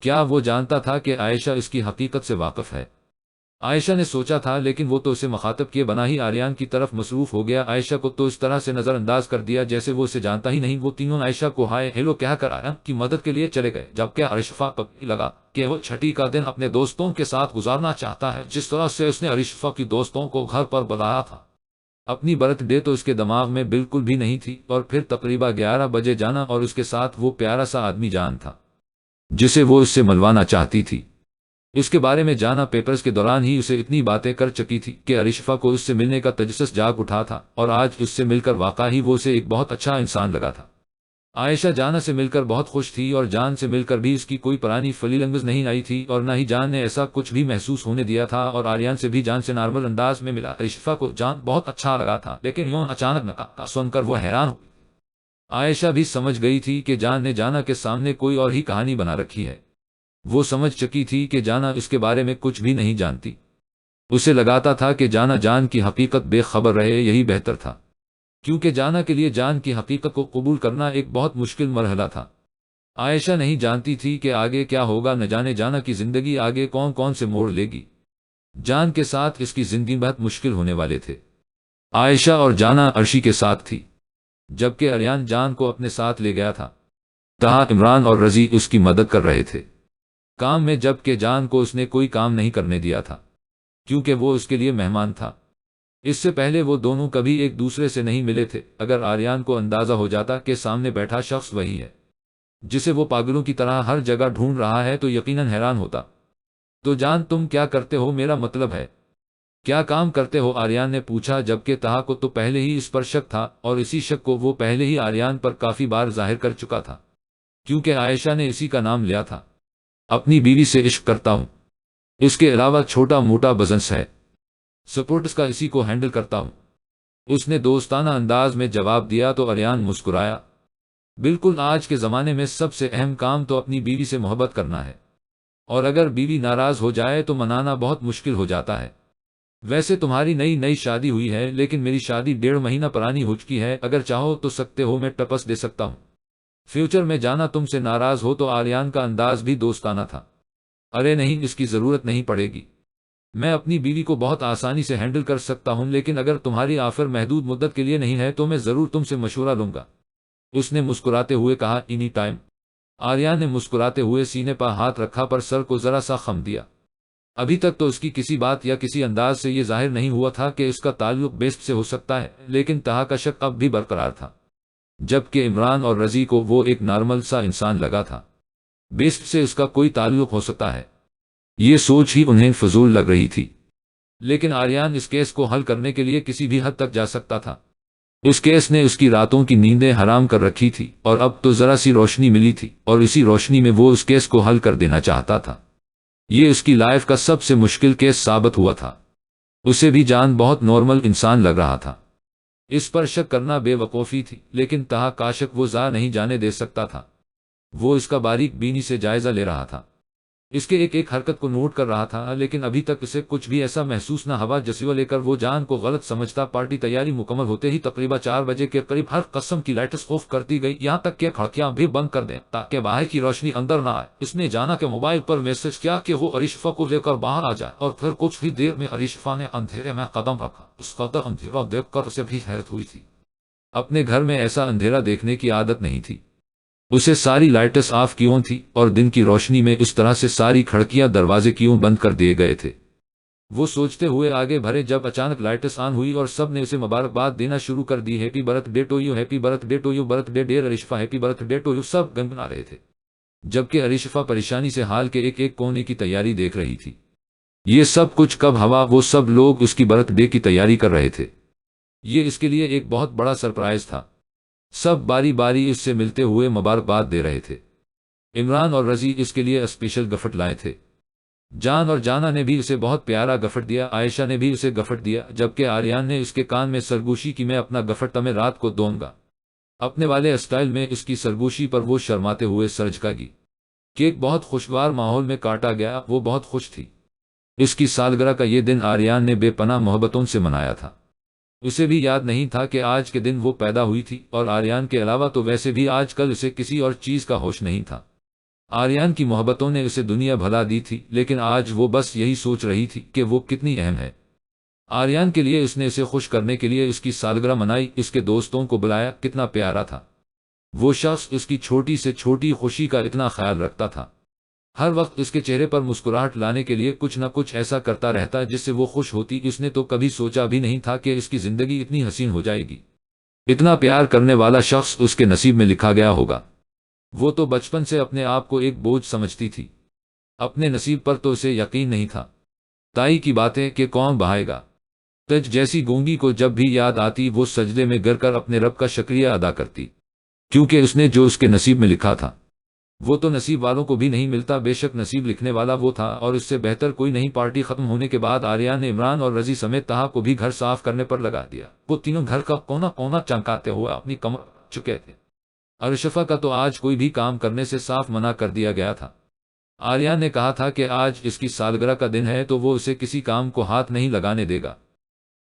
A: کیا وہ جانتا تھا کہ عائشہ اس کی حقیقت سے واقف ہے؟ عائشہ نے سوچا تھا، لیکن وہ تو اسے مخاطب کیے بنا ہی آریان کی طرف مصروف ہو گیا۔ عائشہ کو تو اس طرح سے نظر انداز کر دیا جیسے وہ اسے جانتا ہی نہیں۔ وہ تینوں عائشہ کو ہائے ہیلو کہہ کر آریان کی مدد کے لیے چلے گئے، جبکہ ارشفا کو لگا کہ وہ چھٹی کا دن اپنے دوستوں کے ساتھ گزارنا چاہتا ہے، جس طرح سے اس نے ارشفا کی دوستوں کو گھر پر بلایا تھا۔ اپنی برتھ ڈے تو اس کے دماغ میں بالکل بھی نہیں تھی، اور پھر تقریباً 11 بجے جانا، اور اس کے ساتھ وہ پیارا سا آدمی جان تھا جسے وہ اس سے ملوانا چاہتی تھی۔ اس کے بارے میں جانا پیپرز کے دوران ہی اسے اتنی باتیں کر چکی تھی کہ ارشفا کو اس سے ملنے کا تجسس جاگ اٹھا تھا، اور آج اس سے مل کر واقعی وہ اسے ایک بہت اچھا انسان لگا تھا۔ عائشہ جانا سے مل کر بہت خوش تھی، اور جان سے مل کر بھی اس کی کوئی پرانی فیلنگز نہیں آئی تھی، اور نہ ہی جان نے ایسا کچھ بھی محسوس ہونے دیا تھا۔ اور آریان سے بھی جان سے نارمل انداز میں ملا۔ ارشفا کو جان بہت اچھا لگا تھا، لیکن یوں اچانک نہ سن کر وہ حیران ہوئی۔ عائشہ بھی سمجھ گئی تھی کہ جان نے جانا کے سامنے کوئی اور ہی کہانی بنا رکھی ہے۔ وہ سمجھ چکی تھی کہ جانا اس کے بارے میں کچھ بھی نہیں جانتی۔ اسے لگاتا تھا کہ جانا جان کی حقیقت بے خبر رہے، یہی بہتر تھا، کیونکہ جانا کے لیے جان کی حقیقت کو قبول کرنا ایک بہت مشکل مرحلہ تھا۔ عائشہ نہیں جانتی تھی کہ آگے کیا ہوگا، نہ جانے جانا کی زندگی آگے کون کون سے موڑ لے گی۔ جان کے ساتھ اس کی زندگی بہت مشکل ہونے والے تھے۔ عائشہ اور جانا عرشی کے ساتھ تھی، جبکہ آریان جان کو اپنے ساتھ لے گیا تھا۔ تہا عمران اور رضی اس کی مدد کر رہے تھے کام میں، جبکہ جان کو اس نے کوئی کام نہیں کرنے دیا تھا، کیونکہ وہ اس کے لیے مہمان تھا۔ اس سے پہلے وہ دونوں کبھی ایک دوسرے سے نہیں ملے تھے۔ اگر آریان کو اندازہ ہو جاتا کہ سامنے بیٹھا شخص وہی ہے جسے وہ پاگلوں کی طرح ہر جگہ ڈھونڈ رہا ہے، تو یقیناً حیران ہوتا۔ تو جان تم کیا کرتے ہو؟ میرا مطلب ہے کیا کام کرتے ہو؟ آریان نے پوچھا، جبکہ تہا کو تو پہلے ہی اس پر شک تھا، اور اسی شک کو وہ پہلے ہی آریان پر کافی بار ظاہر کر چکا تھا، کیونکہ عائشہ نے اسی کا نام لیا تھا۔ اپنی بیوی سے عشق کرتا ہوں، اس کے علاوہ چھوٹا موٹا بزنس ہے، سپورٹس کا، اسی کو ہینڈل کرتا ہوں، اس نے دوستانہ انداز میں جواب دیا۔ تو آریان مسکرایا۔ بالکل، آج کے زمانے میں سب سے اہم کام تو اپنی بیوی سے محبت کرنا ہے، اور اگر بیوی ناراض ہو جائے تو منانا بہت مشکل ہو جاتا ہے۔ ویسے تمہاری نئی شادی ہوئی ہے، لیکن میری شادی 1.5 مہینہ پرانی ہو چکی ہے۔ اگر چاہو تو سکتے ہو، میں ٹپس دے سکتا ہوں۔ فیوچر میں جانا تم سے ناراض ہو تو آریان کا انداز بھی دوستانہ تھا۔ ارے نہیں، اس کی ضرورت نہیں پڑے گی، میں اپنی بیوی کو بہت آسانی سے ہینڈل کر سکتا ہوں، لیکن اگر تمہاری آفر محدود مدت کے لیے نہیں ہے تو میں ضرور تم سے مشورہ لوں گا، اس نے مسکراتے ہوئے کہا۔ اینی ٹائم، آریان نے مسکراتے ہوئے سینے پر ہاتھ رکھا، پر سر کو ذرا سا خم دیا۔ ابھی تک تو اس کی کسی بات یا کسی انداز سے یہ ظاہر نہیں ہوا تھا کہ اس کا تعلق بیسٹ سے ہو سکتا ہے، لیکن تہا کا شک اب بھی برقرار تھا، جبکہ عمران اور رضی کو وہ ایک نارمل سا انسان لگا تھا۔ بیسٹ سے اس کا کوئی تعلق ہو سکتا ہے، یہ سوچ ہی انہیں فضول لگ رہی تھی، لیکن آریان اس کیس کو حل کرنے کے لیے کسی بھی حد تک جا سکتا تھا۔ اس کیس نے اس کی راتوں کی نیندیں حرام کر رکھی تھی، اور اب تو ذرا سی روشنی ملی تھی، اور اسی روشنی میں وہ اس کیس کو حل کر دینا چاہتا تھا۔ یہ اس کی لائف کا سب سے مشکل کیس ثابت ہوا تھا۔ اسے بھی جان بہت نارمل انسان لگ رہا تھا، اس پر شک کرنا بے وقوفی تھی، لیکن تہا کا شک وہ ضائع نہیں جانے دے سکتا تھا۔ وہ اس کا باریک بینی سے جائزہ لے رہا تھا، اس کے ایک حرکت کو نوٹ کر رہا تھا، لیکن ابھی تک اسے کچھ بھی ایسا محسوس نہ ہوا جسے لے کر وہ جان کو غلط سمجھتا۔ پارٹی تیاری مکمل ہوتے ہی تقریباً 4 بجے کے قریب ہر قسم کی لائٹس آف کر دی گئی، یہاں تک کہ کھڑکیاں بھی بند کر دیں تاکہ باہر کی روشنی اندر نہ آئے۔ اس نے جانا کے موبائل پر میسج کیا کہ وہ ارشفا کو لے کر باہر آ جائے، اور پھر کچھ ہی دیر میں ارشفا نے اندھیرے میں قدم رکھا۔ اس قدر اندھیرا دیکھ کر اسے بھی حیرت ہوئی تھی، اپنے گھر میں ایسا اندھیرا دیکھنے کی عادت نہیں تھی۔ اسے ساری لائٹس آف کیوں تھی، اور دن کی روشنی میں اس طرح سے ساری کھڑکیاں دروازے کیوں بند کر دیے گئے تھے؟ وہ سوچتے ہوئے آگے بڑھے جب اچانک لائٹس آن ہوئی اور سب نے اسے مبارکباد دینا شروع کر دی۔ Happy birthday to you, happy birthday to you, birthday dear Arshifa, happy birthday to you, سب گنگنا رہے تھے، جبکہ ارشفا پریشانی سے حال کے ایک کونے کی تیاری دیکھ رہی تھی۔ یہ سب کچھ کب ہوا؟ وہ سب لوگ اس کی برتھ ڈے کی تیاری کر رہے تھے، یہ اس کے لیے ایک بہت بڑا سرپرائز تھا۔ سب باری باری اس سے ملتے ہوئے مبارکباد دے رہے تھے۔ عمران اور رضی اس کے لیے اسپیشل گفٹ لائے تھے۔ جان اور جانا نے بھی اسے بہت پیارا گفٹ دیا، عائشہ نے بھی اسے گفٹ دیا، جبکہ آریان نے اس کے کان میں سرگوشی کی، میں اپنا گفٹ تمہیں رات کو دوں گا۔ اپنے والے اسٹائل میں اس کی سرگوشی پر وہ شرماتے ہوئے سر جھکا گی۔ کیک بہت خوشگوار ماحول میں کاٹا گیا، وہ بہت خوش تھی۔ اس کی سالگرہ کا یہ دن آریان نے بے پناہ محبتوں سے منایا تھا۔ اسے بھی یاد نہیں تھا کہ آج کے دن وہ پیدا ہوئی تھی، اور آریان کے علاوہ تو ویسے بھی آج کل اسے کسی اور چیز کا ہوش نہیں تھا۔ آریان کی محبتوں نے اسے دنیا بھلا دی تھی، لیکن آج وہ بس یہی سوچ رہی تھی کہ وہ کتنی اہم ہے۔ آریان کے لیے اس نے اسے خوش کرنے کے لیے اس کی سالگرہ منائی، اس کے دوستوں کو بلایا، کتنا پیارا تھا۔ وہ شخص اس کی چھوٹی سے چھوٹی خوشی کا اتنا خیال رکھتا تھا۔ ہر وقت اس کے چہرے پر مسکراہٹ لانے کے لیے کچھ نہ کچھ ایسا کرتا رہتا جس سے وہ خوش ہوتی۔ اس نے تو کبھی سوچا بھی نہیں تھا کہ اس کی زندگی اتنی حسین ہو جائے گی۔ اتنا پیار کرنے والا شخص اس کے نصیب میں لکھا گیا ہوگا۔ وہ تو بچپن سے اپنے آپ کو ایک بوجھ سمجھتی تھی۔ اپنے نصیب پر تو اسے یقین نہیں تھا۔ تائی کی باتیں کہ کون بہائے گا، تج جیسی گونگی کو جب بھی یاد آتی وہ سجدے میں گر کر اپنے رب کا شکریہ ادا کرتی، کیونکہ اس نے جو اس کے نصیب میں لکھا تھا وہ تو نصیب والوں کو بھی نہیں ملتا۔ بے شک نصیب لکھنے والا وہ تھا، اور اس سے بہتر کوئی نہیں۔ پارٹی ختم ہونے کے بعد آریان نے عمران اور رضی سمیت طہا کو بھی گھر صاف کرنے پر لگا دیا۔ وہ تینوں گھر کا کونا کونا چمکاتے ہوئے اپنی کمر چکے تھے۔ ارشفہ کا تو آج کوئی بھی کام کرنے سے صاف منع کر دیا گیا تھا۔ آریان نے کہا تھا کہ آج اس کی سالگرہ کا دن ہے تو وہ اسے کسی کام کو ہاتھ نہیں لگانے دے گا۔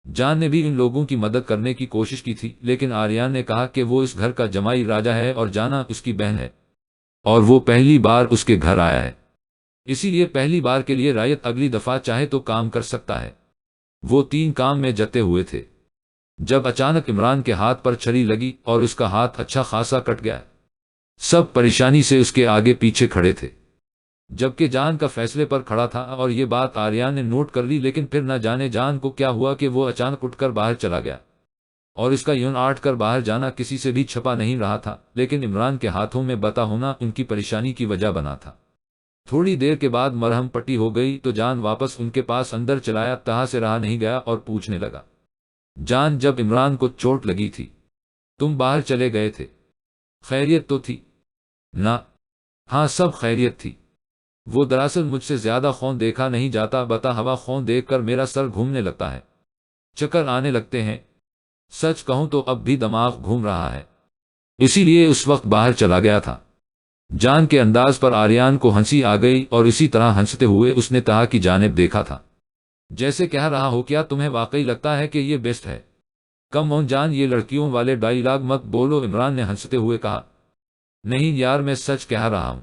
A: جان نے بھی ان لوگوں کی مدد کرنے کی کوشش کی تھی، لیکن آریان نے کہا کہ وہ اس گھر کا جمائی راجہ ہے اور جانا اس کی بہن ہے، اور وہ پہلی بار اس کے گھر آیا ہے، اسی لیے پہلی بار کے لیے رعیت اگلی دفعہ چاہے تو کام کر سکتا ہے۔ وہ تین کام میں جتے ہوئے تھے جب اچانک عمران کے ہاتھ پر چھری لگی اور اس کا ہاتھ اچھا خاصا کٹ گیا۔ سب پریشانی سے اس کے آگے پیچھے کھڑے تھے، جبکہ جان کا فیصلے پر کھڑا تھا، اور یہ بات آریان نے نوٹ کر لی، لیکن پھر نہ جانے جان کو کیا ہوا کہ وہ اچانک اٹھ کر باہر چلا گیا، اور اس کا یوں آٹ کر باہر جانا کسی سے بھی چھپا نہیں رہا تھا، لیکن عمران کے ہاتھوں میں بتا ہونا ان کی پریشانی کی وجہ بنا تھا۔ تھوڑی دیر کے بعد مرہم پٹی ہو گئی تو جان واپس ان کے پاس اندر چلایا، طہا سے رہا نہیں گیا اور پوچھنے لگا، جان جب عمران کو چوٹ لگی تھی تم باہر چلے گئے تھے، خیریت تو تھی نا؟ ہاں سب خیریت تھی۔ وہ دراصل مجھ سے زیادہ خون دیکھا نہیں جاتا، بتا ہوا خون دیکھ کر میرا سر گھومنے لگتا ہے، چکر آنے لگتے ہیں، سچ کہوں تو اب بھی دماغ گھوم رہا ہے، اسی لیے اس وقت باہر چلا گیا تھا۔ جان کے انداز پر آریان کو ہنسی آ گئی، اور اسی طرح ہنستے ہوئے اس نے طہا کی جانب دیکھا تھا، جیسے کہہ رہا ہو کیا تمہیں واقعی لگتا ہے کہ یہ بیسٹ ہے؟ کم آن جان، یہ لڑکیوں والے ڈائیلاگ مت بولو، عمران نے ہنستے ہوئے کہا۔ نہیں یار میں سچ کہہ رہا ہوں،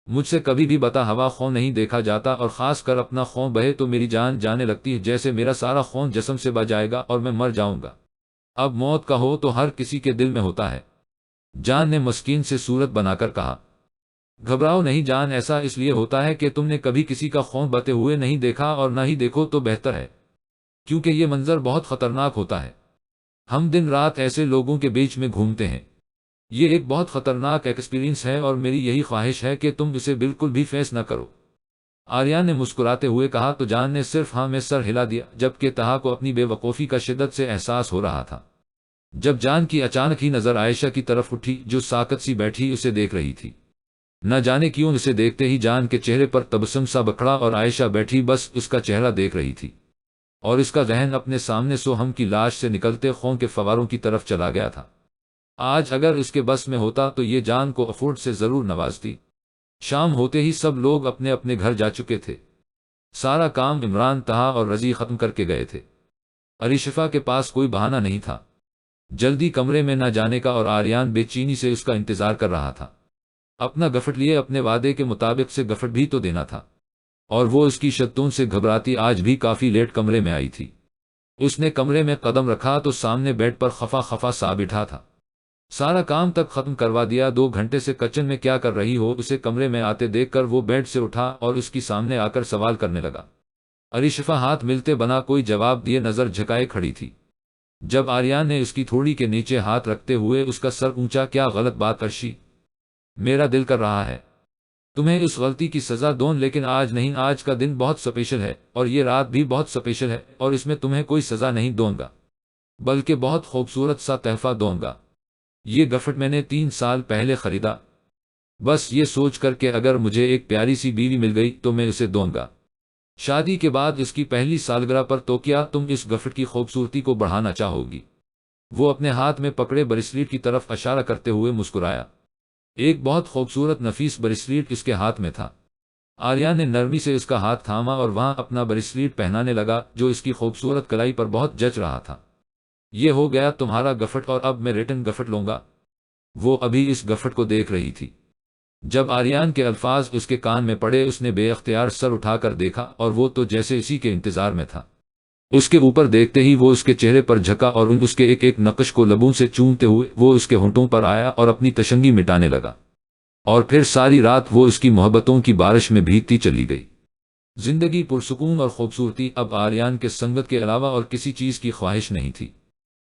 A: مجھ سے کبھی بھی بتا ہوا خون نہیں دیکھا جاتا، اور خاص کر اپنا خون بہے تو میری جان جانے لگتی ہے، جیسے میرا سارا خون جسم سے بہ جائے گا اور میں مر جاؤں گا۔ اب موت کا ہو تو ہر کسی کے دل میں ہوتا ہے، جان نے مسکین سے صورت بنا کر کہا۔ گھبراؤ نہیں جان، ایسا اس لیے ہوتا ہے کہ تم نے کبھی کسی کا خون بہتے ہوئے نہیں دیکھا، اور نہ ہی دیکھو تو بہتر ہے، کیونکہ یہ منظر بہت خطرناک ہوتا ہے۔ ہم دن رات ایسے لوگوں کے بیچ میں گھومتے ہیں، یہ ایک بہت خطرناک ایکسپیرینس ہے، اور میری یہی خواہش ہے کہ تم اسے بالکل بھی فیس نہ کرو۔ آریان نے مسکراتے ہوئے کہا تو جان نے صرف ہاں میں سر ہلا دیا، جبکہ طہا کو اپنی بے وقوفی کا شدت سے احساس ہو رہا تھا۔ جب جان کی اچانک ہی نظر عائشہ کی طرف اٹھی جو ساکت سی بیٹھی اسے دیکھ رہی تھی، نہ جانے کیوں اسے دیکھتے ہی جان کے چہرے پر تبسم سا بکھڑا، اور عائشہ بیٹھی بس اس کا چہرہ دیکھ رہی تھی، اور اس کا ذہن اپنے سامنے سوہم کی لاش سے نکلتے خون کے فواروں کی طرف چلا گیا تھا۔ آج اگر اس کے بس میں ہوتا تو یہ جان کو افورڈ سے ضرور نوازتی۔ شام ہوتے ہی سب لوگ اپنے اپنے گھر جا چکے تھے، سارا کام عمران، طہا اور رضی ختم کر کے گئے تھے۔ ارشفہ کے پاس کوئی بہانہ نہیں تھا جلدی کمرے میں نہ جانے کا، اور آریان بے چینی سے اس کا انتظار کر رہا تھا۔ اپنا گفٹ لیے اپنے وعدے کے مطابق سے گفٹ بھی تو دینا تھا، اور وہ اس کی شدتوں سے گھبراتی آج بھی کافی لیٹ کمرے میں آئی تھی۔ اس نے کمرے میں قدم رکھا تو سامنے بیڈ پر خفا خفا سا بیٹھا تھا۔ سارا کام تک ختم کروا دیا، 2 گھنٹے سے کچن میں کیا کر رہی ہو؟ اسے کمرے میں آتے دیکھ کر وہ بیڈ سے اٹھا اور اس کی سامنے آ کر سوال کرنے لگا۔ ارشفہ ہاتھ ملتے بنا کوئی جواب دیے نظر جھکائے کھڑی تھی۔ جب آریان نے اس کی تھوڑی کے نیچے ہاتھ رکھتے ہوئے اس کا سر اونچا، کیا غلط بات ارشی؟ میرا دل کر رہا ہے تمہیں اس غلطی کی سزا دوں، لیکن آج نہیں، آج کا دن بہت سپیشل ہے، اور یہ رات بھی بہت سپیشل ہے، اور اس میں تمہیں کوئی سزا نہیں دوں گا، بلکہ بہت خوبصورت سا تحفہ دوں گا۔ یہ گفٹ میں نے 3 سال پہلے خریدا، بس یہ سوچ کر کہ اگر مجھے ایک پیاری سی بیوی مل گئی تو میں اسے دوں گا۔ شادی کے بعد اس کی پہلی سالگرہ پر تو کیا تم اس گفٹ کی خوبصورتی کو بڑھانا چاہو گی؟ وہ اپنے ہاتھ میں پکڑے بریسلیٹ کی طرف اشارہ کرتے ہوئے مسکرایا۔ ایک بہت خوبصورت نفیس بریسلیٹ اس کے ہاتھ میں تھا۔ آریان نے نرمی سے اس کا ہاتھ تھاما اور وہاں اپنا بریسلیٹ پہنانے لگا جو اس کی خوبصورت کلائی پر بہت جچ رہا تھا۔ یہ ہو گیا تمہارا گفٹ اور اب میں ریٹن گفٹ لوں گا۔ وہ ابھی اس گفٹ کو دیکھ رہی تھی۔ جب آریان کے الفاظ اس کے کان میں پڑے اس نے بے اختیار سر اٹھا کر دیکھا اور وہ تو جیسے اسی کے انتظار میں تھا۔ اس کے اوپر دیکھتے ہی وہ اس کے چہرے پر جھکا اور اس کے ایک ایک نقش کو لبوں سے چومتے ہوئے وہ اس کے ہونٹوں پر آیا اور اپنی تشنگی مٹانے لگا۔ اور پھر ساری رات وہ اس کی محبتوں کی بارش میں بھیگتی چلی گئی۔ زندگی پرسکون اور خوبصورتی اب آریان کے سنگت کے علاوہ اور کسی چیز کی خواہش نہیں تھی۔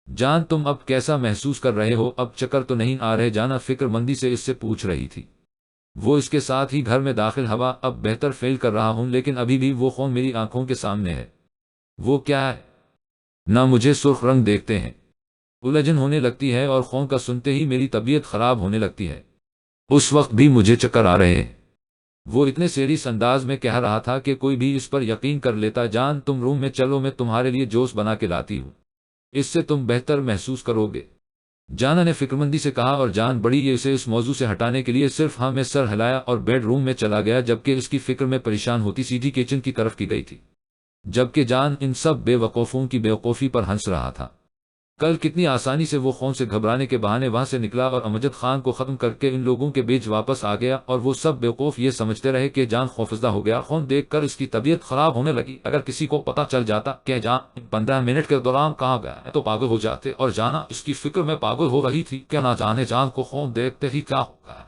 A: جان تم اب کیسا محسوس کر رہے ہو؟ اب چکر تو نہیں آ رہے؟ جانا فکر مندی سے اس سے پوچھ رہی تھی۔ وہ اس کے ساتھ ہی گھر میں داخل ہوا۔ اب بہتر فیل کر رہا ہوں لیکن ابھی بھی وہ خون میری آنکھوں کے سامنے ہے۔ وہ کیا ہے؟ نہ مجھے سرخ رنگ دیکھتے ہیں الجھن ہونے لگتی ہے اور خون کا سنتے ہی میری طبیعت خراب ہونے لگتی ہے۔ اس وقت بھی مجھے چکر آ رہے ہیں۔ وہ اتنے سیریس انداز میں کہہ رہا تھا کہ کوئی بھی اس پر یقین کر لیتا۔ جان تم روم میں چلو، میں تمہارے لیے جوس بنا کے لاتی ہوں، اس سے تم بہتر محسوس کرو گے، جانا نے فکرمندی سے کہا۔ اور جان بڑی یہ اسے اس موضوع سے ہٹانے کے لیے صرف ہاں میں سر ہلایا اور بیڈ روم میں چلا گیا، جبکہ اس کی فکر میں پریشان ہوتی سیدھی کچن کی طرف کی گئی تھی، جبکہ جان ان سب بے وقوفوں کی بے وقوفی پر ہنس رہا تھا۔ کل کتنی آسانی سے وہ خون سے گھبرانے کے بہانے وہاں سے نکلا اور امجد خان کو ختم کر کے ان لوگوں کے بیچ واپس آ گیا، اور وہ سب بیوقوف یہ سمجھتے رہے کہ جان خوفزدہ ہو گیا۔ خون دیکھ کر اس کی طبیعت خراب ہونے لگی۔ اگر کسی کو پتہ چل جاتا کہ جان 15 منٹ کے دوران کہاں گیا ہے تو پاگل ہو جاتے، اور جانا اس کی فکر میں پاگل ہو رہی تھی کہ نہ جانے جان کو خون دیکھتے ہی کیا ہو گیا۔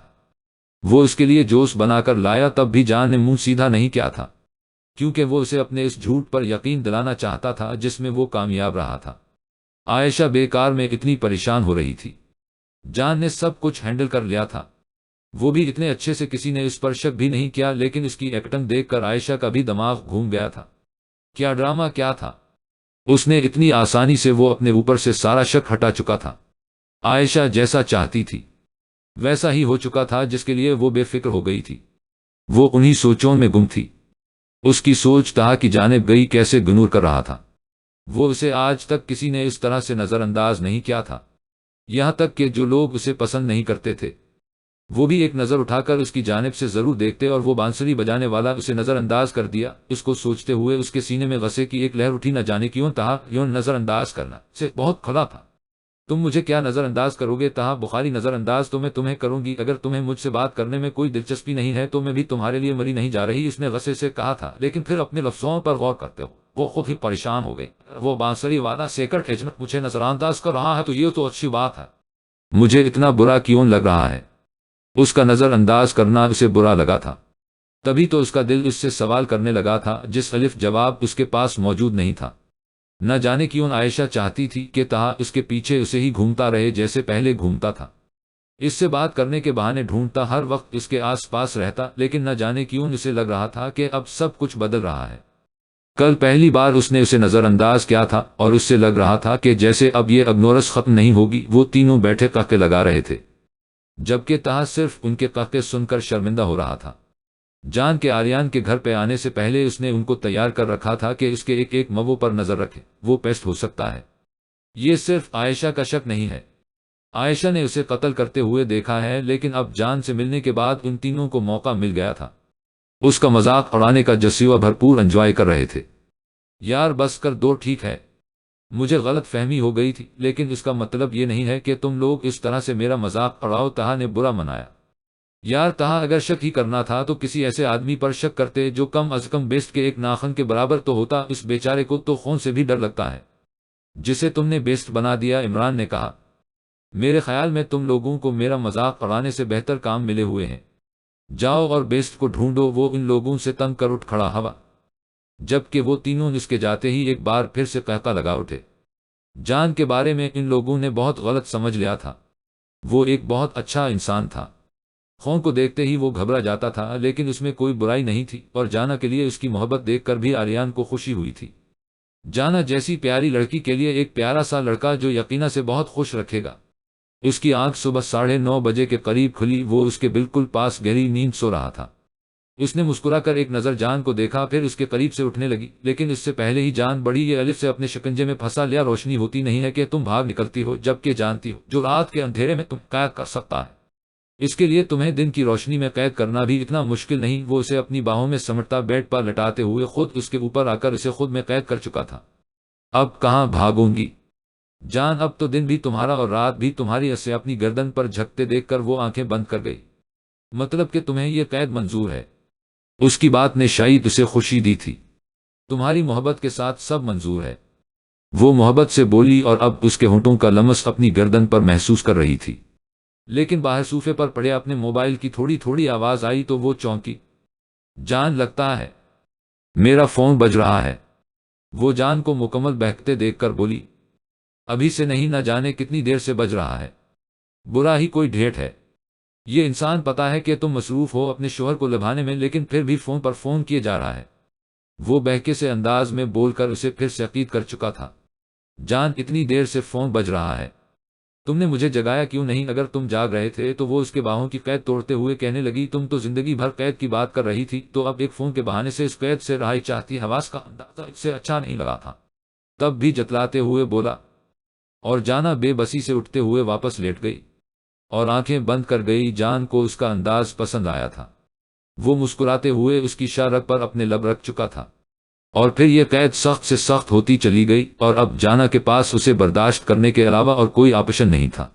A: وہ اس کے لیے جوش بنا کر لایا، تب بھی جان نے منہ سیدھا نہیں کیا تھا، کیونکہ وہ اسے اپنے اس جھوٹ پر یقین دلانا چاہتا تھا جس میں وہ کامیاب رہا تھا۔ عائشہ بیکار میں اتنی پریشان ہو رہی تھی۔ جان نے سب کچھ ہینڈل کر لیا تھا، وہ بھی اتنے اچھے سے، کسی نے اس پر شک بھی نہیں کیا، لیکن اس کی ایکٹنگ دیکھ کر عائشہ کا بھی دماغ گھوم گیا تھا۔ کیا ڈرامہ کیا تھا! اس نے اتنی آسانی سے وہ اپنے اوپر سے سارا شک ہٹا چکا تھا۔ عائشہ جیسا چاہتی تھی ویسا ہی ہو چکا تھا، جس کے لیے وہ بے فکر ہو گئی تھی۔ وہ انہی سوچوں میں گم تھی۔ اس کی سوچ تہا کی جانب گئی کیسے گنور کر رہا تھا۔ وہ اسے آج تک کسی نے اس طرح سے نظر انداز نہیں کیا تھا، یہاں تک کہ جو لوگ اسے پسند نہیں کرتے تھے وہ بھی ایک نظر اٹھا کر اس کی جانب سے ضرور دیکھتے، اور وہ بانسری بجانے والا اسے نظر انداز کر دیا۔ اس کو سوچتے ہوئے اس کے سینے میں غصے کی ایک لہر اٹھی، نہ جانے کیوں تہا یوں نظر انداز کرنا سے بہت کھلا تھا۔ تم مجھے کیا نظر انداز کرو گے تہا بخاری؟ نظر انداز تو میں تمہیں کروں گی، اگر تمہیں مجھ سے بات کرنے میں کوئی دلچسپی نہیں ہے تو میں بھی تمہارے لیے مری نہیں جا رہی، اس نے غصے سے کہا تھا، لیکن پھر اپنے لفظوں پر غور کرتے ہو وہ خود ہی پریشان ہو گئی۔ وہ بانسری والا سیکرٹ ایجنٹ مجھے نظر انداز کر رہا ہے تو یہ تو اچھی بات ہے، مجھے اتنا برا کیوں لگ رہا ہے؟ اس کا نظر انداز کرنا اسے برا لگا تھا، تبھی تو اس کا دل اس سے سوال کرنے لگا تھا جس الف جواب اس کے پاس موجود نہیں تھا۔ نہ جانے کیوں عائشہ چاہتی تھی کہ تہا اس کے پیچھے اسے ہی گھومتا رہے جیسے پہلے گھومتا تھا، اس سے بات کرنے کے بہانے ڈھونڈتا، ہر وقت اس کے آس پاس رہتا، لیکن نہ جانے کیوں اسے لگ رہا تھا کہ اب سب کچھ بدل رہا ہے۔ کل پہلی بار اس نے اسے نظر انداز کیا تھا اور اس سے لگ رہا تھا کہ جیسے اب یہ اگنورس ختم نہیں ہوگی۔ وہ تینوں بیٹھے قہقہے لگا رہے تھے، جبکہ تہا صرف ان کے قہقہے سن کر شرمندہ ہو رہا تھا۔ جان کے آریان کے گھر پہ آنے سے پہلے اس نے ان کو تیار کر رکھا تھا کہ اس کے ایک ایک موو پر نظر رکھے، وہ پیسٹ ہو سکتا ہے۔ یہ صرف عائشہ کا شک نہیں ہے، عائشہ نے اسے قتل کرتے ہوئے دیکھا ہے، لیکن اب جان سے ملنے کے بعد ان تینوں کو موقع مل گیا تھا۔ اس کا مذاق اڑانے کا جسیوا بھرپور انجوائے کر رہے تھے۔ یار بس کر دو، ٹھیک ہے، مجھے غلط فہمی ہو گئی تھی، لیکن اس کا مطلب یہ نہیں ہے کہ تم لوگ اس طرح سے میرا مذاق اڑاؤ، تہا نے برا منایا۔ یار تہا اگر شک ہی کرنا تھا تو کسی ایسے آدمی پر شک کرتے جو کم از کم بیسٹ کے ایک ناخن کے برابر تو ہوتا، اس بیچارے کو تو خون سے بھی ڈر لگتا ہے جسے تم نے بیسٹ بنا دیا۔ عمران نے کہا، میرے خیال میں تم لوگوں کو میرا مذاق اڑانے سے بہتر کام ملے ہوئے ہیں، جاؤ اور بیسٹ کو ڈھونڈو۔ وہ ان لوگوں سے تنگ کر اٹھ کھڑا ہوا، جبکہ وہ تینوں اس کے جاتے ہی ایک بار پھر سے قہقہ لگا اٹھے۔ جان کے بارے میں ان لوگوں نے بہت غلط سمجھ لیا تھا، وہ ایک بہت اچھا انسان تھا۔ خون کو دیکھتے ہی وہ گھبرا جاتا تھا، لیکن اس میں کوئی برائی نہیں تھی، اور جانا کے لیے اس کی محبت دیکھ کر بھی آریان کو خوشی ہوئی تھی۔ جانا جیسی پیاری لڑکی کے لیے ایک پیارا سا لڑکا جو یقینا سے بہت خوش رکھے گا۔ اس کی آنکھ صبح 9:30 بجے کے قریب کھلی، وہ اس کے بالکل پاس گہری نیند سو رہا تھا۔ اس نے مسکرا کر ایک نظر جان کو دیکھا، پھر اس کے قریب سے اٹھنے لگی، لیکن اس سے پہلے ہی جان بڑی یہ الف سے اپنے شکنجے میں پھنسا لیا۔ روشنی ہوتی نہیں ہے کہ تم بھاگ نکلتی ہو، جبکہ جانتی ہو جو رات کے اندھیرے میں تم قید کر سکتا ہے، اس کے لیے تمہیں دن کی روشنی میں قید کرنا بھی اتنا مشکل نہیں۔ وہ اسے اپنی باہوں میں سمٹتا بیڈ پر لٹاتے ہوئے خود اس کے اوپر آ کر اسے خود میں قید کر چکا تھا۔ اب کہاں بھاگوں گی جان، اب تو دن بھی تمہارا اور رات بھی تمہاری۔ اسے اپنی گردن پر جھکتے دیکھ کر وہ آنکھیں بند کر گئی۔ مطلب کہ تمہیں یہ قید منظور ہے؟ اس کی بات نے شاید اسے خوشی دی تھی۔ تمہاری محبت کے ساتھ سب منظور ہے، وہ محبت سے بولی، اور اب اس کے ہونٹوں کا لمس اپنی گردن پر محسوس کر رہی تھی۔ لیکن باہر صوفے پر پڑے اپنے موبائل کی تھوڑی تھوڑی آواز آئی تو وہ چونکی۔ جان، لگتا ہے میرا فون بج رہا ہے، وہ جان کو مکمل بہکتے دیکھ کر بولی۔ ابھی سے نہیں، نہ جانے کتنی دیر سے بج رہا ہے۔ برا ہی کوئی ڈھیٹ ہے یہ انسان، پتا ہے کہ تم مصروف ہو اپنے شوہر کو لبھانے میں، لیکن پھر بھی فون پر فون کیے جا رہا ہے۔ وہ بہکے سے انداز میں بول کر اسے پھر سے عقید کر چکا تھا۔ جان، اتنی دیر سے فون بج رہا ہے، تم نے مجھے جگایا کیوں نہیں؟ اگر تم جاگ رہے تھے تو وہ اس کے باہوں کی قید توڑتے ہوئے کہنے لگی، تم تو زندگی بھر قید کی بات کر رہی تھی، تو اب ایک فون کے بہانے سے اس قید سے رہائی چاہتی؟ حواس کا اندازہ اس سے اچھا نہیں لگا تھا، تب بھی جتلاتے ہوئے بولا، اور جانا بے بسی سے اٹھتے ہوئے واپس لیٹ گئی اور آنکھیں بند کر گئی۔ جان کو اس کا انداز پسند آیا تھا، وہ مسکراتے ہوئے اس کی شارک پر اپنے لب رکھ چکا تھا، اور پھر یہ قید سخت سے سخت ہوتی چلی گئی، اور اب جانا کے پاس اسے برداشت کرنے کے علاوہ اور کوئی آپشن نہیں تھا۔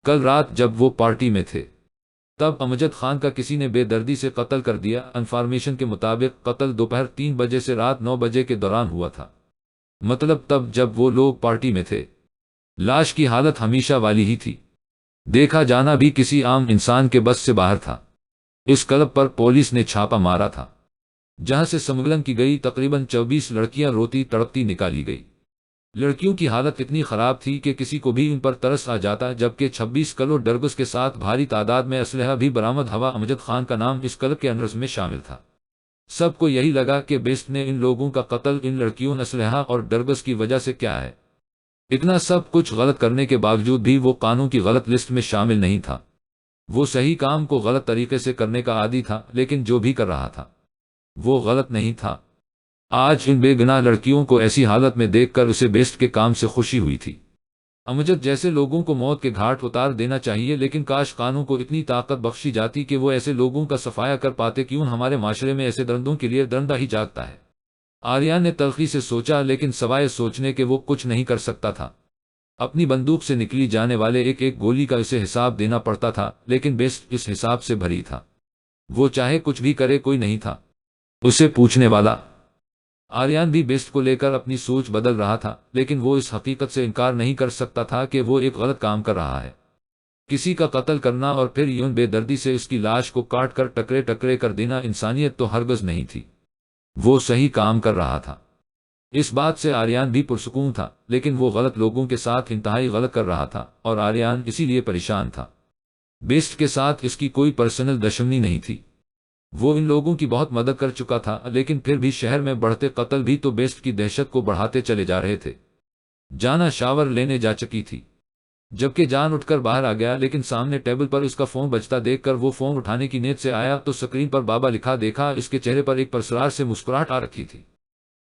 A: کل رات جب وہ پارٹی میں تھے تب امجد خان کا کسی نے بے دردی سے قتل کر دیا۔ انفارمیشن کے مطابق قتل دوپہر 3 بجے سے رات 9 بجے کے دوران ہوا تھا، مطلب تب جب وہ لوگ پارٹی میں تھے۔ لاش کی حالت ہمیشہ والی ہی تھی، دیکھا جانا بھی کسی عام انسان کے بس سے باہر تھا۔ اس کلب پر پولیس نے چھاپا مارا تھا جہاں سے سمگلن کی گئی تقریباً 24 لڑکیاں روتی تڑپتی نکالی گئی۔ لڑکیوں کی حالت اتنی خراب تھی کہ کسی کو بھی ان پر ترس آ جاتا، جبکہ 26 کلو ڈرگس کے ساتھ بھاری تعداد میں اسلحہ بھی برآمد ہوا۔ امجد خان کا نام اس کلب کے انرز میں شامل تھا۔ سب کو یہی لگا کہ بیسٹ نے ان لوگوں کا قتل ان لڑکیوں، اسلحہ اور ڈرگس کی وجہ سے کیا ہے۔ اتنا سب کچھ غلط کرنے کے باوجود بھی وہ قانون کی غلط لسٹ میں شامل نہیں تھا۔ وہ صحیح کام کو غلط طریقے سے کرنے کا عادی تھا، لیکن جو بھی کر رہا تھا وہ غلط نہیں تھا۔ آج ان بے گناہ لڑکیوں کو ایسی حالت میں دیکھ کر اسے بیسٹ کے کام سے خوشی ہوئی تھی۔ امجد جیسے لوگوں کو موت کے گھاٹ اتار دینا چاہیے، لیکن کاش قانون کو اتنی طاقت بخشی جاتی کہ وہ ایسے لوگوں کا صفایا کر پاتے۔ کیوں ہمارے معاشرے میں ایسے درندوں کے لیے درندہ ہی جاگتا ہے؟ آریان نے تلخی سے سوچا، لیکن سوائے سوچنے کے وہ کچھ نہیں کر سکتا تھا۔ اپنی بندوق سے نکلی جانے والے ایک ایک گولی کا اسے حساب دینا پڑتا تھا، لیکن بیسٹ اس حساب سے بھری تھا۔ وہ چاہے کچھ بھی کرے، کوئی نہیں تھا اسے پوچھنے والا۔ آریان بھی بیسٹ کو لے کر اپنی سوچ بدل رہا تھا، لیکن وہ اس حقیقت سے انکار نہیں کر سکتا تھا کہ وہ ایک غلط کام کر رہا ہے۔ کسی کا قتل کرنا اور پھر یوں بے دردی سے اس کی لاش کو کاٹ کر ٹکڑے ٹکڑے کر دینا انسانیت تو ہرگز نہیں تھی۔ وہ صحیح کام کر رہا تھا، اس بات سے آریان بھی پرسکون تھا، لیکن وہ غلط لوگوں کے ساتھ انتہائی غلط کر رہا تھا، اور آریان اسی لیے پریشان تھا۔ بیسٹ کے ساتھ اس کی کوئی پرسنل دشمنی نہیں تھی، وہ ان لوگوں کی بہت مدد کر چکا تھا، لیکن پھر بھی شہر میں بڑھتے قتل بھی تو بیسٹ کی دہشت کو بڑھاتے چلے جا رہے تھے۔ جانا شاور لینے جا چکی تھی جبکہ جان اٹھ کر باہر آ گیا، لیکن سامنے ٹیبل پر اس کا فون بجتا دیکھ کر وہ فون اٹھانے کی نیت سے آیا تو سکرین پر بابا لکھا دیکھا۔ اس کے چہرے پر ایک پرسرار سے مسکراہٹ آ رکھی تھی۔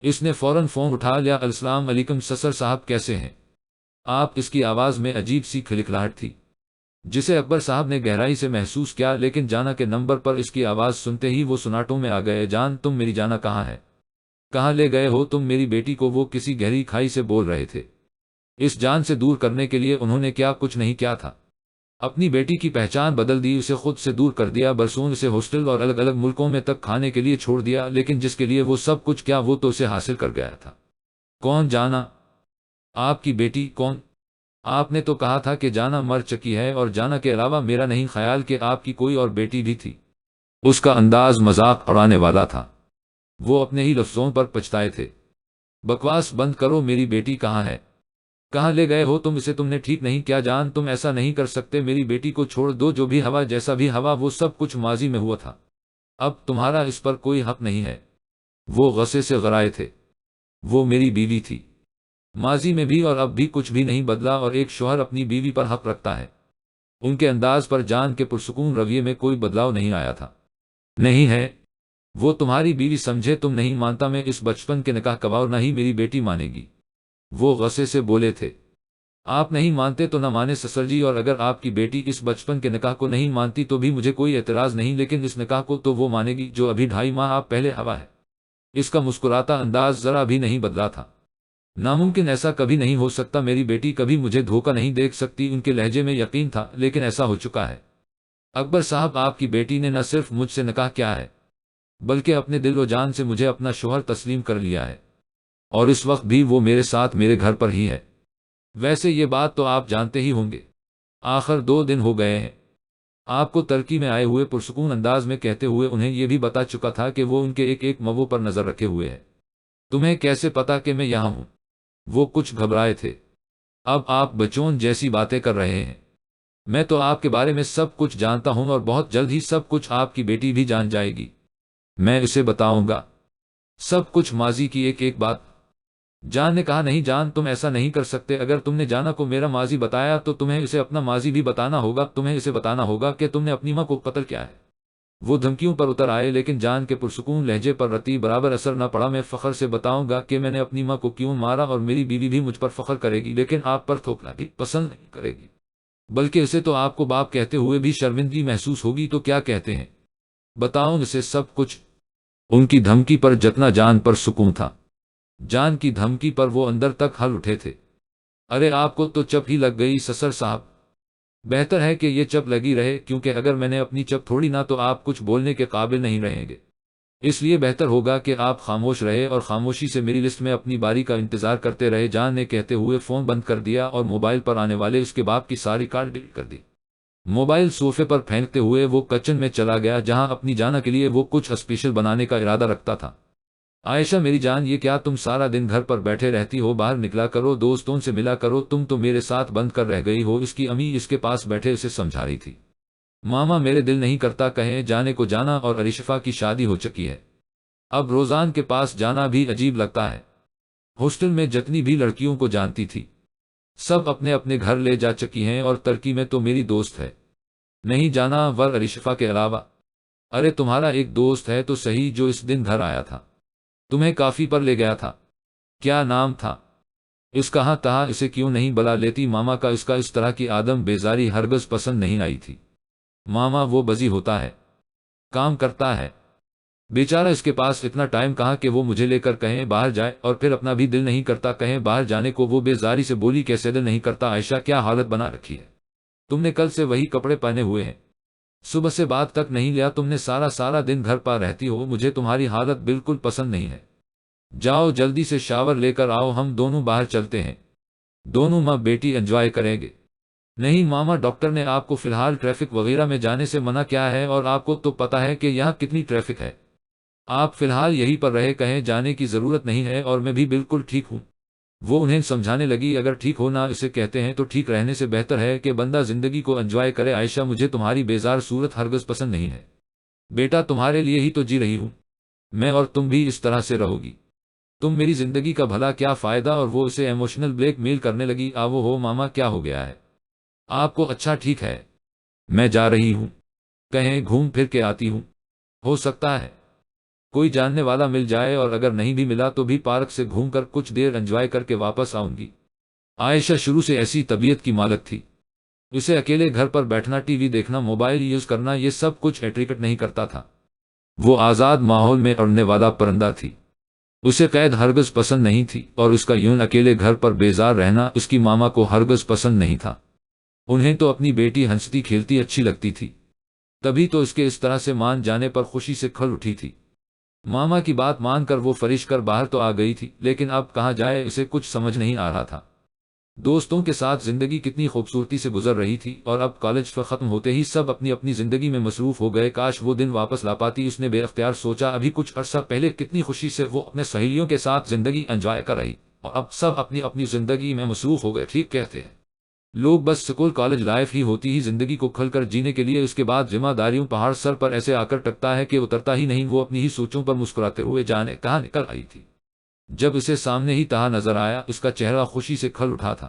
A: اس نے فوراً فون اٹھا لیا۔ السلام علیکم سسر صاحب، کیسے ہیں آپ؟ اس کی آواز میں عجیب سی کھلکھلاہٹ تھی جسے اکبر صاحب نے گہرائی سے محسوس کیا، لیکن جانا کے نمبر پر اس کی آواز سنتے ہی وہ سناٹوں میں آ گئے۔ جان، تم میری جانا کہاں ہے؟ کہاں لے گئے ہو تم میری بیٹی کو؟ وہ کسی گہری کھائی سے بول رہے تھے۔ اس جان سے دور کرنے کے لیے انہوں نے کیا کچھ نہیں کیا تھا؟ اپنی بیٹی کی پہچان بدل دی، اسے خود سے دور کر دیا، برسوں اسے ہاسٹل اور الگ الگ ملکوں میں تک کھانے کے لیے چھوڑ دیا، لیکن جس کے لیے وہ سب کچھ کیا وہ تو اسے حاصل کر گیا تھا۔ کون جانا؟ آپ کی بیٹی؟ کون؟ آپ نے تو کہا تھا کہ جانا مر چکی ہے، اور جانا کے علاوہ میرا نہیں خیال کہ آپ کی کوئی اور بیٹی بھی تھی۔ اس کا انداز مذاق اڑانے والا تھا، وہ اپنے ہی لفظوں پر پچھتائے تھے۔ بکواس بند کرو، میری بیٹی کہاں ہے؟ کہاں لے گئے ہو تم اسے؟ تم نے ٹھیک نہیں کیا جان، تم ایسا نہیں کر سکتے، میری بیٹی کو چھوڑ دو۔ جو بھی ہوا، جیسا بھی ہوا، وہ سب کچھ ماضی میں ہوا تھا، اب تمہارا اس پر کوئی حق نہیں ہے۔ وہ غصے سے گھرائے تھے، وہ میری بیوی تھی، ماضی میں بھی اور اب بھی کچھ بھی نہیں بدلا، اور ایک شوہر اپنی بیوی پر حق رکھتا ہے۔ ان کے انداز پر جان کے پرسکون رویے میں کوئی بدلاؤ نہیں آیا تھا۔ نہیں ہے، وہ تمہاری بیوی سمجھے تم نہیں مانتا میں اس بچپن کے نکاح کا اور نہ ہی میری بیٹی مانے گی۔ وہ غصے سے بولے تھے۔ آپ نہیں مانتے تو نہ مانے سسر جی، اور اگر آپ کی بیٹی اس بچپن کے نکاح کو نہیں مانتی تو بھی مجھے کوئی اعتراض نہیں، لیکن اس نکاح کو تو وہ مانے گی جو ابھی 2.5 ماہ آپ پہلے ہوا ہے۔ اس کا مسکراتا انداز ذرا بھی نہیں بدلا تھا۔ ناممکن، ایسا کبھی نہیں ہو سکتا، میری بیٹی کبھی مجھے دھوکہ نہیں دیکھ سکتی۔ ان کے لہجے میں یقین تھا، لیکن ایسا ہو چکا ہے اکبر صاحب، آپ کی بیٹی نے نہ صرف مجھ سے نکاح کیا ہے بلکہ اپنے دل و جان سے مجھے اپنا شوہر تسلیم کر لیا ہے، اور اس وقت بھی وہ میرے ساتھ میرے گھر پر ہی ہے۔ ویسے یہ بات تو آپ جانتے ہی ہوں گے، آخر 2 دن ہو گئے ہیں آپ کو ترکی میں آئے ہوئے، پرسکون انداز میں کہتے ہوئے انہیں یہ بھی بتا چکا تھا کہ وہ ان کے ایک ایک موضوع پر نظر رکھے ہوئے ہے۔ تمہیں کیسے پتا کہ میں یہاں ہوں؟ وہ کچھ گھبرائے تھے۔ اب آپ بچون جیسی باتیں کر رہے ہیں، میں تو آپ کے بارے میں سب کچھ جانتا ہوں، اور بہت جلد ہی سب کچھ آپ کی بیٹی بھی جان جائے گی۔ میں اسے بتاؤں گا سب کچھ، ماضی کی ایک ایک بات۔ جان نے کہا، نہیں جان، تم ایسا نہیں کر سکتے۔ اگر تم نے جانا کو میرا ماضی بتایا تو تمہیں اسے اپنا ماضی بھی بتانا ہوگا۔ تمہیں اسے بتانا ہوگا کہ تم نے اپنی ماں کو قتل کیا ہے۔ وہ دھمکیوں پر اتر آئے، لیکن جان کے پرسکون لہجے پر رتی برابر اثر نہ پڑا۔ میں فخر سے بتاؤں گا کہ میں نے اپنی ماں کو کیوں مارا، اور میری بیوی بھی مجھ پر فخر کرے گی، لیکن آپ پر تھوپنا بھی پسند نہیں کرے گی، بلکہ اسے تو آپ کو باپ کہتے ہوئے بھی شرمندگی محسوس ہوگی۔ تو کیا کہتے ہیں، بتاؤں اسے سب کچھ؟ ان کی دھمکی پر جتنا جان پر سکون تھا، جان کی دھمکی پر وہ اندر تک ہل اٹھے تھے۔ ارے آپ کو تو چپ ہی لگ گئی سسر صاحب، بہتر ہے کہ یہ چپ لگی رہے، کیونکہ اگر میں نے اپنی چپ تھوڑی نہ تو آپ کچھ بولنے کے قابل نہیں رہیں گے۔ اس لیے بہتر ہوگا کہ آپ خاموش رہے اور خاموشی سے میری لسٹ میں اپنی باری کا انتظار کرتے رہے۔ جان نے کہتے ہوئے فون بند کر دیا اور موبائل پر آنے والے اس کے باپ کی ساری کال ڈیلیٹ کر دی۔ موبائل صوفے پر پھینکتے ہوئے وہ کچن میں چلا گیا، جہاں اپنی جانا کے لیے وہ کچھ اسپیشل بنانے کا ارادہ رکھتا تھا۔ عائشہ میری جان، یہ کیا تم سارا دن گھر پر بیٹھے رہتی ہو؟ باہر نکلا کرو، دوستوں سے ملا کرو، تم تو میرے ساتھ بند کر رہ گئی ہو۔ اس کی امی اس کے پاس بیٹھے اسے سمجھا رہی تھی۔ ماما میرے دل نہیں کرتا کہیں جانے کو جانا، اور عریشفہ کی شادی ہو چکی ہے، اب روزان کے پاس جانا بھی عجیب لگتا ہے۔ ہاسٹل میں جتنی بھی لڑکیوں کو جانتی تھی سب اپنے اپنے گھر لے جا چکی ہیں، اور ترکی میں تو میری دوست ہے نہیں جانا ور عریشفہ کے علاوہ۔ ارے تمہارا ایک دوست ہے تو صحیح جو اس دن گھر آیا تھا، تمہیں کافی پر لے گیا تھا، کیا نام تھا اس کا؟ ہاں تہا، اسے کیوں نہیں بلا لیتی ماما کا اس طرح کی آدم بیزاری ہرگز پسند نہیں آئی تھی۔ ماما وہ بزی ہوتا ہے، کام کرتا ہے بیچارہ، اس کے پاس اتنا ٹائم کہاں کہ وہ مجھے لے کر کہیں باہر جائے، اور پھر اپنا بھی دل نہیں کرتا کہیں باہر جانے کو۔ وہ بیزاری سے بولی، کیسے دل نہیں کرتا عائشہ، کیا حالت بنا رکھی ہے تم نے؟ کل سے وہی کپڑے پہنے ہوئے ہیں، صبح سے بعد تک نہیں لیا تم نے، سارا دن گھر پر رہتی ہو، مجھے تمہاری حالت بالکل پسند نہیں ہے۔ جاؤ جلدی سے شاور لے کر آؤ، ہم دونوں باہر چلتے ہیں، دونوں ماں بیٹی انجوائے کریں گے۔ نہیں ماما، ڈاکٹر نے آپ کو فی الحال ٹریفک وغیرہ میں جانے سے منع کیا ہے، اور آپ کو تو پتہ ہے کہ یہاں کتنی ٹریفک ہے، آپ فی الحال یہیں پر رہے، کہیں جانے کی ضرورت نہیں ہے، اور میں بھی بالکل ٹھیک ہوں۔ وہ انہیں سمجھانے لگی، اگر ٹھیک ہونا اسے کہتے ہیں تو ٹھیک رہنے سے بہتر ہے کہ بندہ زندگی کو انجوائے کرے۔ عائشہ مجھے تمہاری بیزار صورت ہرگز پسند نہیں ہے، بیٹا تمہارے لیے ہی تو جی رہی ہوں میں، اور تم بھی اس طرح سے رہو گی تم میری زندگی کا بھلا کیا فائدہ؟ اور وہ اسے ایموشنل بلیک میل کرنے لگی۔ آو ہو ماما، کیا ہو گیا ہے آپ کو؟ اچھا ٹھیک ہے، میں جا رہی ہوں، کہیں گھوم پھر کے آتی ہوں، ہو سکتا ہے کوئی جاننے والا مل جائے، اور اگر نہیں بھی ملا تو بھی پارک سے گھوم کر کچھ دیر انجوائے کر کے واپس آؤں گی۔ عائشہ شروع سے ایسی طبیعت کی مالک تھی، اسے اکیلے گھر پر بیٹھنا، ٹی وی دیکھنا، موبائل یوز کرنا، یہ سب کچھ ایٹریکٹ نہیں کرتا تھا۔ وہ آزاد ماحول میں اڑنے والا پرندہ تھی، اسے قید ہرگز پسند نہیں تھی، اور اس کا یوں اکیلے گھر پر بیزار رہنا اس کی ماما کو ہرگز پسند نہیں تھا۔ انہیں تو اپنی بیٹی ہنستی کھیلتی اچھی لگتی تھی، تبھی تو اس کے اس طرح سے مان جانے پر خوشی سے کھل اٹھی تھی۔ ماما کی بات مان کر وہ فرش کر باہر تو آ گئی تھی، لیکن اب کہاں جائے اسے کچھ سمجھ نہیں آ رہا تھا۔ دوستوں کے ساتھ زندگی کتنی خوبصورتی سے گزر رہی تھی، اور اب کالج ختم ہوتے ہی سب اپنی اپنی زندگی میں مصروف ہو گئے۔ کاش وہ دن واپس لا پاتی، اس نے بے اختیار سوچا۔ ابھی کچھ عرصہ پہلے کتنی خوشی سے وہ اپنے سہیلیوں کے ساتھ زندگی انجوائے کر رہی، اور اب سب اپنی اپنی زندگی میں مصروف ہو گئے۔ ٹھیک کہتے ہیں لوگ، بس سکول کالج لائف ہی ہوتی ہی زندگی کو کھل کر جینے کے لیے، اس کے بعد ذمہ داریوں پہاڑ سر پر ایسے آ کر ٹکتا ہے کہ اترتا ہی نہیں۔ وہ اپنی ہی سوچوں پر مسکراتے ہوئے جانے کہاں نکل آئی تھی، جب اسے سامنے ہی تہا نظر آیا، اس کا چہرہ خوشی سے کھل اٹھا تھا،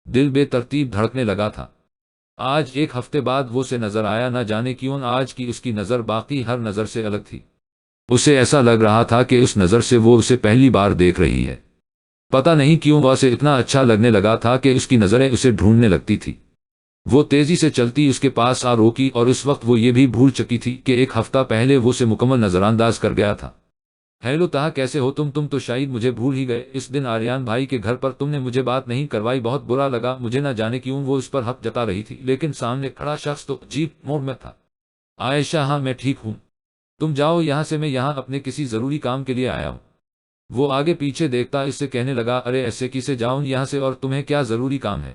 A: دل بے ترتیب دھڑکنے لگا تھا۔ آج 1 ہفتے بعد وہ سے نظر آیا، نہ جانے کیوں آج کی اس کی نظر باقی ہر نظر سے الگ تھی۔ اسے ایسا لگ رہا تھا کہ اس نظر سے وہ اسے پہلی بار دیکھ رہی ہے۔ پتہ نہیں کیوں وہ اسے اتنا اچھا لگنے لگا تھا کہ اس کی نظریں اسے ڈھونڈنے لگتی تھی۔ وہ تیزی سے چلتی اس کے پاس آ روکی اور اس وقت وہ یہ بھی بھول چکی تھی کہ ایک ہفتہ پہلے وہ اسے مکمل نظر انداز کر گیا تھا۔ ہیلو تہا، کیسے ہو تم تو شاید مجھے بھول ہی گئے۔ اس دن آریان بھائی کے گھر پر تم نے مجھے بات نہیں کروائی، بہت برا لگا مجھے، نہ جانے کیوں وہ اس پر حق جتا رہی تھی، لیکن سامنے کھڑا شخص تو عجیب موڈ میں تھا۔ عائشہ، ہاں میں ٹھیک ہوں، تم جاؤ یہاں سے، میں یہاں اپنے کسی ضروری کام کے لیے آیا ہوں۔ وہ آگے پیچھے دیکھتا اس سے کہنے لگا، ارے ایسے کیسے جاؤں یہاں سے، اور تمہیں کیا ضروری کام ہے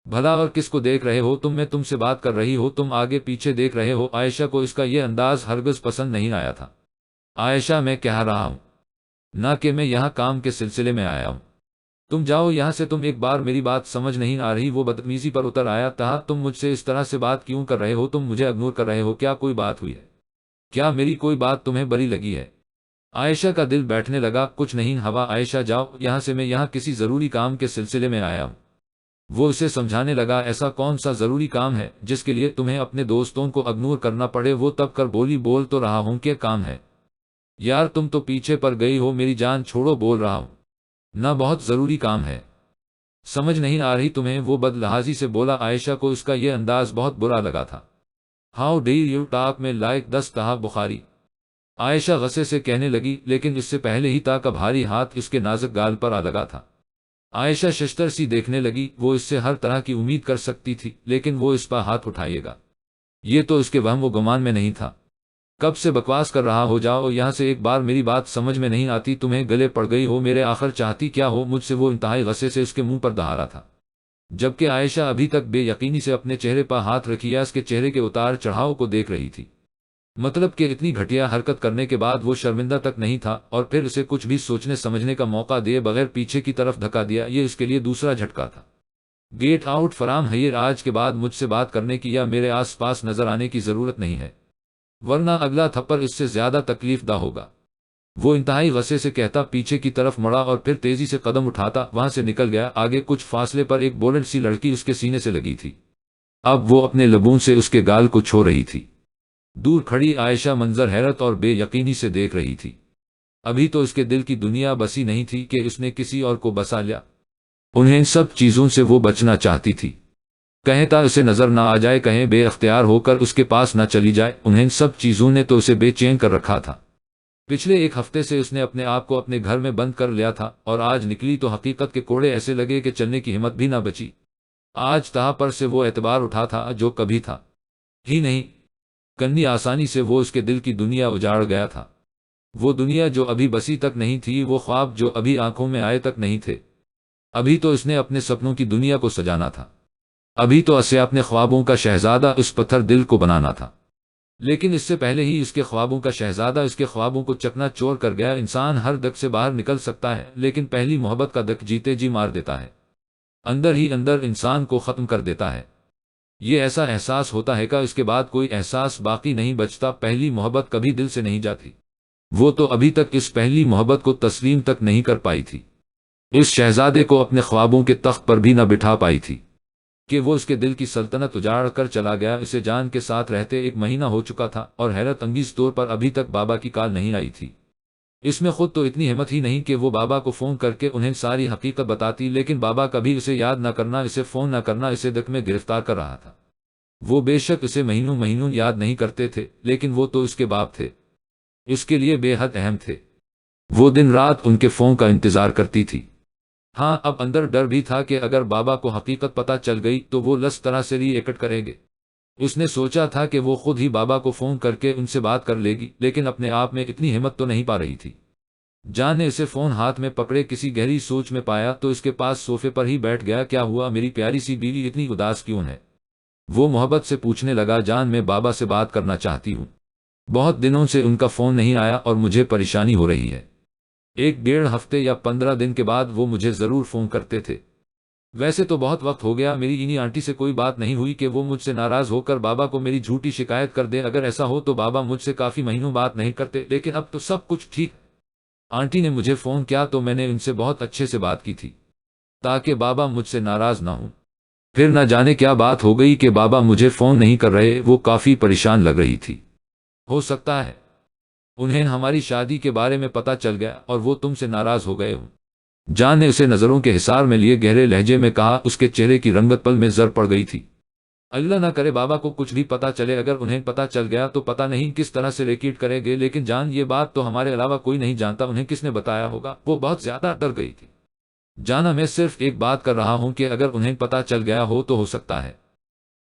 A: بھلا، اور کس کو دیکھ رہے ہو تم؟ میں تم سے بات کر رہی ہو، تم آگے پیچھے دیکھ رہے ہو۔ عائشہ کو اس کا یہ انداز ہرگز پسند نہیں آیا تھا۔ عائشہ، میں کہہ رہا ہوں نہ کہ میں یہاں کام کے سلسلے میں آیا ہوں، تم جاؤ یہاں سے، تم ایک بار میری بات سمجھ نہیں آ رہی؟ وہ بدتمیزی پر اتر آیا، تہا تم مجھ سے اس طرح سے بات کیوں کر رہے ہو؟ تم مجھے اگنور کر رہے ہو کیا؟ کوئی بات ہوئی ہے کیا؟ میری کوئی بات تمہیں بری لگی ہے؟ عائشہ کا دل بیٹھنے لگا، کچھ نہیں ہوا، عائشہ جاؤ یہاں سے، میں یہاں کسی ضروری کام کے سلسلے میں آیا ہوں۔ وہ اسے سمجھانے لگا، ایسا کون سا ضروری کام ہے جس کے لیے تمہیں اپنے دوستوں کو اگنور کرنا پڑے؟ وہ تب کر بولی، بول تو رہا ہوں کہ کام ہے یار، تم تو پیچھے پڑ گئی ہو، میری جان چھوڑو، بول رہا ہوں نہ، بہت ضروری کام ہے، سمجھ نہیں آ رہی تمہیں؟ وہ بد لحاظی سے بولا۔ عائشہ کو اس کا یہ انداز بہت برا لگا تھا۔ ہاؤ ڈیر یو ٹاک میں لائک دس تہا بخاری، عائشہ غصے سے کہنے لگی، لیکن اس سے پہلے ہی تا کا بھاری ہاتھ اس کے نازک گال پر آ لگا تھا۔ عائشہ ششتر سی دیکھنے لگی، وہ اس سے ہر طرح کی امید کر سکتی تھی، لیکن وہ اس پر ہاتھ اٹھائے گا یہ تو اس کے وہم و گمان میں نہیں تھا۔ کب سے بکواس کر رہا ہو، جاؤ یہاں سے، ایک بار میری بات سمجھ میں نہیں آتی تمہیں؟ گلے پڑ گئی ہو میرے؟ آخر چاہتی کیا ہو مجھ سے؟ وہ انتہائی غصے سے اس کے منہ پر دہارا تھا، جبکہ عائشہ ابھی تک بے یقینی سے اپنے چہرے پر ہاتھ رکھے اس کے چہرے کے اتار چڑھاؤ کو دیکھ رہی تھی۔ مطلب کہ اتنی گھٹیا حرکت کرنے کے بعد وہ شرمندہ تک نہیں تھا، اور پھر اسے کچھ بھی سوچنے سمجھنے کا موقع دیے بغیر پیچھے کی طرف دھکا دیا، یہ اس کے لیے دوسرا جھٹکا تھا۔ گیٹ آؤٹ فرام ہیئر، آج کے بعد مجھ سے بات کرنے کی یا میرے آس پاس نظر آنے کی ضرورت نہیں ہے، ورنہ اگلا تھپڑ اس سے زیادہ تکلیف دہ ہوگا۔ وہ انتہائی غصے سے کہتا پیچھے کی طرف مڑا اور پھر تیزی سے قدم اٹھاتا وہاں سے نکل گیا۔ آگے کچھ فاصلے پر ایک بولٹ سی لڑکی اس کے سینے سے لگی تھی، اب وہ اپنے لبوں سے اس کے گال کو چھو رہی تھی۔ دور کھڑی عائشہ منظر حیرت اور بے یقینی سے دیکھ رہی تھی۔ ابھی تو اس کے دل کی دنیا بسی نہیں تھی کہ اس نے کسی اور کو بسا لیا۔ انہیں سب چیزوں سے وہ بچنا چاہتی تھی، کہیں تا اسے نظر نہ آ جائے، کہیں بے اختیار ہو کر اس کے پاس نہ چلی جائے۔ انہیں سب چیزوں نے تو اسے بے چین کر رکھا تھا۔ پچھلے ایک ہفتے سے اس نے اپنے آپ کو اپنے گھر میں بند کر لیا تھا، اور آج نکلی تو حقیقت کے کوڑے ایسے لگے کہ چلنے کی ہمت بھی نہ بچی۔ آج تہا پر سے وہ اعتبار اٹھا تھا جو کبھی تھا ہی نہیں۔ کنی آسانی سے وہ اس کے دل کی دنیا اجاڑ گیا تھا، وہ دنیا جو ابھی بسی تک نہیں تھی، وہ خواب جو ابھی آنکھوں میں آئے تک نہیں تھے۔ ابھی تو اس نے اپنے سپنوں کی دنیا کو سجانا تھا، ابھی تو اسے اپنے خوابوں کا شہزادہ اس پتھر دل کو بنانا تھا، لیکن اس سے پہلے ہی اس کے خوابوں کا شہزادہ اس کے خوابوں کو چکنا چور کر گیا۔ انسان ہر دک سے باہر نکل سکتا ہے، لیکن پہلی محبت کا دک جیتے جی مار دیتا ہے، اندر ہی اندر انسان کو ختم کر دیتا ہے۔ یہ ایسا احساس ہوتا ہے کہ اس کے بعد کوئی احساس باقی نہیں بچتا۔ پہلی محبت کبھی دل سے نہیں جاتی، وہ تو ابھی تک اس پہلی محبت کو تسلیم تک نہیں کر پائی تھی، اس شہزادے کو اپنے خوابوں کے تخت پر بھی نہ بٹھا پائی تھی کہ وہ اس کے دل کی سلطنت اجاڑ کر چلا گیا۔ اسے جان کے ساتھ رہتے ایک مہینہ ہو چکا تھا، اور حیرت انگیز طور پر ابھی تک بابا کی کال نہیں آئی تھی۔ اس میں خود تو اتنی ہمت ہی نہیں کہ وہ بابا کو فون کر کے انہیں ساری حقیقت بتاتی، لیکن بابا کبھی اسے یاد نہ کرنا، اسے فون نہ کرنا اسے دک میں گرفتار کر رہا تھا۔ وہ بے شک اسے مہینوں مہینوں یاد نہیں کرتے تھے، لیکن وہ تو اس کے باپ تھے، اس کے لیے بے حد اہم تھے۔ وہ دن رات ان کے فون کا انتظار کرتی تھی۔ ہاں، اب اندر ڈر بھی تھا کہ اگر بابا کو حقیقت پتہ چل گئی تو وہ لس طرح سے ری ایکٹ کریں گے۔ اس نے سوچا تھا کہ وہ خود ہی بابا کو فون کر کے ان سے بات کر لے گی، لیکن اپنے آپ میں اتنی ہمت تو نہیں پا رہی تھی۔ جان نے اسے فون ہاتھ میں پکڑے کسی گہری سوچ میں پایا تو اس کے پاس صوفے پر ہی بیٹھ گیا۔ کیا ہوا میری پیاری سی بیوی، اتنی اداس کیوں ہے؟ وہ محبت سے پوچھنے لگا۔ جان، میں بابا سے بات کرنا چاہتی ہوں، بہت دنوں سے ان کا فون نہیں آیا اور مجھے پریشانی ہو رہی ہے۔ ایک ڈیڑھ ہفتے یا 15 دن کے بعد وہ مجھے ضرور فون کرتے تھے۔ ویسے تو بہت وقت ہو گیا، میری انہی آنٹی سے کوئی بات نہیں ہوئی کہ وہ مجھ سے ناراض ہو کر بابا کو میری جھوٹی شکایت کر دے۔ اگر ایسا ہو تو بابا مجھ سے کافی مہینوں بات نہیں کرتے، لیکن اب تو سب کچھ ٹھیک ہے۔ آنٹی نے مجھے فون کیا تو میں نے ان سے بہت اچھے سے بات کی تھی تاکہ بابا مجھ سے ناراض نہ ہوں۔ پھر نہ جانے کیا بات ہو گئی کہ بابا مجھے فون نہیں کر رہے، وہ کافی پریشان لگ رہی تھی۔ ہو سکتا ہے انہیں ہماری شادی کے بارے میں پتہ چل گیا اور وہ تم سے ناراض ہو گئے ہوں۔ جان نے اسے نظروں کے حصار میں لیے گہرے لہجے میں کہا۔ اس کے چہرے کی رنگت پل میں زر پڑ گئی تھی۔ اللہ نہ کرے بابا کو کچھ بھی پتہ چلے، اگر انہیں پتہ چل گیا تو پتہ نہیں کس طرح سے ریکیٹ کرے گے، لیکن جان یہ بات تو ہمارے علاوہ کوئی نہیں جانتا، انہیں کس نے بتایا ہوگا؟ وہ بہت زیادہ ڈر گئی تھی۔ جانا میں صرف ایک بات کر رہا ہوں کہ اگر انہیں پتہ چل گیا ہو تو ہو سکتا ہے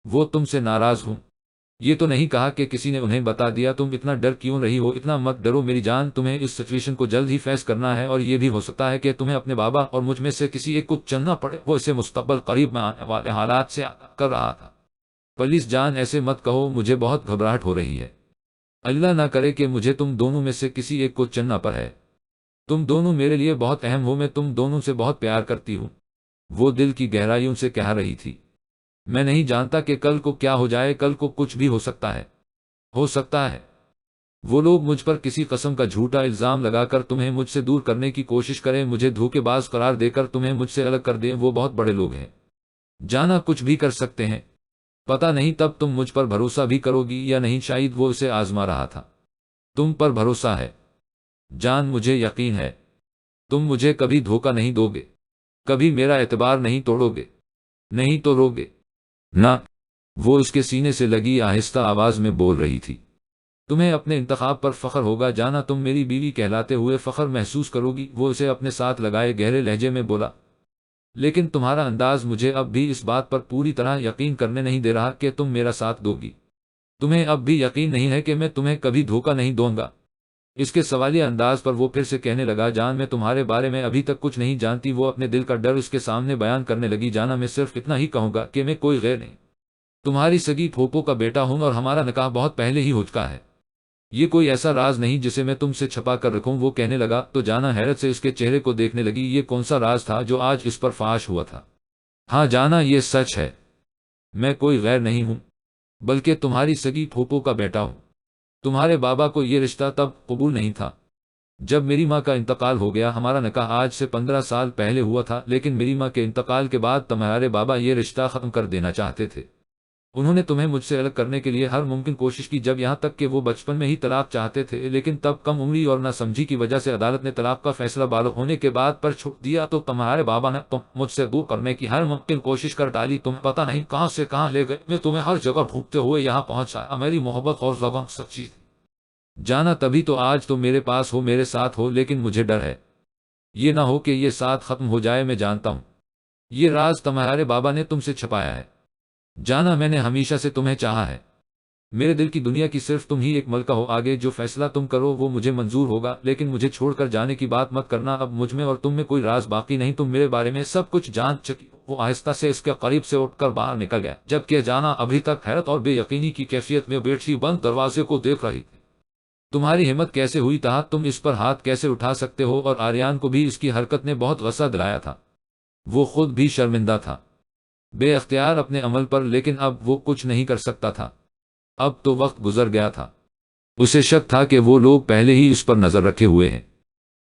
A: وہ تم سے ناراض ہوں۔ یہ تو نہیں کہا کہ کسی نے انہیں بتا دیا۔ تم اتنا ڈر کیوں رہی ہو؟ اتنا مت ڈرو میری جان، تمہیں اس سچویشن کو جلد ہی فیس کرنا ہے، اور یہ بھی ہو سکتا ہے کہ تمہیں اپنے بابا اور مجھ میں سے کسی ایک کو چننا پڑے۔ وہ اسے مستقبل قریب میں آنے والے حالات سے آگاہ کر رہا تھا۔ پلیز جان ایسے مت کہو، مجھے بہت گھبراہٹ ہو رہی ہے۔ اللہ نہ کرے کہ مجھے تم دونوں میں سے کسی ایک کو چننا پڑے۔ تم دونوں میرے لیے بہت اہم ہو، میں تم دونوں سے بہت پیار کرتی ہوں۔ وہ دل کی گہرائیوں سے کہہ رہی تھی۔ میں نہیں جانتا کہ کل کو کیا ہو جائے، کل کو کچھ بھی ہو سکتا ہے۔ ہو سکتا ہے وہ لوگ مجھ پر کسی قسم کا جھوٹا الزام لگا کر تمہیں مجھ سے دور کرنے کی کوشش کریں، مجھے دھوکے باز قرار دے کر تمہیں مجھ سے الگ کر دیں۔ وہ بہت بڑے لوگ ہیں جانا، کچھ بھی کر سکتے ہیں۔ پتہ نہیں تب تم مجھ پر بھروسہ بھی کرو گی یا نہیں، شاید وہ اسے آزما رہا تھا۔ تم پر بھروسہ ہے جان، مجھے یقین ہے تم مجھے کبھی دھوکہ نہیں دو گے، کبھی میرا اعتبار نہیں توڑو گے، نہیں تو رو گے نہ۔ وہ اس کے سینے سے لگی آہستہ آواز میں بول رہی تھی۔ تمہیں اپنے انتخاب پر فخر ہوگا جانا، تم میری بیوی کہلاتے ہوئے فخر محسوس کرو گی۔ وہ اسے اپنے ساتھ لگائے گہرے لہجے میں بولا، لیکن تمہارا انداز مجھے اب بھی اس بات پر پوری طرح یقین کرنے نہیں دے رہا کہ تم میرا ساتھ دو گی۔ تمہیں اب بھی یقین نہیں ہے کہ میں تمہیں کبھی دھوکہ نہیں دوں گا؟ اس کے سوالیہ انداز پر وہ پھر سے کہنے لگا، جان میں تمہارے بارے میں ابھی تک کچھ نہیں جانتی۔ وہ اپنے دل کا ڈر اس کے سامنے بیان کرنے لگی، جانا میں صرف اتنا ہی کہوں گا کہ میں کوئی غیر نہیں، تمہاری سگی پھوپھو کا بیٹا ہوں، اور ہمارا نکاح بہت پہلے ہی ہو چکا ہے۔ یہ کوئی ایسا راز نہیں جسے میں تم سے چھپا کر رکھوں۔ وہ کہنے لگا تو جانا حیرت سے اس کے چہرے کو دیکھنے لگی۔ یہ کون سا راز تھا جو آج اس پر فاش ہوا تھا؟ ہاں جانا، یہ سچ ہے، میں کوئی غیر نہیں ہوں، بلکہ تمہاری سگی پھوپھو کا بیٹا ہوں۔ تمہارے بابا کو یہ رشتہ تب قبول نہیں تھا جب میری ماں کا انتقال ہو گیا۔ ہمارا نکاح آج سے 15 سال پہلے ہوا تھا، لیکن میری ماں کے انتقال کے بعد تمہارے بابا یہ رشتہ ختم کر دینا چاہتے تھے۔ انہوں نے تمہیں مجھ سے الگ کرنے کے لیے ہر ممکن کوشش کی، جب یہاں تک کہ وہ بچپن میں ہی طلاق چاہتے تھے، لیکن تب کم عمری اور نہ سمجھی کی وجہ سے عدالت نے طلاق کا فیصلہ بالغ ہونے کے بعد پر چھوڑ دیا۔ تو تمہارے بابا نے مجھ سے دور کرنے کی ہر ممکن کوشش کر ڈالی، تمہیں پتہ نہیں کہاں سے کہاں لے گئے، میں تمہیں ہر جگہ ڈھونڈتے ہوئے یہاں پہنچایا۔ میری محبت اور زبان سچی تھی جانا، تبھی تو آج تو میرے پاس ہو، میرے ساتھ ہو، لیکن مجھے ڈر ہے یہ نہ ہو کہ یہ ساتھ ختم ہو جائے۔ میں جانتا ہوں یہ راز تمہارے بابا نے تم سے چھپایا ہے جانا، میں نے ہمیشہ سے تمہیں چاہا ہے، میرے دل کی دنیا کی صرف تم ہی ایک ملکہ ہو۔ آگے جو فیصلہ تم کرو وہ مجھے منظور ہوگا، لیکن مجھے چھوڑ کر جانے کی بات مت کرنا۔ اب مجھ میں اور تم میں کوئی راز باقی نہیں، تم میرے بارے میں سب کچھ جان چکی ہو۔ وہ آہستہ سے اس کے قریب سے اٹھ کر باہر نکل گیا، جبکہ جانا ابھی تک حیرت اور بے یقینی کی کیفیت میں بیٹھی بند دروازے کو دیکھ رہی تھی۔ تمہاری ہمت کیسے ہوئی تھا؟ تم اس پر ہاتھ کیسے اٹھا سکتے ہو؟ اور آریان کو بھی اس کی حرکت نے بہت غصہ دلایا تھا، وہ خود بھی شرمندہ تھا بے اختیار اپنے عمل پر، لیکن اب وہ کچھ نہیں کر سکتا تھا، اب تو وقت گزر گیا تھا۔ اسے شک تھا کہ وہ لوگ پہلے ہی اس پر نظر رکھے ہوئے ہیں۔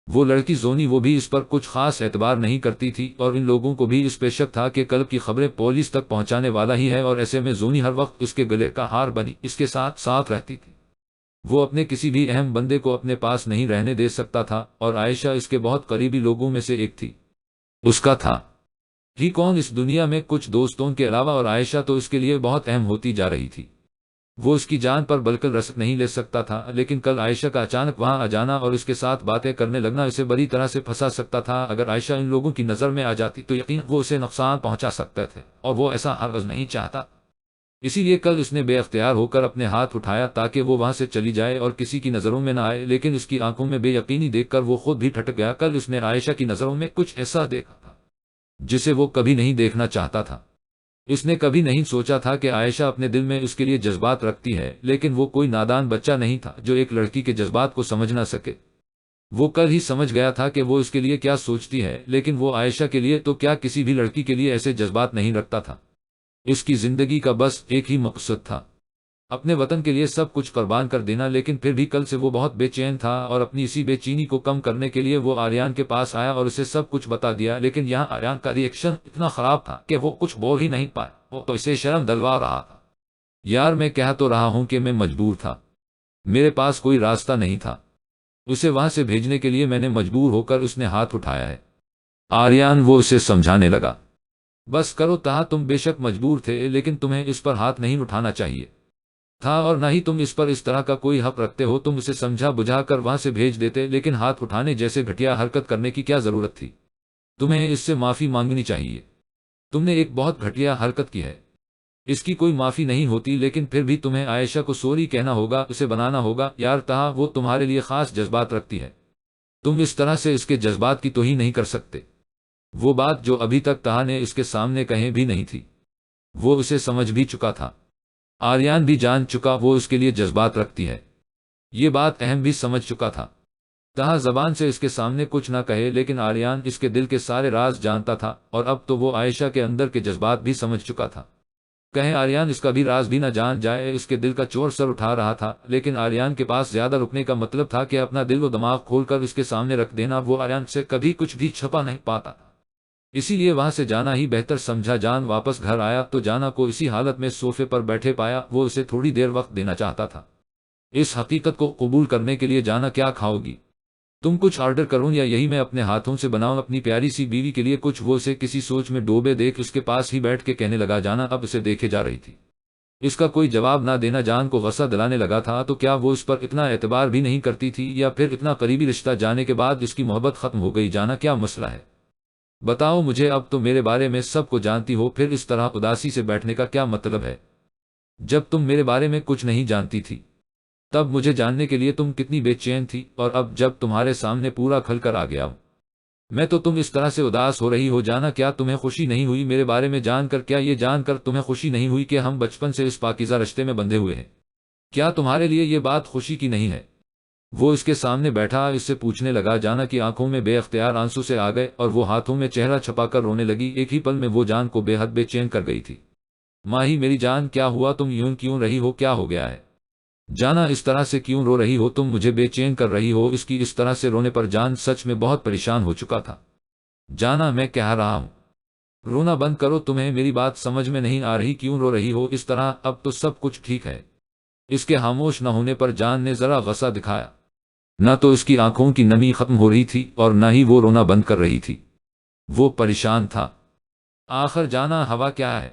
A: وہ لڑکی زونی، وہ بھی اس پر کچھ خاص اعتبار نہیں کرتی تھی، اور ان لوگوں کو بھی اس پہ شک تھا کہ کل کی خبریں پولیس تک پہنچانے والا ہی ہے، اور ایسے میں زونی ہر وقت اس کے گلے کا ہار بنی اس کے ساتھ ساتھ رہتی تھی۔ وہ اپنے کسی بھی اہم بندے کو اپنے پاس نہیں رہنے دے سکتا تھا، اور عائشہ اس کے بہت قریبی لوگوں میں سے ایک تھی۔ اس کا تھا ہی کون اس دنیا میں کچھ دوستوں کے علاوہ، اور عائشہ تو اس کے لیے بہت اہم ہوتی جا رہی تھی۔ وہ اس کی جان پر بالکل رسک نہیں لے سکتا تھا، لیکن کل عائشہ کا اچانک وہاں آ جانا اور اس کے ساتھ باتیں کرنے لگنا اسے بڑی طرح سے پھنسا سکتا تھا۔ اگر عائشہ ان لوگوں کی نظر میں آ جاتی تو یقیناً وہ اسے نقصان پہنچا سکتے تھے، اور وہ ایسا ہرگز نہیں چاہتا۔ اسی لیے کل اس نے بے اختیار ہو کر اپنے ہاتھ اٹھایا تاکہ وہ وہاں سے چلی جائے اور کسی کی نظروں میں نہ آئے، لیکن اس کی آنکھوں میں بے یقینی دیکھ کر وہ خود بھی ٹھٹک گیا۔ کل اس نے عائشہ کی نظروں میں کچھ ایسا دیکھا تھا جسے وہ کبھی نہیں دیکھنا چاہتا تھا۔ اس نے کبھی نہیں سوچا تھا کہ عائشہ اپنے دل میں اس کے لیے جذبات رکھتی ہے، لیکن وہ کوئی نادان بچہ نہیں تھا جو ایک لڑکی کے جذبات کو سمجھ نہ سکے۔ وہ کل ہی سمجھ گیا تھا کہ وہ اس کے لیے کیا سوچتی ہے، لیکن وہ عائشہ کے لیے تو کیا کسی بھی لڑکی کے لیے ایسے جذبات نہیں رکھتا تھا۔ اس کی زندگی کا بس ایک ہی مقصد تھا، اپنے وطن کے لیے سب کچھ قربان کر دینا۔ لیکن پھر بھی کل سے وہ بہت بے چین تھا، اور اپنی اسی بے چینی کو کم کرنے کے لیے وہ آریان کے پاس آیا اور اسے سب کچھ بتا دیا۔ لیکن یہاں آریان کا ری ایکشن اتنا خراب تھا کہ وہ کچھ بول ہی نہیں پایا، وہ تو اسے شرم دلوا رہا تھا۔ یار میں کہہ تو رہا ہوں کہ میں مجبور تھا، میرے پاس کوئی راستہ نہیں تھا۔ اسے وہاں سے بھیجنے کے لیے میں نے مجبور ہو کر اس نے ہاتھ اٹھایا ہے۔ آریان وہ اسے سمجھانے لگا۔ بس کرو تہا، تم بے شک مجبور تھے لیکن تمہیں اس پر ہاتھ نہیں اٹھانا چاہیے تھا، اور نہ ہی تم اس پر اس طرح کا کوئی حق رکھتے ہو۔ تم اسے سمجھا بجھا کر وہاں سے بھیج دیتے، لیکن ہاتھ اٹھانے جیسے گھٹیا حرکت کرنے کی کیا ضرورت تھی؟ تمہیں اس سے معافی مانگنی چاہیے۔ تم نے ایک بہت گھٹیا حرکت کی ہے، اس کی کوئی معافی نہیں ہوتی، لیکن پھر بھی تمہیں عائشہ کو سوری کہنا ہوگا، اسے بنانا ہوگا۔ یار تہا وہ تمہارے لیے خاص جذبات رکھتی ہے، تم اس طرح سے اس کے جذبات کی توہین نہیں کر سکتے۔ وہ بات جو ابھی تک تہا نے اس کے سامنے کہیں بھی نہیں تھی، وہ اسے سمجھ بھی چکا تھا۔ آریان بھی جان چکا وہ اس کے لیے جذبات رکھتی ہے، یہ بات اہم بھی سمجھ چکا تھا۔ تہا زبان سے اس کے سامنے کچھ نہ کہے، لیکن آریان اس کے دل کے سارے راز جانتا تھا، اور اب تو وہ عائشہ کے اندر کے جذبات بھی سمجھ چکا تھا۔ کہیں آریان اس کا بھی راز بھی نہ جان جائے، اس کے دل کا چور سر اٹھا رہا تھا، لیکن آریان کے پاس زیادہ رکنے کا مطلب تھا کہ اپنا دل و دماغ کھول کر اس کے سامنے رکھ دینا۔ وہ آریان سے کبھی کچھ بھی چھپا نہیں پاتا، اسی لیے وہاں سے جانا ہی بہتر سمجھا۔ جان واپس گھر آیا تو جانا کو اسی حالت میں صوفے پر بیٹھے پایا۔ وہ اسے تھوڑی دیر وقت دینا چاہتا تھا۔ اس حقیقت کو قبول کرنے کے لیے جانا، کیا کھاؤ گی تم؟ کچھ آرڈر کروں یا یہی میں اپنے ہاتھوں سے بناؤں اپنی پیاری سی بیوی کے لیے کچھ؟ وہ اسے کسی سوچ میں ڈوبے دیکھ اس کے پاس ہی بیٹھ کے کہنے لگا۔ جانا اب اسے دیکھے جا رہی تھی، اس کا کوئی جواب نہ دینا جان کو غصہ دلانے لگا تھا۔ تو کیا وہ اس پر اتنا اعتبار بھی نہیں کرتی تھی، یا پھر اتنا قریبی رشتہ جانے کے بعد اس کی محبت ختم ہو گئی؟ جانا کیا مسئلہ ہے بتاؤ مجھے، اب تو میرے بارے میں سب کو جانتی ہو، پھر اس طرح اداسی سے بیٹھنے کا کیا مطلب ہے؟ جب تم میرے بارے میں کچھ نہیں جانتی تھی تب مجھے جاننے کے لیے تم کتنی بے چین تھی، اور اب جب تمہارے سامنے پورا کھل کر آ گیا ہوں میں تو تم اس طرح سے اداس ہو رہی ہو؟ جانا کیا تمہیں خوشی نہیں ہوئی میرے بارے میں جان کر؟ کیا یہ جان کر تمہیں خوشی نہیں ہوئی کہ ہم بچپن سے اس پاکیزہ رشتے میں بندھے ہوئے ہیں؟ کیا تمہارے لیے یہ بات خوشی کی نہیں ہے؟ وہ اس کے سامنے بیٹھا اس سے پوچھنے لگا۔ جانا کی آنکھوں میں بے اختیار آنسو سے آ گئے اور وہ ہاتھوں میں چہرہ چھپا کر رونے لگی۔ ایک ہی پل میں وہ جان کو بے حد بے چین کر گئی تھی۔ ماہی میری جان کیا ہوا؟ تم یوں کیوں رہی ہو؟ کیا ہو گیا ہے؟ جانا اس طرح سے کیوں رو رہی ہو؟ تم مجھے بے چین کر رہی ہو؟ اس کی اس طرح سے رونے پر جان سچ میں بہت پریشان ہو چکا تھا۔ جانا میں کہہ رہا ہوں رونا بند کرو، تمہیں میری بات سمجھ میں نہیں آ رہی؟ کیوں رو رہی ہو اس طرح؟ اب تو سب کچھ ٹھیک ہے۔ اس کے خاموش نہ ہونے پر جان نے ذرا غصہ دکھایا، نہ تو اس کی آنکھوں کی نمی ختم ہو رہی تھی اور نہ ہی وہ رونا بند کر رہی تھی، وہ پریشان تھا۔ آخر جانا ہوا کیا ہے؟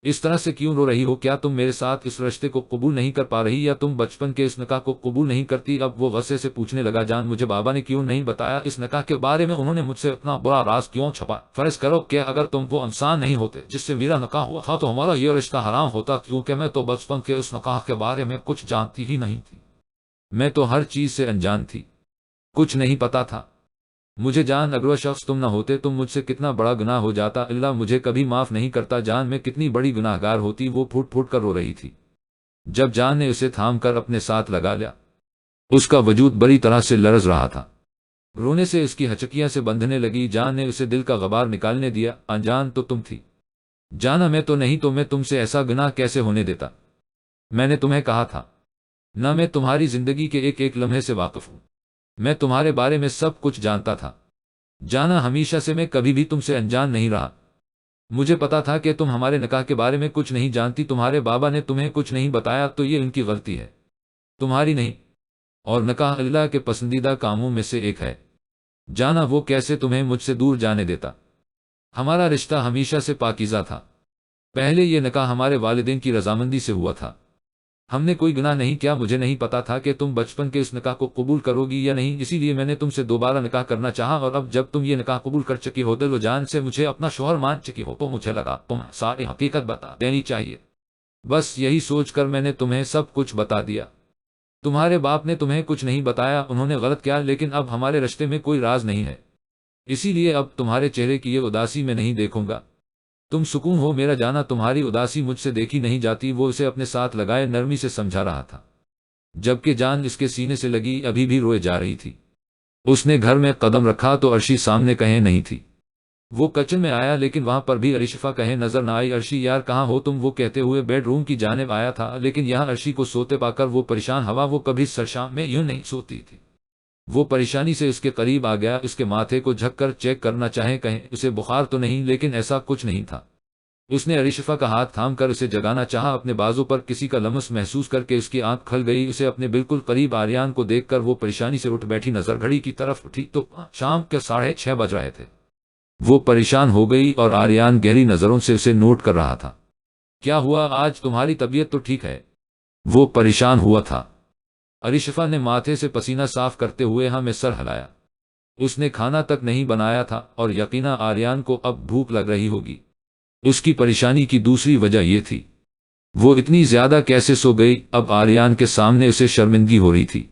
A: اس طرح سے کیوں رو رہی ہو؟ کیا تم میرے ساتھ اس رشتے کو قبول نہیں کر پا رہی، یا تم بچپن کے اس نکاح کو قبول نہیں کرتی؟ اب وہ غصے سے پوچھنے لگا۔ جان مجھے بابا نے کیوں نہیں بتایا اس نکاح کے بارے میں؟ انہوں نے مجھ سے اتنا بڑا راز کیوں چھپا؟ فرض کرو کہ اگر تم وہ انسان نہیں ہوتے جس سے میرا نکاح ہوا تھا تو ہمارا یہ رشتہ حرام ہوتا، کیونکہ میں تو بچپن کے اس نکاح کے بارے میں کچھ جانتی ہی نہیں تھی، میں تو ہر چیز سے انجان تھی، کچھ نہیں پتا تھا مجھے۔ جان اگر وہ شخص تم نہ ہوتے تم مجھ سے کتنا بڑا گناہ ہو جاتا، اللہ مجھے کبھی معاف نہیں کرتا۔ جان میں کتنی بڑی گناہ گار ہوتی۔ وہ پھوٹ پھوٹ کر رو رہی تھی۔ جب جان نے اسے تھام کر اپنے ساتھ لگا لیا، اس کا وجود بڑی طرح سے لرز رہا تھا، رونے سے اس کی ہچکیاں سے بندھنے لگی۔ جان نے اسے دل کا غبار نکالنے دیا۔ انجان تو تم تھی جانا، میں تو نہیں، تو میں تم سے ایسا گناہ کیسے ہونے دیتا؟ میں نے تمہیں کہا تھا نہ، میں تمہاری زندگی کے ایک ایک لمحے سے واقف ہوں، میں تمہارے بارے میں سب کچھ جانتا تھا۔ جانا ہمیشہ سے میں کبھی بھی تم سے انجان نہیں رہا، مجھے پتا تھا کہ تم ہمارے نکاح کے بارے میں کچھ نہیں جانتی، تمہارے بابا نے تمہیں کچھ نہیں بتایا تو یہ ان کی غلطی ہے، تمہاری نہیں، اور نکاح اللہ کے پسندیدہ کاموں میں سے ایک ہے۔ جانا وہ کیسے تمہیں مجھ سے دور جانے دیتا؟ ہمارا رشتہ ہمیشہ سے پاکیزہ تھا، پہلے یہ نکاح ہمارے والدین کی رضامندی سے ہوا تھا، ہم نے کوئی گناہ نہیں کیا۔ مجھے نہیں پتا تھا کہ تم بچپن کے اس نکاح کو قبول کرو گی یا نہیں، اسی لیے میں نے تم سے دوبارہ نکاح کرنا چاہا، اور اب جب تم یہ نکاح قبول کر چکی ہو، دل و جان سے مجھے اپنا شوہر مان چکی ہو، تو مجھے لگا تمہیں ساری حقیقت بتا دینی چاہیے۔ بس یہی سوچ کر میں نے تمہیں سب کچھ بتا دیا۔ تمہارے باپ نے تمہیں کچھ نہیں بتایا، انہوں نے غلط کیا، لیکن اب ہمارے رشتے میں کوئی راز نہیں ہے، اسی لیے اب تمہارے چہرے کی یہ اداسی میں نہیں دیکھوں گا، تم سکون ہو میرا جانا، تمہاری اداسی مجھ سے دیکھی نہیں جاتی۔ وہ اسے اپنے ساتھ لگائے نرمی سے سمجھا رہا تھا، جبکہ جان اس کے سینے سے لگی ابھی بھی روئے جا رہی تھی۔ اس نے گھر میں قدم رکھا تو عرشی سامنے کہیں نہیں تھی۔ وہ کچن میں آیا لیکن وہاں پر بھی ارشفا کہیں نظر نہ آئی۔ عرشی یار کہاں ہو تم؟ وہ کہتے ہوئے بیڈ روم کی جانب آیا تھا، لیکن یہاں عرشی کو سوتے پا کر وہ پریشان ہوا، وہ کبھی سرشام میں یوں نہیں سوتی تھی۔ وہ پریشانی سے اس کے قریب آ گیا، اس کے ماتھے کو جھک کر چیک کرنا چاہے کہیں اسے بخار تو نہیں، لیکن ایسا کچھ نہیں تھا۔ اس نے عریشفہ کا ہاتھ تھام کر اسے جگانا چاہا، اپنے بازو پر کسی کا لمس محسوس کر کے اس کی آنکھ کھل گئی۔ اسے اپنے بالکل قریب آریان کو دیکھ کر وہ پریشانی سے اٹھ بیٹھی، نظر گھڑی کی طرف اٹھی تو شام کے 6:30 بج رہے تھے۔ وہ پریشان ہو گئی اور آریان گہری نظروں سے اسے نوٹ کر رہا تھا۔ کیا ہوا؟ آج تمہاری طبیعت تو ٹھیک ہے؟ وہ پریشان ہوا تھا۔ عریشفہ نے ماتھے سے پسینہ صاف کرتے ہوئے ہاں میں سر ہلایا۔ اس نے کھانا تک نہیں بنایا تھا اور یقینا آریان کو اب بھوک لگ رہی ہوگی۔ اس کی پریشانی کی دوسری وجہ یہ تھی، وہ اتنی زیادہ کیسے سو گئی؟ اب آریان کے سامنے اسے شرمندگی ہو رہی تھی۔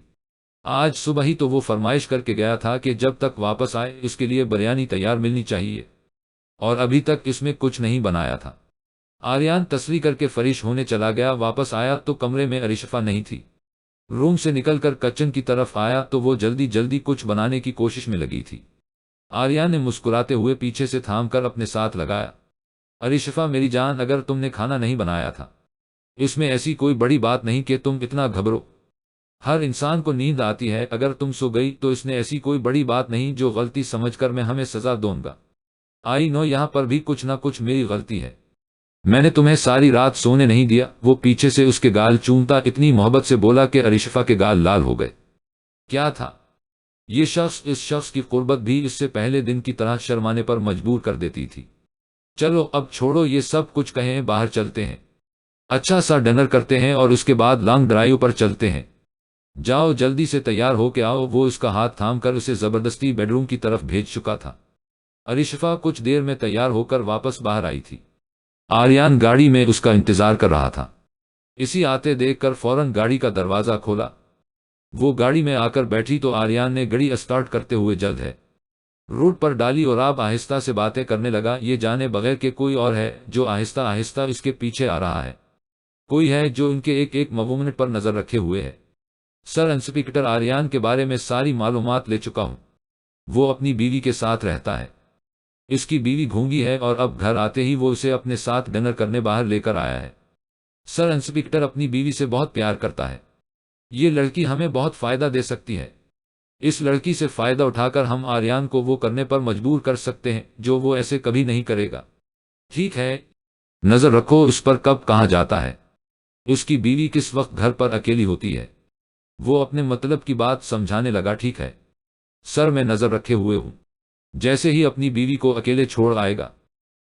A: آج صبح ہی تو وہ فرمائش کر کے گیا تھا کہ جب تک واپس آئے اس کے لیے بریانی تیار ملنی چاہیے، اور ابھی تک اس میں کچھ نہیں بنایا تھا۔ آریان تسلی کر کے فریش ہونے چلا گیا۔ واپس آیا تو کمرے میں عریشفہ نہیں تھی۔ روم سے نکل کر کچن کی طرف آیا تو وہ جلدی جلدی کچھ بنانے کی کوشش میں لگی تھی۔ آریان نے مسکراتے ہوئے پیچھے سے تھام کر اپنے ساتھ لگایا۔ عریشفہ میری جان، اگر تم نے کھانا نہیں بنایا تھا اس میں ایسی کوئی بڑی بات نہیں کہ تم اتنا گھبرو۔ ہر انسان کو نیند آتی ہے، اگر تم سو گئی تو اس نے ایسی کوئی بڑی بات نہیں جو غلطی سمجھ کر میں ہمیں سزا دوں گا۔ آئی نو یہاں پر بھی کچھ نہ کچھ میری غلطی ہے، میں نے تمہیں ساری رات سونے نہیں دیا۔ وہ پیچھے سے اس کے گال چومتا اتنی محبت سے بولا کہ عریشفہ کے گال لال ہو گئے۔ کیا تھا یہ شخص؟ اس شخص کی قربت بھی اس سے پہلے دن کی طرح شرمانے پر مجبور کر دیتی تھی۔ چلو اب چھوڑو یہ سب کچھ، کہیں باہر چلتے ہیں، اچھا سا ڈنر کرتے ہیں اور اس کے بعد لانگ ڈرائیو پر چلتے ہیں۔ جاؤ جلدی سے تیار ہو کے آؤ۔ وہ اس کا ہاتھ تھام کر اسے زبردستی بیڈ روم کی طرف بھیج چکا تھا۔ عریشفہ کچھ دیر میں تیار ہو کر واپس باہر آئی تھی۔ آریان گاڑی میں اس کا انتظار کر رہا تھا۔ اسی آتے دیکھ کر فوراً گاڑی کا دروازہ کھولا۔ وہ گاڑی میں آ کر بیٹھی تو آریان نے گاڑی اسٹارٹ کرتے ہوئے جلد ہے روڈ پر ڈالی اور آپ آہستہ سے باتیں کرنے لگا، یہ جانے بغیر کہ کوئی اور ہے جو آہستہ آہستہ اس کے پیچھے آ رہا ہے، کوئی ہے جو ان کے ایک ایک موومنٹ پر نظر رکھے ہوئے ہے۔ سر انسپکٹر آریان کے بارے میں ساری معلومات لے چکا ہوں، وہ اپنی بیوی کے ساتھ رہتا ہے، اس کی بیوی گھونگی ہے اور اب گھر آتے ہی وہ اسے اپنے ساتھ ڈنر کرنے باہر لے کر آیا ہے۔ سر انسپکٹر اپنی بیوی سے بہت پیار کرتا ہے، یہ لڑکی ہمیں بہت فائدہ دے سکتی ہے، اس لڑکی سے فائدہ اٹھا کر ہم آریان کو وہ کرنے پر مجبور کر سکتے ہیں جو وہ ایسے کبھی نہیں کرے گا۔ ٹھیک ہے، نظر رکھو اس پر کب کہاں جاتا ہے، اس کی بیوی کس وقت گھر پر اکیلی ہوتی ہے۔ وہ اپنے مطلب کی بات سمجھانے لگا۔ ٹھیک ہے سر، میں نظر رکھے ہوئے ہوں، جیسے ہی اپنی بیوی کو اکیلے چھوڑ آئے گا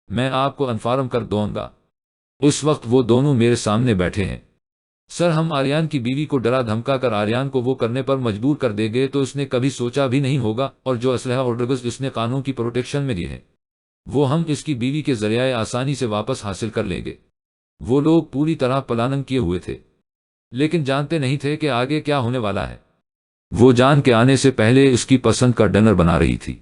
A: میں آپ کو انفارم کر دوں گا۔ اس وقت وہ دونوں میرے سامنے بیٹھے ہیں۔ سر، ہم آریان کی بیوی کو ڈرا دھمکا کر آریان کو وہ کرنے پر مجبور کر دیں گے تو اس نے کبھی سوچا بھی نہیں ہوگا، اور جو اسلحہ اور ڈرگز اس نے قانون کی پروٹیکشن میں دیے ہیں وہ ہم اس کی بیوی کے ذریعے آسانی سے واپس حاصل کر لیں گے۔ وہ لوگ پوری طرح پلاننگ کیے ہوئے تھے لیکن جانتے نہیں تھے کہ آگے کیا ہونے والا ہے۔ وہ جان کے آنے سے پہلے اس کی پسند کا ڈنر بنا رہی تھی۔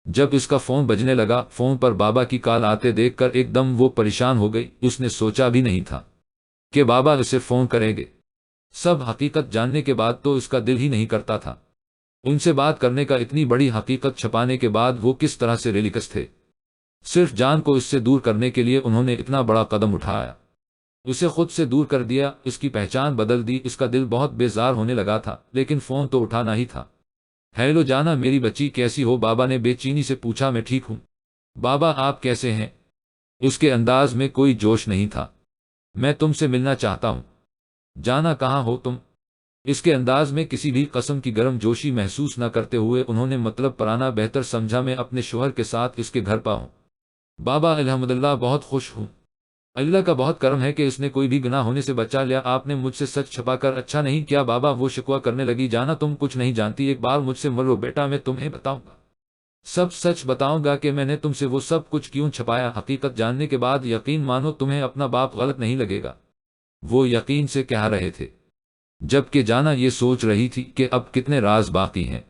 A: جب اس کا فون بجنے لگا، فون پر بابا کی کال آتے دیکھ کر ایک دم وہ پریشان ہو گئی۔ اس نے سوچا بھی نہیں تھا کہ بابا اسے فون کریں گے۔ سب حقیقت جاننے کے بعد تو اس کا دل ہی نہیں کرتا تھا ان سے بات کرنے کا۔ اتنی بڑی حقیقت چھپانے کے بعد وہ کس طرح سے ریلیکس تھے۔ صرف جان کو اس سے دور کرنے کے لیے انہوں نے اتنا بڑا قدم اٹھایا، اسے خود سے دور کر دیا، اس کی پہچان بدل دی۔ اس کا دل بہت بیزار ہونے لگا تھا لیکن فون تو اٹھانا ہی تھا۔ ہیلو جانا، میری بچی کیسی ہو؟ بابا نے بے چینی سے پوچھا۔ میں ٹھیک ہوں بابا، آپ کیسے ہیں؟ اس کے انداز میں کوئی جوش نہیں تھا۔ میں تم سے ملنا چاہتا ہوں۔ جانا کہاں ہو تم؟ اس کے انداز میں کسی بھی قسم کی گرم جوشی محسوس نہ کرتے ہوئے انہوں نے مطلب پرانا بہتر سمجھا، میں اپنے شوہر کے ساتھ اس کے گھر پا ہوں بابا۔ الحمدللہ بہت خوش ہوں، اللہ کا بہت کرم ہے کہ اس نے کوئی بھی گناہ ہونے سے بچا لیا۔ آپ نے مجھ سے سچ چھپا کر اچھا نہیں کیا بابا، وہ شکوہ کرنے لگی۔ جانا تم کچھ نہیں جانتی، ایک بار مجھ سے ملو بیٹا، میں تمہیں بتاؤں گا، سب سچ بتاؤں گا کہ میں نے تم سے وہ سب کچھ کیوں چھپایا۔ حقیقت جاننے کے بعد یقین مانو تمہیں اپنا باپ غلط نہیں لگے گا۔ وہ یقین سے کہہ رہے تھے جبکہ جانا یہ سوچ رہی تھی کہ اب کتنے راز باقی ہیں۔